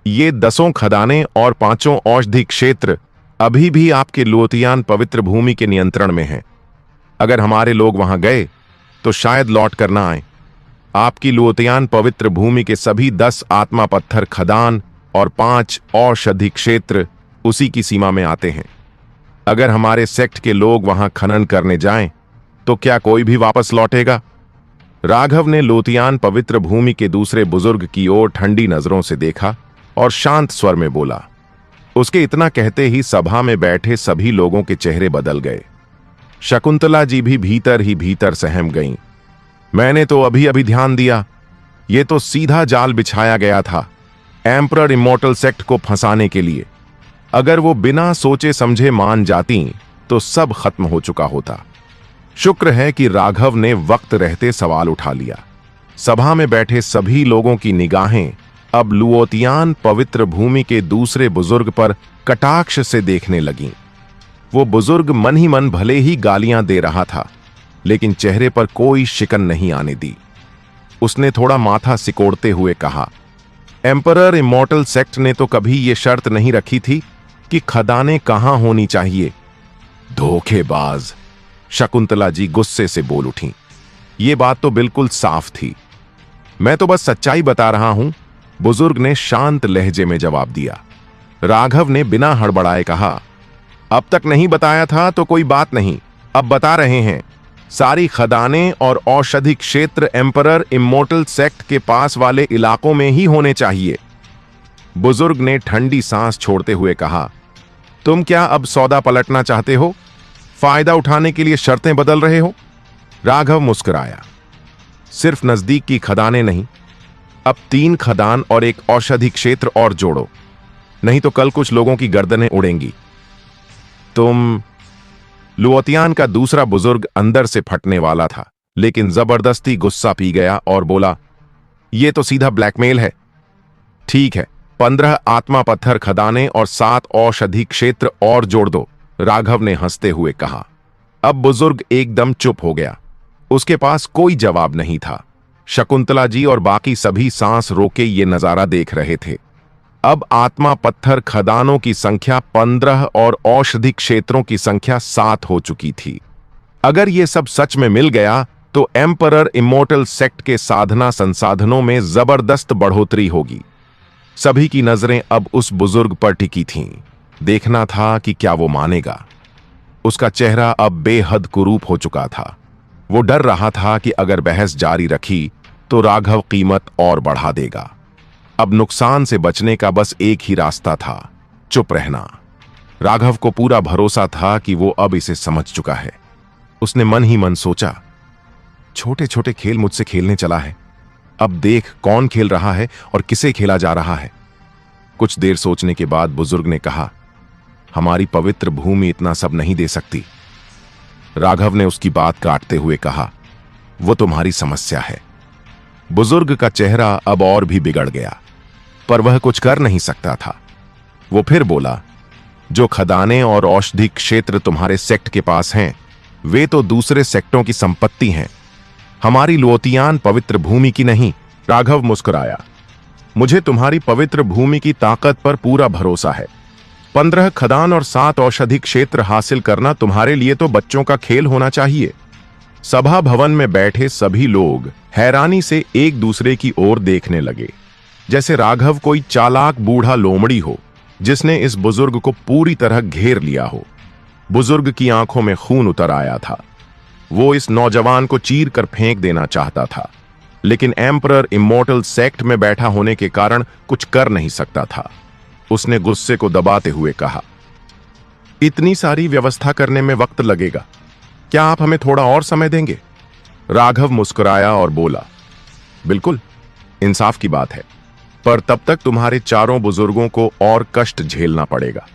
A: ये 10 खदानें और 5 औषधि क्षेत्र अभी भी आपके लुओतियान पवित्र भूमि के नियंत्रण में हैं। अगर हमारे लोग वहां गए तो शायद लौट कर ना आए। आपकी लुओतियान पवित्र भूमि के सभी 10 आत्मा पत्थर खदान और 5 औषधि क्षेत्र उसी की सीमा में आते हैं। अगर हमारे सेक्ट के लोग वहां खनन करने जाएं तो क्या कोई भी वापस लौटेगा? राघव ने लुओतियान पवित्र भूमि के दूसरे बुजुर्ग की ओर ठंडी नजरों से देखा और शांत स्वर में बोला। उसके इतना कहते ही सभा में बैठे सभी लोगों के चेहरे बदल गए। शकुंतला जी भी भीतर ही भीतर सहम गईं। मैंने तो अभी अभी ध्यान दिया, ये तो सीधा जाल बिछाया गया था एम्परर इमोर्टल सेक्ट को फंसाने के लिए। अगर वो बिना सोचे समझे मान जाती तो सब खत्म हो चुका होता। शुक्र है कि राघव ने वक्त रहते सवाल उठा लिया। सभा में बैठे सभी लोगों की निगाहें अब लुओतियान पवित्र भूमि के दूसरे बुजुर्ग पर कटाक्ष से देखने लगीं। वो बुजुर्ग मन ही मन भले ही गालियां दे रहा था, लेकिन चेहरे पर कोई शिकन नहीं आने दी। उसने थोड़ा माथा सिकोड़ते हुए कहा, एम्परर इमोर्टल सेक्ट ने तो कभी ये शर्त नहीं रखी थी कि खदानें कहां होनी चाहिए। धोखेबाज, शकुंतला जी गुस्से से बोल उठी। ये बात तो बिल्कुल साफ थी। मैं तो बस सच्चाई बता रहा हूं, बुजुर्ग ने शांत लहजे में जवाब दिया। राघव ने बिना हड़बड़ाए कहा, अब तक नहीं बताया था तो कोई बात नहीं, अब बता रहे हैं। सारी खदानें और औषधि क्षेत्र एम्परर इमोर्टल सेक्ट के पास वाले इलाकों में ही होने चाहिए। बुजुर्ग ने ठंडी सांस छोड़ते हुए कहा, तुम क्या अब सौदा पलटना चाहते हो? फायदा उठाने के लिए शर्तें बदल रहे हो? राघव मुस्कुराया। सिर्फ नजदीक की खदानें नहीं, अब 3 खदान और एक औषधि क्षेत्र और जोड़ो, नहीं तो कल कुछ लोगों की गर्दनें उड़ेंगी। तुम लुओतियान का दूसरा बुजुर्ग अंदर से फटने वाला था, लेकिन जबरदस्ती गुस्सा पी गया और बोला, यह तो सीधा ब्लैकमेल है। ठीक है, 15 आत्मा पत्थर खदानें और 7 औषधि क्षेत्र और जोड़ दो, राघव ने हंसते हुए कहा। अब बुजुर्ग एकदम चुप हो गया। उसके पास कोई जवाब नहीं था। शकुंतला जी और बाकी सभी सांस रोके ये नजारा देख रहे थे। अब आत्मा पत्थर खदानों की संख्या 15 और औषधि क्षेत्रों की संख्या 7 हो चुकी थी। अगर ये सब सच में मिल गया तो एम्परर इमोर्टल सेक्ट के साधना संसाधनों में जबरदस्त बढ़ोतरी होगी। सभी की नजरें अब उस बुजुर्ग पर टिकी थीं। देखना था कि क्या वो मानेगा। उसका चेहरा अब बेहद कुरूप हो चुका था। वो डर रहा था कि अगर बहस जारी रखी तो राघव कीमत और बढ़ा देगा। अब नुकसान से बचने का बस एक ही रास्ता था, चुप रहना। राघव को पूरा भरोसा था कि वो अब इसे समझ चुका है। उसने मन ही मन सोचा, छोटे छोटे खेल मुझसे खेलने चला है, अब देख कौन खेल रहा है और किसे खेला जा रहा है। कुछ देर सोचने के बाद बुजुर्ग ने कहा, हमारी पवित्र भूमि इतना सब नहीं दे सकती। राघव ने उसकी बात काटते हुए कहा, वो तुम्हारी समस्या है। बुजुर्ग का चेहरा अब और भी बिगड़ गया, पर वह कुछ कर नहीं सकता था। वो फिर बोला, जो खदानें और औषधि क्षेत्र तुम्हारे सेक्ट के पास हैं, वे तो दूसरे सेक्टों की संपत्ति हैं, हमारी लुओतियान पवित्र भूमि की नहीं। राघव मुस्कुराया, मुझे तुम्हारी पवित्र भूमि की ताकत पर पूरा भरोसा है। 15 खदान और 7 औषधि क्षेत्र हासिल करना तुम्हारे लिए तो बच्चों का खेल होना चाहिए। सभा भवन में बैठे सभी लोग हैरानी से एक दूसरे की ओर देखने लगे, जैसे राघव कोई चालाक बूढ़ा लोमड़ी हो जिसने इस बुजुर्ग को पूरी तरह घेर लिया हो। बुजुर्ग की आंखों में खून उतर आया था। वो इस नौजवान को चीर कर फेंक देना चाहता था, लेकिन एम्परर इमोर्टल सेक्ट में बैठा होने के कारण कुछ कर नहीं सकता था। उसने गुस्से को दबाते हुए कहा, इतनी सारी व्यवस्था करने में वक्त लगेगा, क्या आप हमें थोड़ा और समय देंगे? राघव मुस्कुराया और बोला, बिल्कुल, इंसाफ की बात है, पर तब तक तुम्हारे चारों बुजुर्गों को और कष्ट झेलना पड़ेगा,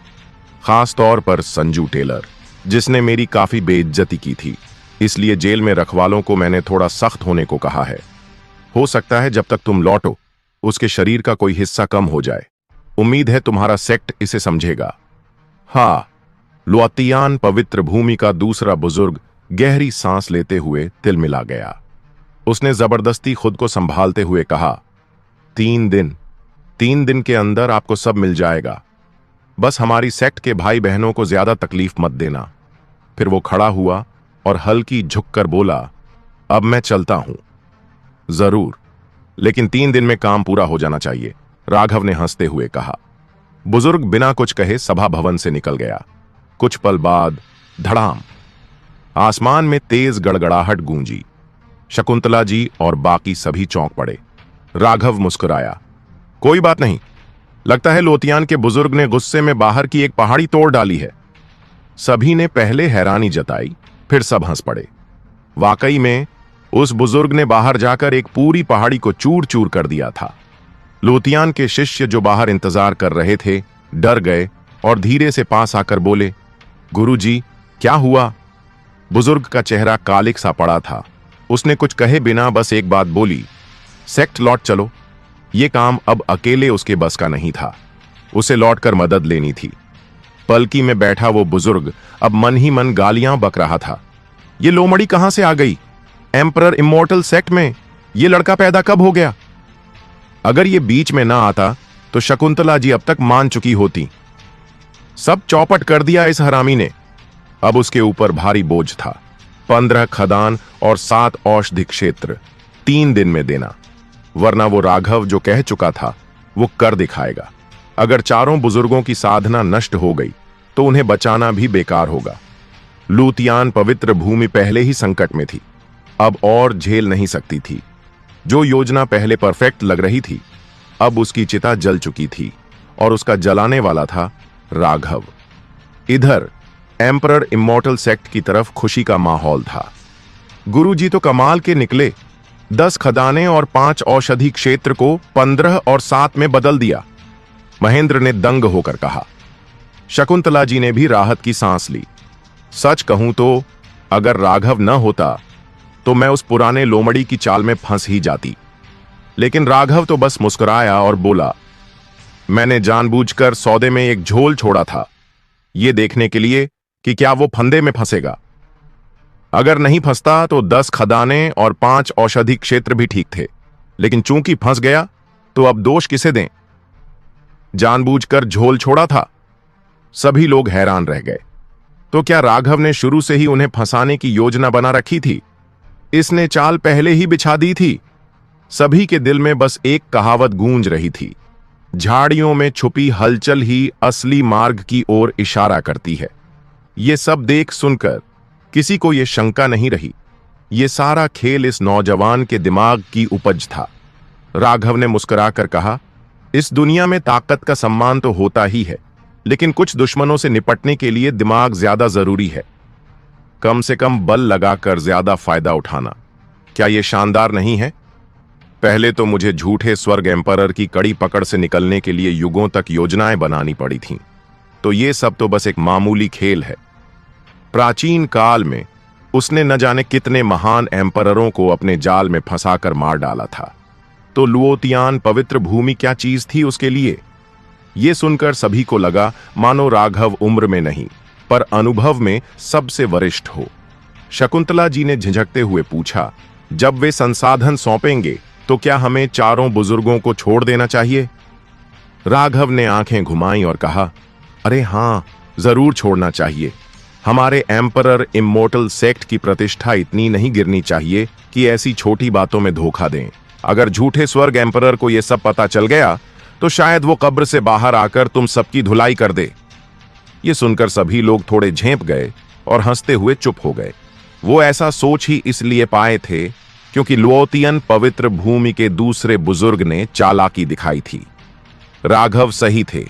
A: खास तौर पर संजू टेलर, जिसने मेरी काफी बेइज्जती की थी। इसलिए जेल में रखवालों को मैंने थोड़ा सख्त होने को कहा है। हो सकता है जब तक तुम लौटो उसके शरीर का कोई हिस्सा कम हो जाए। उम्मीद है तुम्हारा सेक्ट इसे समझेगा। हाँ, लुओतियान पवित्र भूमि का दूसरा बुजुर्ग गहरी सांस लेते हुए तिलमिला गया। उसने जबरदस्ती खुद को संभालते हुए कहा, 3 दिन के अंदर आपको सब मिल जाएगा। बस हमारी सेक्ट के भाई बहनों को ज्यादा तकलीफ मत देना। फिर वो खड़ा हुआ और हल्की झुककर बोला, अब मैं चलता हूं। जरूर, लेकिन 3 दिन में काम पूरा हो जाना चाहिए, राघव ने हंसते हुए कहा। बुजुर्ग बिना कुछ कहे सभा भवन से निकल गया। कुछ पल बाद धड़ाम, आसमान में तेज गड़गड़ाहट गूंजी। शकुंतला जी और बाकी सभी चौंक पड़े। राघव मुस्कुराया, कोई बात नहीं, लगता है लुओतियान के बुजुर्ग ने गुस्से में बाहर की एक पहाड़ी तोड़ डाली है। सभी ने पहले हैरानी जताई, फिर सब हंस पड़े। वाकई में उस बुजुर्ग ने बाहर जाकर एक पूरी पहाड़ी को चूर चूर कर दिया था। लुओतियान के शिष्य जो बाहर इंतजार कर रहे थे डर गए और धीरे से पास आकर बोले, गुरुजी, क्या हुआ? बुजुर्ग का चेहरा कालिक सा पड़ा था। उसने कुछ कहे बिना बस एक बात बोली, सेक्ट लौट चलो। ये काम अब अकेले उसके बस का नहीं था, उसे लौटकर मदद लेनी थी। पलकी में बैठा वो बुजुर्ग अब मन ही मन गालियां बक रहा था। ये लोमड़ी कहां से आ गई? एम्परर इमोर्टल सेक्ट में ये लड़का पैदा कब हो गया? अगर ये बीच में ना आता तो शकुंतला जी अब तक मान चुकी होती। सब चौपट कर दिया इस हरामी ने। अब उसके ऊपर भारी बोझ था, 15 खदान और 7 औषधि क्षेत्र 3 दिन में देना, वरना वो राघव जो कह चुका था वो कर दिखाएगा। अगर चारों बुजुर्गों की साधना नष्ट हो गई तो उन्हें बचाना भी बेकार होगा। लुओतियान पवित्र भूमि पहले ही संकट में थी, अब और झेल नहीं सकती थी। जो योजना पहले परफेक्ट लग रही थी, अब उसकी चिता जल चुकी थी और उसका जलाने वाला था राघव। इधर एम्परर इमोर्टल सेक्ट की तरफ खुशी का माहौल था। गुरुजी तो कमाल के निकले, 10 खदानें और 5 औषधि क्षेत्र को 15 और 7 में बदल दिया, महेंद्र ने दंग होकर कहा। शकुंतला जी ने भी राहत की सांस ली। सच कहूं तो अगर राघव न होता तो मैं उस पुराने लोमड़ी की चाल में फंस ही जाती। लेकिन राघव तो बस मुस्कुराया और बोला, मैंने जानबूझकर सौदे में एक झोल छोड़ा था, यह देखने के लिए कि क्या वो फंदे में फंसेगा। अगर नहीं फंसता तो 10 खदानें और 5 औषधि क्षेत्र भी ठीक थे, लेकिन चूंकि फंस गया तो अब दोष किसे दें? जानबूझकर झोल छोड़ा था। सभी लोग हैरान रह गए। तो क्या राघव ने शुरू से ही उन्हें फंसाने की योजना बना रखी थी? इसने चाल पहले ही बिछा दी थी। सभी के दिल में बस एक कहावत गूंज रही थी, झाड़ियों में छुपी हलचल ही असली मार्ग की ओर इशारा करती है। ये सब देख सुनकर किसी को यह शंका नहीं रही, ये सारा खेल इस नौजवान के दिमाग की उपज था। राघव ने मुस्कुराकर कहा, इस दुनिया में ताकत का सम्मान तो होता ही है, लेकिन कुछ दुश्मनों से निपटने के लिए दिमाग ज्यादा जरूरी है। कम से कम बल लगाकर ज्यादा फायदा उठाना, क्या यह शानदार नहीं है? पहले तो मुझे झूठे स्वर्ग एम्परर की कड़ी पकड़ से निकलने के लिए युगों तक योजनाएं बनानी पड़ी थीं, तो ये सब तो बस एक मामूली खेल है। प्राचीन काल में उसने न जाने कितने महान एम्पररों को अपने जाल में फंसाकर मार डाला था, तो लुओतियान पवित्र भूमि क्या चीज थी उसके लिए? ये सुनकर सभी को लगा मानो राघव उम्र में नहीं पर अनुभव में सबसे वरिष्ठ हो। शकुंतला जी ने झिझकते हुए पूछा, जब वे संसाधन सौंपेंगे तो क्या हमें चारों बुजुर्गों को छोड़ देना चाहिए? राघव ने आंखें घुमाई और कहा, अरे हां, जरूर छोड़ना चाहिए। हमारे एम्परर इमोर्टल सेक्ट की प्रतिष्ठा इतनी नहीं गिरनी चाहिए कि ऐसी छोटी बातों में धोखा दें। अगर झूठे स्वर्ग एम्परर को यह सब पता चल गया तो शायद वो कब्र से बाहर आकर तुम सबकी धुलाई कर दे। ये सुनकर सभी लोग थोड़े झेंप गए और हंसते हुए चुप हो गए। वो ऐसा सोच ही इसलिए पाए थे क्योंकि लुओतियन पवित्र भूमि के दूसरे बुजुर्ग ने चालाकी दिखाई थी। राघव सही थे।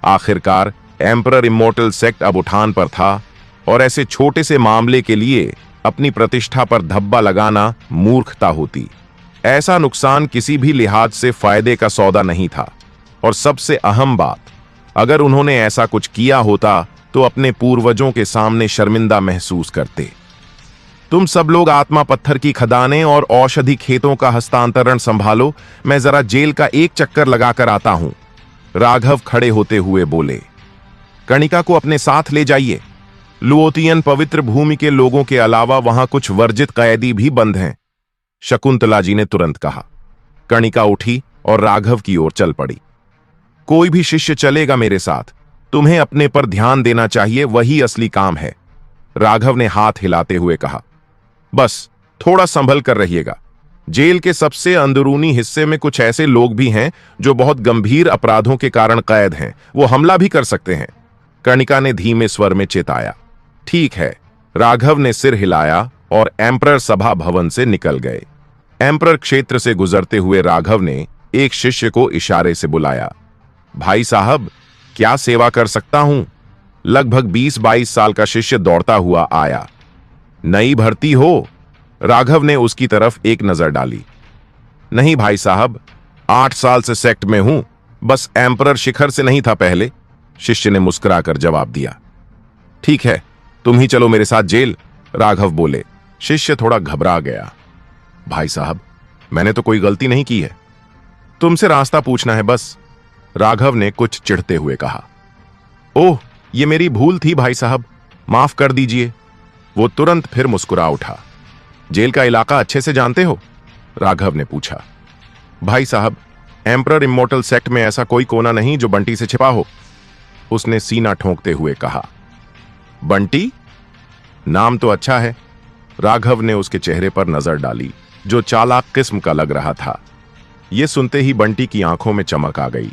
A: आखिरकार एम्परर इमोर्टल सेक्ट अब उठान पर था और ऐसे छोटे से मामले के लिए अपनी प्रतिष्ठा पर धब्बा लगाना मूर्खता होती। ऐसा नुकसान किसी भी लिहाज से फायदे का सौदा नहीं था। और सबसे अहम बात, अगर उन्होंने ऐसा कुछ किया होता तो अपने पूर्वजों के सामने शर्मिंदा महसूस करते। तुम सब लोग आत्मा पत्थर की खदानें और औषधि खेतों का हस्तांतरण संभालो, मैं जरा जेल का एक चक्कर लगाकर आता हूं। राघव खड़े होते हुए बोले, कणिका को अपने साथ ले जाइए। लुओतियन पवित्र भूमि के लोगों के अलावा वहां कुछ वर्जित कैदी भी बंद हैं। शकुंतला जी ने तुरंत कहा। कणिका उठी और राघव की ओर चल पड़ी। कोई भी शिष्य चलेगा मेरे साथ, तुम्हें अपने पर ध्यान देना चाहिए, वही असली काम है। राघव ने हाथ हिलाते हुए कहा, बस थोड़ा संभल कर रहिएगा। जेल के सबसे अंदरूनी हिस्से में कुछ ऐसे लोग भी हैं जो बहुत गंभीर अपराधों के कारण कैद हैं, वो हमला भी कर सकते हैं। कर्णिका ने धीमे स्वर में चेताया। ठीक है। राघव ने सिर हिलाया और एम्परर सभा भवन से निकल गए। एम्परर क्षेत्र से गुजरते हुए राघव ने एक शिष्य को इशारे से बुलाया, भाई साहब, क्या सेवा कर सकता हूं? लगभग 20-22 साल का शिष्य दौड़ता हुआ आया। नई भर्ती हो? राघव ने उसकी तरफ एक नजर डाली। नहीं भाई साहब, 8 साल से सेक्ट में हूं, बस एम्परर शिखर से नहीं था पहले, शिष्य ने मुस्कुराकर जवाब दिया। ठीक है, तुम ही चलो मेरे साथ जेल, राघव बोले। शिष्य थोड़ा घबरा गया। भाई साहब, मैंने तो कोई गलती नहीं की है, तुमसे रास्ता पूछना है बस, राघव ने कुछ चिढ़ते हुए कहा। ओह, ये मेरी भूल थी भाई साहब, माफ कर दीजिए। वो तुरंत फिर मुस्कुरा उठा। जेल का इलाका अच्छे से जानते हो? राघव ने पूछा। भाई साहब, एम्परर इमोर्टल सेक्ट में ऐसा कोई कोना नहीं जो बंटी से छिपा हो, उसने सीना ठोंकते हुए कहा। बंटी? नाम तो अच्छा है। राघव ने उसके चेहरे पर नजर डाली, जो चालाक किस्म का लग रहा था। यह सुनते ही बंटी की आंखों में चमक आ गई।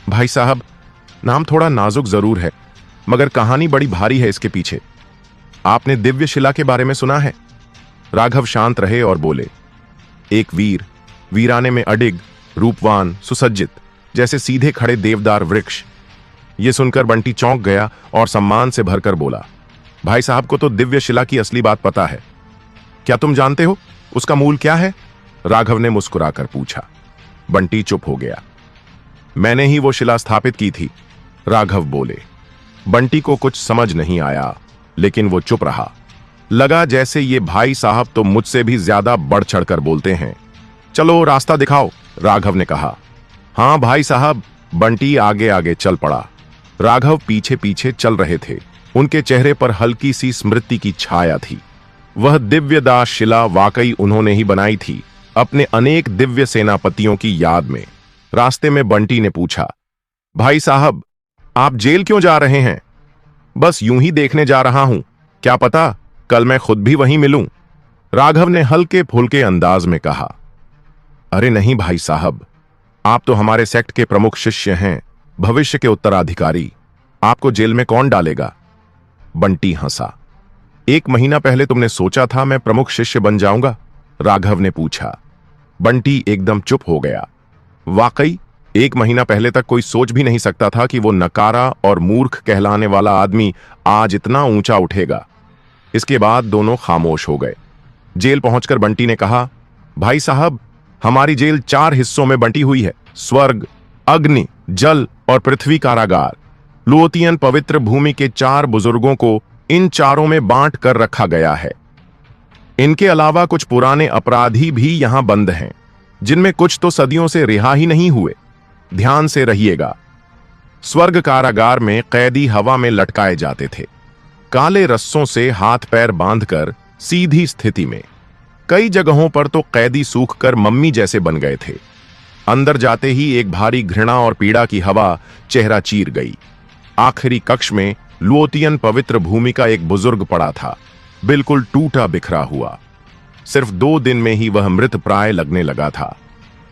A: भाई साहब, नाम थोड़ा नाजुक जरूर है, मगर कहानी बड़ी भारी है इसके पीछे। आपने दिव्य शिला के बारे में सुना है? राघव शांत रहे और बोले, एक वीर, वीराने में अडिग, रूपवान, सुसज्जित, जैसे सीधे खड़े देवदार वृक्ष। यह सुनकर बंटी चौंक गया और सम्मान से भरकर बोला, भाई साहब को तो दिव्य शिला की असली बात पता है। क्या तुम जानते हो उसका मूल क्या है? राघव ने मुस्कुराकर पूछा। बंटी चुप हो गया। मैंने ही वो शिला स्थापित की थी, राघव बोले। बंटी को कुछ समझ नहीं आया, लेकिन वो चुप रहा। लगा जैसे ये भाई साहब तो मुझसे भी ज्यादा बढ़ चढ़कर बोलते हैं। चलो रास्ता दिखाओ, राघव ने कहा। हाँ भाई साहब, बंटी आगे आगे चल पड़ा। राघव पीछे पीछे चल रहे थे। उनके चेहरे पर हल्की सी स्मृति की छाया थी। वह दिव्यदास शिला वाकई उन्होंने ही बनाई थी, अपने अनेक दिव्य सेनापतियों की याद में। रास्ते में बंटी ने पूछा, भाई साहब, आप जेल क्यों जा रहे हैं? बस यूं ही देखने जा रहा हूं, क्या पता कल मैं खुद भी वहीं मिलूं, राघव ने हल्के फुल्के अंदाज में कहा। अरे नहीं भाई साहब, आप तो हमारे सेक्ट के प्रमुख शिष्य हैं, भविष्य के उत्तराधिकारी। आपको जेल में कौन डालेगा? बंटी हंसा। 1 महीना पहले तुमने सोचा था मैं प्रमुख शिष्य बन जाऊंगा? राघव ने पूछा। बंटी एकदम चुप हो गया। वाकई 1 महीना पहले तक कोई सोच भी नहीं सकता था कि वो नकारा और मूर्ख कहलाने वाला आदमी आज इतना ऊंचा उठेगा। इसके बाद दोनों खामोश हो गए। जेल पहुंचकर बंटी ने कहा, भाई साहब, हमारी जेल 4 हिस्सों में बंटी हुई है। स्वर्ग, अग्नि, जल और पृथ्वी कारागार। लुओतियन पवित्र भूमि के 4 बुजुर्गों को इन चारों में बांट कर रखा गया है। इनके अलावा कुछ पुराने अपराधी भी यहां बंद हैं, जिनमें कुछ तो सदियों से रिहा ही नहीं हुए। ध्यान से रहिएगा। स्वर्ग कारागार में कैदी हवा में लटकाए जाते थे, काले रस्सों से हाथ पैर बांधकर सीधी स्थिति में। कई जगहों पर तो कैदी सूखकर मम्मी जैसे बन गए थे। अंदर जाते ही एक भारी घृणा और पीड़ा की हवा चेहरा चीर गई। आखिरी कक्ष में लुओतियन पवित्र भूमि का एक बुजुर्ग पड़ा था, बिल्कुल टूटा बिखरा हुआ। सिर्फ 2 दिन में ही वह मृत प्राय लगने लगा था।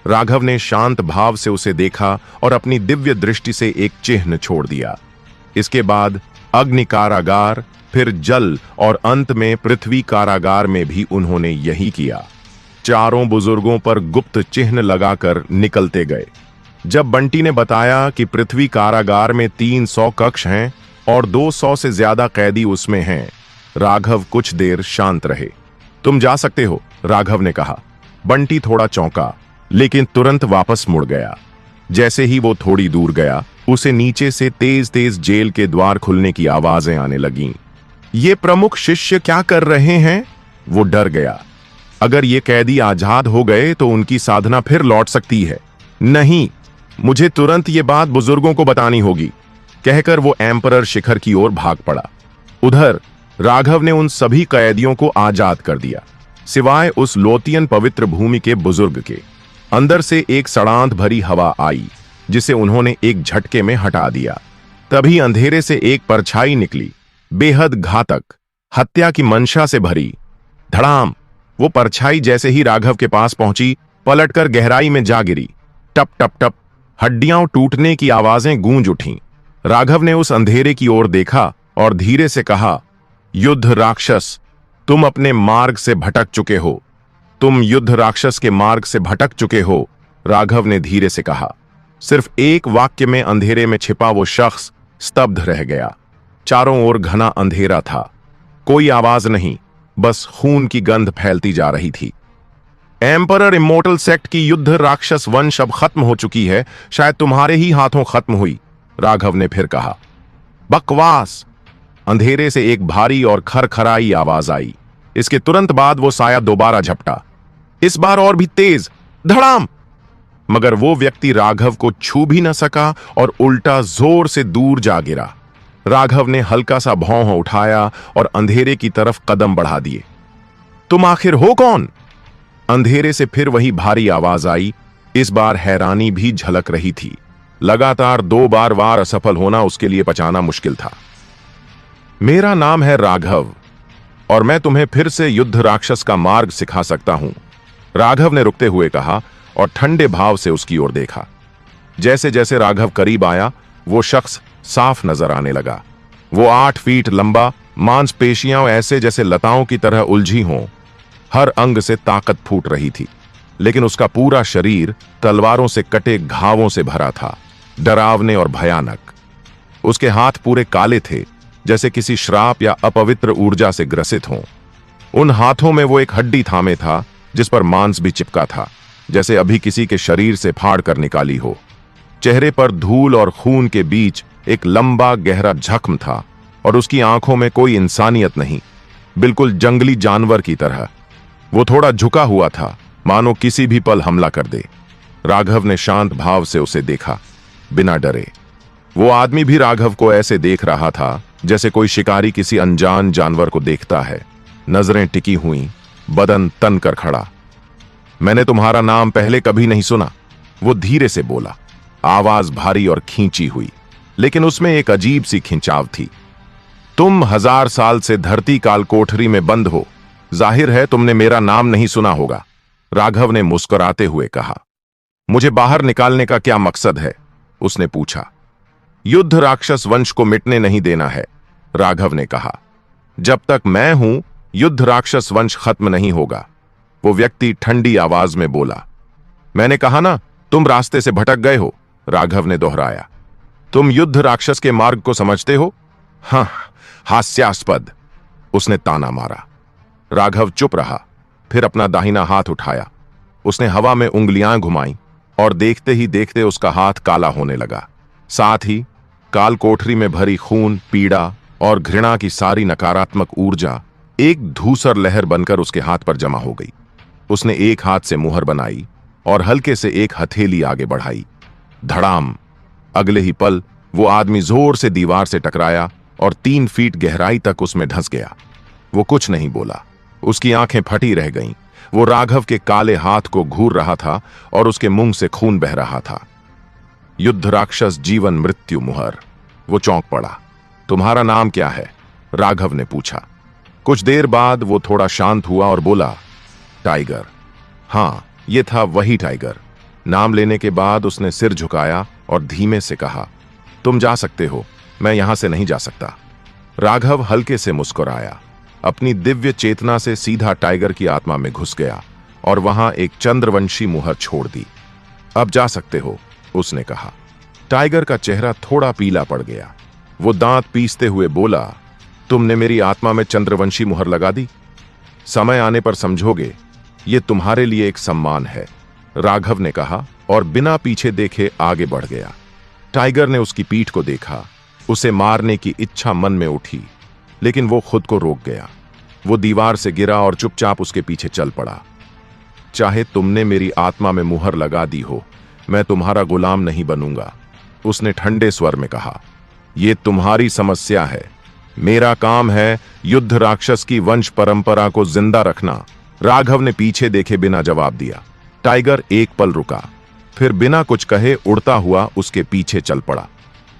A: राघव ने शांत भाव से उसे देखा और अपनी दिव्य दृष्टि से एक चिन्ह छोड़ दिया। इसके बाद अग्नि कारागार, फिर जल और अंत में पृथ्वी कारागार में भी उन्होंने यही किया। चारों बुजुर्गों पर गुप्त चिन्ह लगाकर निकलते गए। जब बंटी ने बताया कि पृथ्वी कारागार में 300 कक्ष हैं और 200 से ज्यादा कैदी उसमें हैं, राघव कुछ देर शांत रहे। तुम जा सकते हो, राघव ने कहा। बंटी थोड़ा चौंका, लेकिन तुरंत वापस मुड़ गया। जैसे ही वो थोड़ी दूर गया, उसे नीचे से तेज तेज जेल के द्वार खुलने की आवाजें आने लगीं। ये प्रमुख शिष्य क्या कर रहे हैं? वो डर गया। अगर ये कैदी आजाद हो गए तो उनकी साधना फिर लौट सकती है। नहीं, मुझे तुरंत ये बात बुजुर्गों को बतानी होगी, कहकर वो एम्परर शिखर की ओर भाग पड़ा। उधर राघव ने उन सभी कैदियों को आजाद कर दिया, सिवाय उस लोतियन पवित्र भूमि के बुजुर्ग के। अंदर से एक सड़ांध भरी हवा आई, जिसे उन्होंने एक झटके में हटा दिया। तभी अंधेरे से एक परछाई निकली, बेहद घातक, हत्या की मंशा से भरी। धड़ाम! वो परछाई जैसे ही राघव के पास पहुंची, पलटकर गहराई में जा गिरी। टप टप टप हड्डियां टूटने की आवाजें गूंज उठीं। राघव ने उस अंधेरे की ओर देखा और धीरे से कहा, युद्ध राक्षस, तुम अपने मार्ग से भटक चुके हो। तुम युद्ध राक्षस के मार्ग से भटक चुके हो, राघव ने धीरे से कहा। सिर्फ एक वाक्य में अंधेरे में छिपा वो शख्स स्तब्ध रह गया। चारों ओर घना अंधेरा था, कोई आवाज नहीं, बस खून की गंध फैलती जा रही थी। एम्परर इमोर्टल सेक्ट की युद्ध राक्षस वंश अब खत्म हो चुकी है, शायद तुम्हारे ही हाथों खत्म हुई, राघव ने फिर कहा। बकवास! अंधेरे से एक भारी और खरखराई आवाज आई। इसके तुरंत बाद वो साया दोबारा झपटा, इस बार और भी तेज। धड़ाम! मगर वो व्यक्ति राघव को छू भी न सका और उल्टा जोर से दूर जा गिरा। राघव ने हल्का सा भौं उठाया और अंधेरे की तरफ कदम बढ़ा दिए। तुम आखिर हो कौन? अंधेरे से फिर वही भारी आवाज आई। इस बार हैरानी भी झलक रही थी। लगातार 2 बार वार असफल होना उसके लिए पचाना मुश्किल था। मेरा नाम है राघव और मैं तुम्हें फिर से युद्ध राक्षस का मार्ग सिखा सकता हूं, राघव ने रुकते हुए कहा और ठंडे भाव से उसकी ओर देखा। जैसे जैसे राघव करीब आया, वो शख्स साफ नजर आने लगा। वो 8 फीट लंबा, मांसपेशियां ऐसे जैसे लताओं की तरह उलझी हों। हर अंग से ताकत फूट रही थी, लेकिन उसका पूरा शरीर तलवारों से कटे घावों से भरा था, डरावने और भयानक। उसके हाथ पूरे काले थे, जैसे किसी श्राप या अपवित्र ऊर्जा से ग्रसित हों। उन हाथों में वो एक हड्डी थामे था, जिस पर मांस भी चिपका था, जैसे अभी किसी के शरीर से फाड़ कर निकाली हो। चेहरे पर धूल और खून के बीच एक लंबा गहरा जख्म था और उसकी आंखों में कोई इंसानियत नहीं, बिल्कुल जंगली जानवर की तरह। वो थोड़ा झुका हुआ था, मानो किसी भी पल हमला कर दे। राघव ने शांत भाव से उसे देखा, बिना डरे। वो आदमी भी राघव को ऐसे देख रहा था जैसे कोई शिकारी किसी अनजान जानवर को देखता है। नजरें टिकी हुई, बदन तन कर खड़ा। मैंने तुम्हारा नाम पहले कभी नहीं सुना, वो धीरे से बोला, आवाज भारी और खींची हुई, लेकिन उसमें एक अजीब सी खिंचाव थी। तुम 1000 साल से धरती काल कोठरी में बंद हो, जाहिर है तुमने मेरा नाम नहीं सुना होगा। राघव ने मुस्कुराते हुए कहा। मुझे बाहर निकालने का क्या मकसद है? उसने पूछा। युद्ध राक्षस वंश को मिटने नहीं देना है, राघव ने कहा। जब तक मैं हूं, युद्ध राक्षस वंश खत्म नहीं होगा, वो व्यक्ति ठंडी आवाज में बोला। मैंने कहा ना, तुम रास्ते से भटक गए हो, राघव ने दोहराया। तुम युद्ध राक्षस के मार्ग को समझते हो? हां, हास्यास्पद, उसने ताना मारा। राघव चुप रहा, फिर अपना दाहिना हाथ उठाया। उसने हवा में उंगलियां घुमाई और देखते ही देखते उसका हाथ काला होने लगा। साथ ही काल कोठरी में भरी खून, पीड़ा और घृणा की सारी नकारात्मक ऊर्जा एक धूसर लहर बनकर उसके हाथ पर जमा हो गई। उसने एक हाथ से मुहर बनाई और हल्के से एक हथेली आगे बढ़ाई। धड़ाम! अगले ही पल वो आदमी जोर से दीवार से टकराया और 3 फीट गहराई तक उसमें धंस गया। वो कुछ नहीं बोला, उसकी आंखें फटी रह गईं। वो राघव के काले हाथ को घूर रहा था और उसके मुंह से खून बह रहा था। युद्ध राक्षस जीवन मृत्यु मुहर। वो चौंक पड़ा। तुम्हारा नाम क्या है? राघव ने पूछा। कुछ देर बाद वो थोड़ा शांत हुआ और बोला, टाइगर। हां, ये था वही टाइगर। नाम लेने के बाद उसने सिर झुकाया और धीमे से कहा, तुम जा सकते हो, मैं यहां से नहीं जा सकता। राघव हल्के से मुस्कुराया, अपनी दिव्य चेतना से सीधा टाइगर की आत्मा में घुस गया और वहां एक चंद्रवंशी मुहर छोड़ दी। अब जा सकते हो, उसने कहा। टाइगर का चेहरा थोड़ा पीला पड़ गया। वो दांत पीसते हुए बोला, तुमने मेरी आत्मा में चंद्रवंशी मुहर लगा दी। समय आने पर समझोगे, ये तुम्हारे लिए एक सम्मान है, राघव ने कहा और बिना पीछे देखे आगे बढ़ गया। टाइगर ने उसकी पीठ को देखा। उसे मारने की इच्छा मन में उठी, लेकिन वो खुद को रोक गया। वो दीवार से गिरा और चुपचाप उसके पीछे चल पड़ा। चाहे तुमने मेरी आत्मा में मुहर लगा दी हो, मैं तुम्हारा गुलाम नहीं बनूंगा, उसने ठंडे स्वर में कहा। यह तुम्हारी समस्या है, मेरा काम है युद्ध राक्षस की वंश परंपरा को जिंदा रखना। राघव ने पीछे देखे बिना जवाब दिया। टाइगर एक पल रुका, फिर बिना कुछ कहे उड़ता हुआ उसके पीछे चल पड़ा।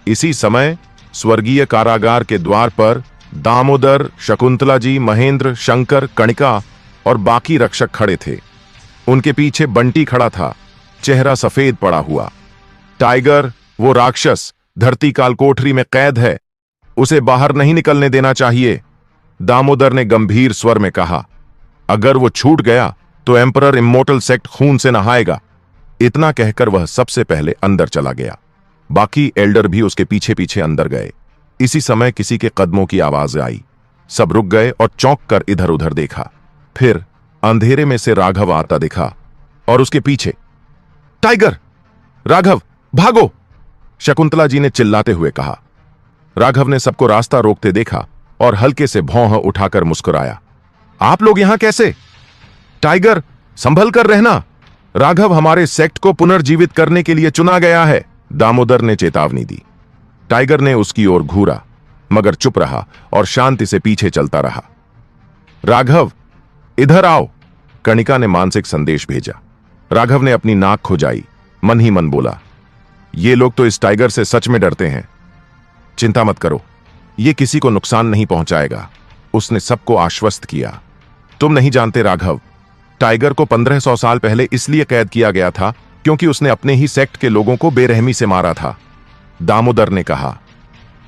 A: इसी समय स्वर्गीय कारागार के द्वार पर दामोदर, शकुंतला जी, महेंद्र, शंकर, कणिका और बाकी रक्षक खड़े थे। उनके पीछे बंटी खड़ा था, चेहरा सफेद पड़ा हुआ। टाइगर, वो राक्षस धरती काल कोठरी में कैद है, उसे बाहर नहीं निकलने देना चाहिए, दामोदर ने गंभीर स्वर में कहा। अगर वो छूट गया तो एम्परर इमोर्टल सेक्ट खून से नहाएगा। इतना कहकर वह सबसे पहले अंदर चला गया। बाकी एल्डर भी उसके पीछे पीछे अंदर गए। इसी समय किसी के कदमों की आवाज आई। सब रुक गए और चौंक कर इधर उधर देखा। फिर अंधेरे में से राघव आता दिखा और उसके पीछे टाइगर! राघव, भागो! शकुंतला जी ने चिल्लाते हुए कहा। राघव ने सबको रास्ता रोकते देखा और हल्के से भौं उठाकर मुस्कुराया। आप लोग यहां कैसे? टाइगर, संभल कर रहना, राघव हमारे सेक्ट को पुनर्जीवित करने के लिए चुना गया है, दामोदर ने चेतावनी दी। टाइगर ने उसकी ओर घूरा, मगर चुप रहा और शांति से पीछे चलता रहा। राघव, इधर आओ, कणिका ने मानसिक संदेश भेजा। राघव ने अपनी नाक खुजाई, मन ही मन बोला, ये लोग तो इस टाइगर से सच में डरते हैं। चिंता मत करो, ये किसी को नुकसान नहीं पहुंचाएगा, उसने सबको आश्वस्त किया। तुम नहीं जानते राघव, टाइगर को 1500 साल पहले इसलिए कैद किया गया था क्योंकि उसने अपने ही सेक्ट के लोगों को बेरहमी से मारा था, दामोदर ने कहा।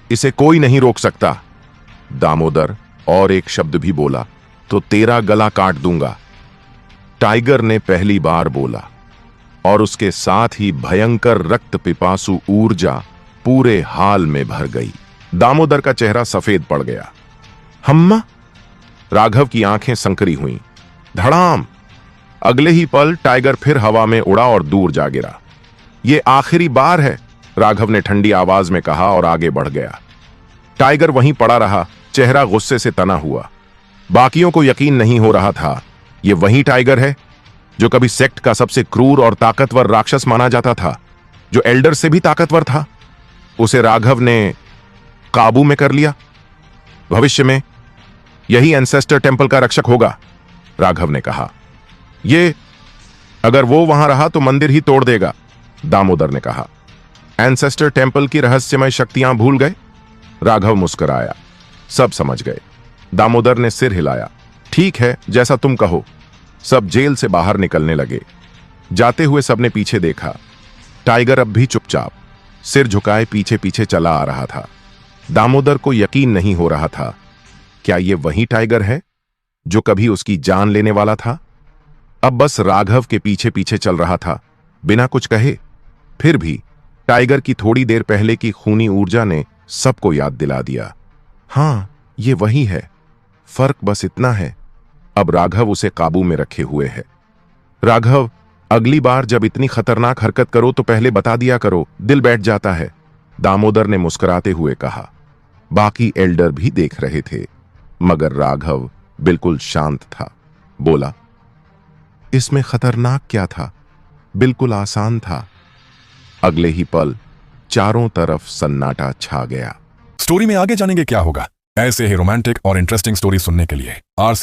A: इसे कोई नहीं रोक सकता, दामोदर और एक शब्द भी बोला तो तेरा गला काट दूंगा, टाइगर ने पहली बार बोला, और उसके साथ ही भयंकर रक्त पिपासु ऊर्जा पूरे हाल में भर गई। दामोदर का चेहरा सफेद पड़ गया। हम्मा! राघव की आंखें संकरी हुईं। धड़ाम! अगले ही पल टाइगर फिर हवा में उड़ा और दूर जा गिरा। यह आखिरी बार है, राघव ने ठंडी आवाज में कहा और आगे बढ़ गया। टाइगर वहीं पड़ा रहा, चेहरा गुस्से से तना हुआ। बाकियों को यकीन नहीं हो रहा था ये वही टाइगर है जो कभी सेक्ट का सबसे क्रूर और ताकतवर राक्षस माना जाता था, जो एल्डर से भी ताकतवर था। उसे राघव ने काबू में कर लिया। भविष्य में यही एंसेस्टर टेंपल का रक्षक होगा, राघव ने कहा। ये अगर वो वहां रहा तो मंदिर ही तोड़ देगा, दामोदर ने कहा। एंसेस्टर टेंपल की रहस्यमय शक्तियां भूल गए? राघव मुस्कुराया। सब समझ गए। दामोदर ने सिर हिलाया। ठीक है, जैसा तुम कहो। सब जेल से बाहर निकलने लगे। जाते हुए सबने पीछे देखा। टाइगर अब भी चुपचाप सिर झुकाए पीछे पीछे चला आ रहा था। दामोदर को यकीन नहीं हो रहा था, क्या ये वही टाइगर है जो कभी उसकी जान लेने वाला था? अब बस राघव के पीछे पीछे चल रहा था, बिना कुछ कहे। फिर भी टाइगर की थोड़ी देर पहले की खूनी ऊर्जा ने सबको याद दिला दिया। हां, ये वही है। फर्क बस इतना है, अब राघव उसे काबू में रखे हुए है। राघव, अगली बार जब इतनी खतरनाक हरकत करो तो पहले बता दिया करो, दिल बैठ जाता है, दामोदर ने मुस्कुराते हुए कहा। बाकी एल्डर भी देख रहे थे, मगर राघव बिल्कुल शांत था। बोला, इसमें खतरनाक क्या था? बिल्कुल आसान था। अगले ही पल चारों तरफ सन्नाटा छा गया।
B: स्टोरी में आगे जानेंगे क्या होगा। ऐसे ही रोमांटिक और इंटरेस्टिंग स्टोरी सुनने के लिए RC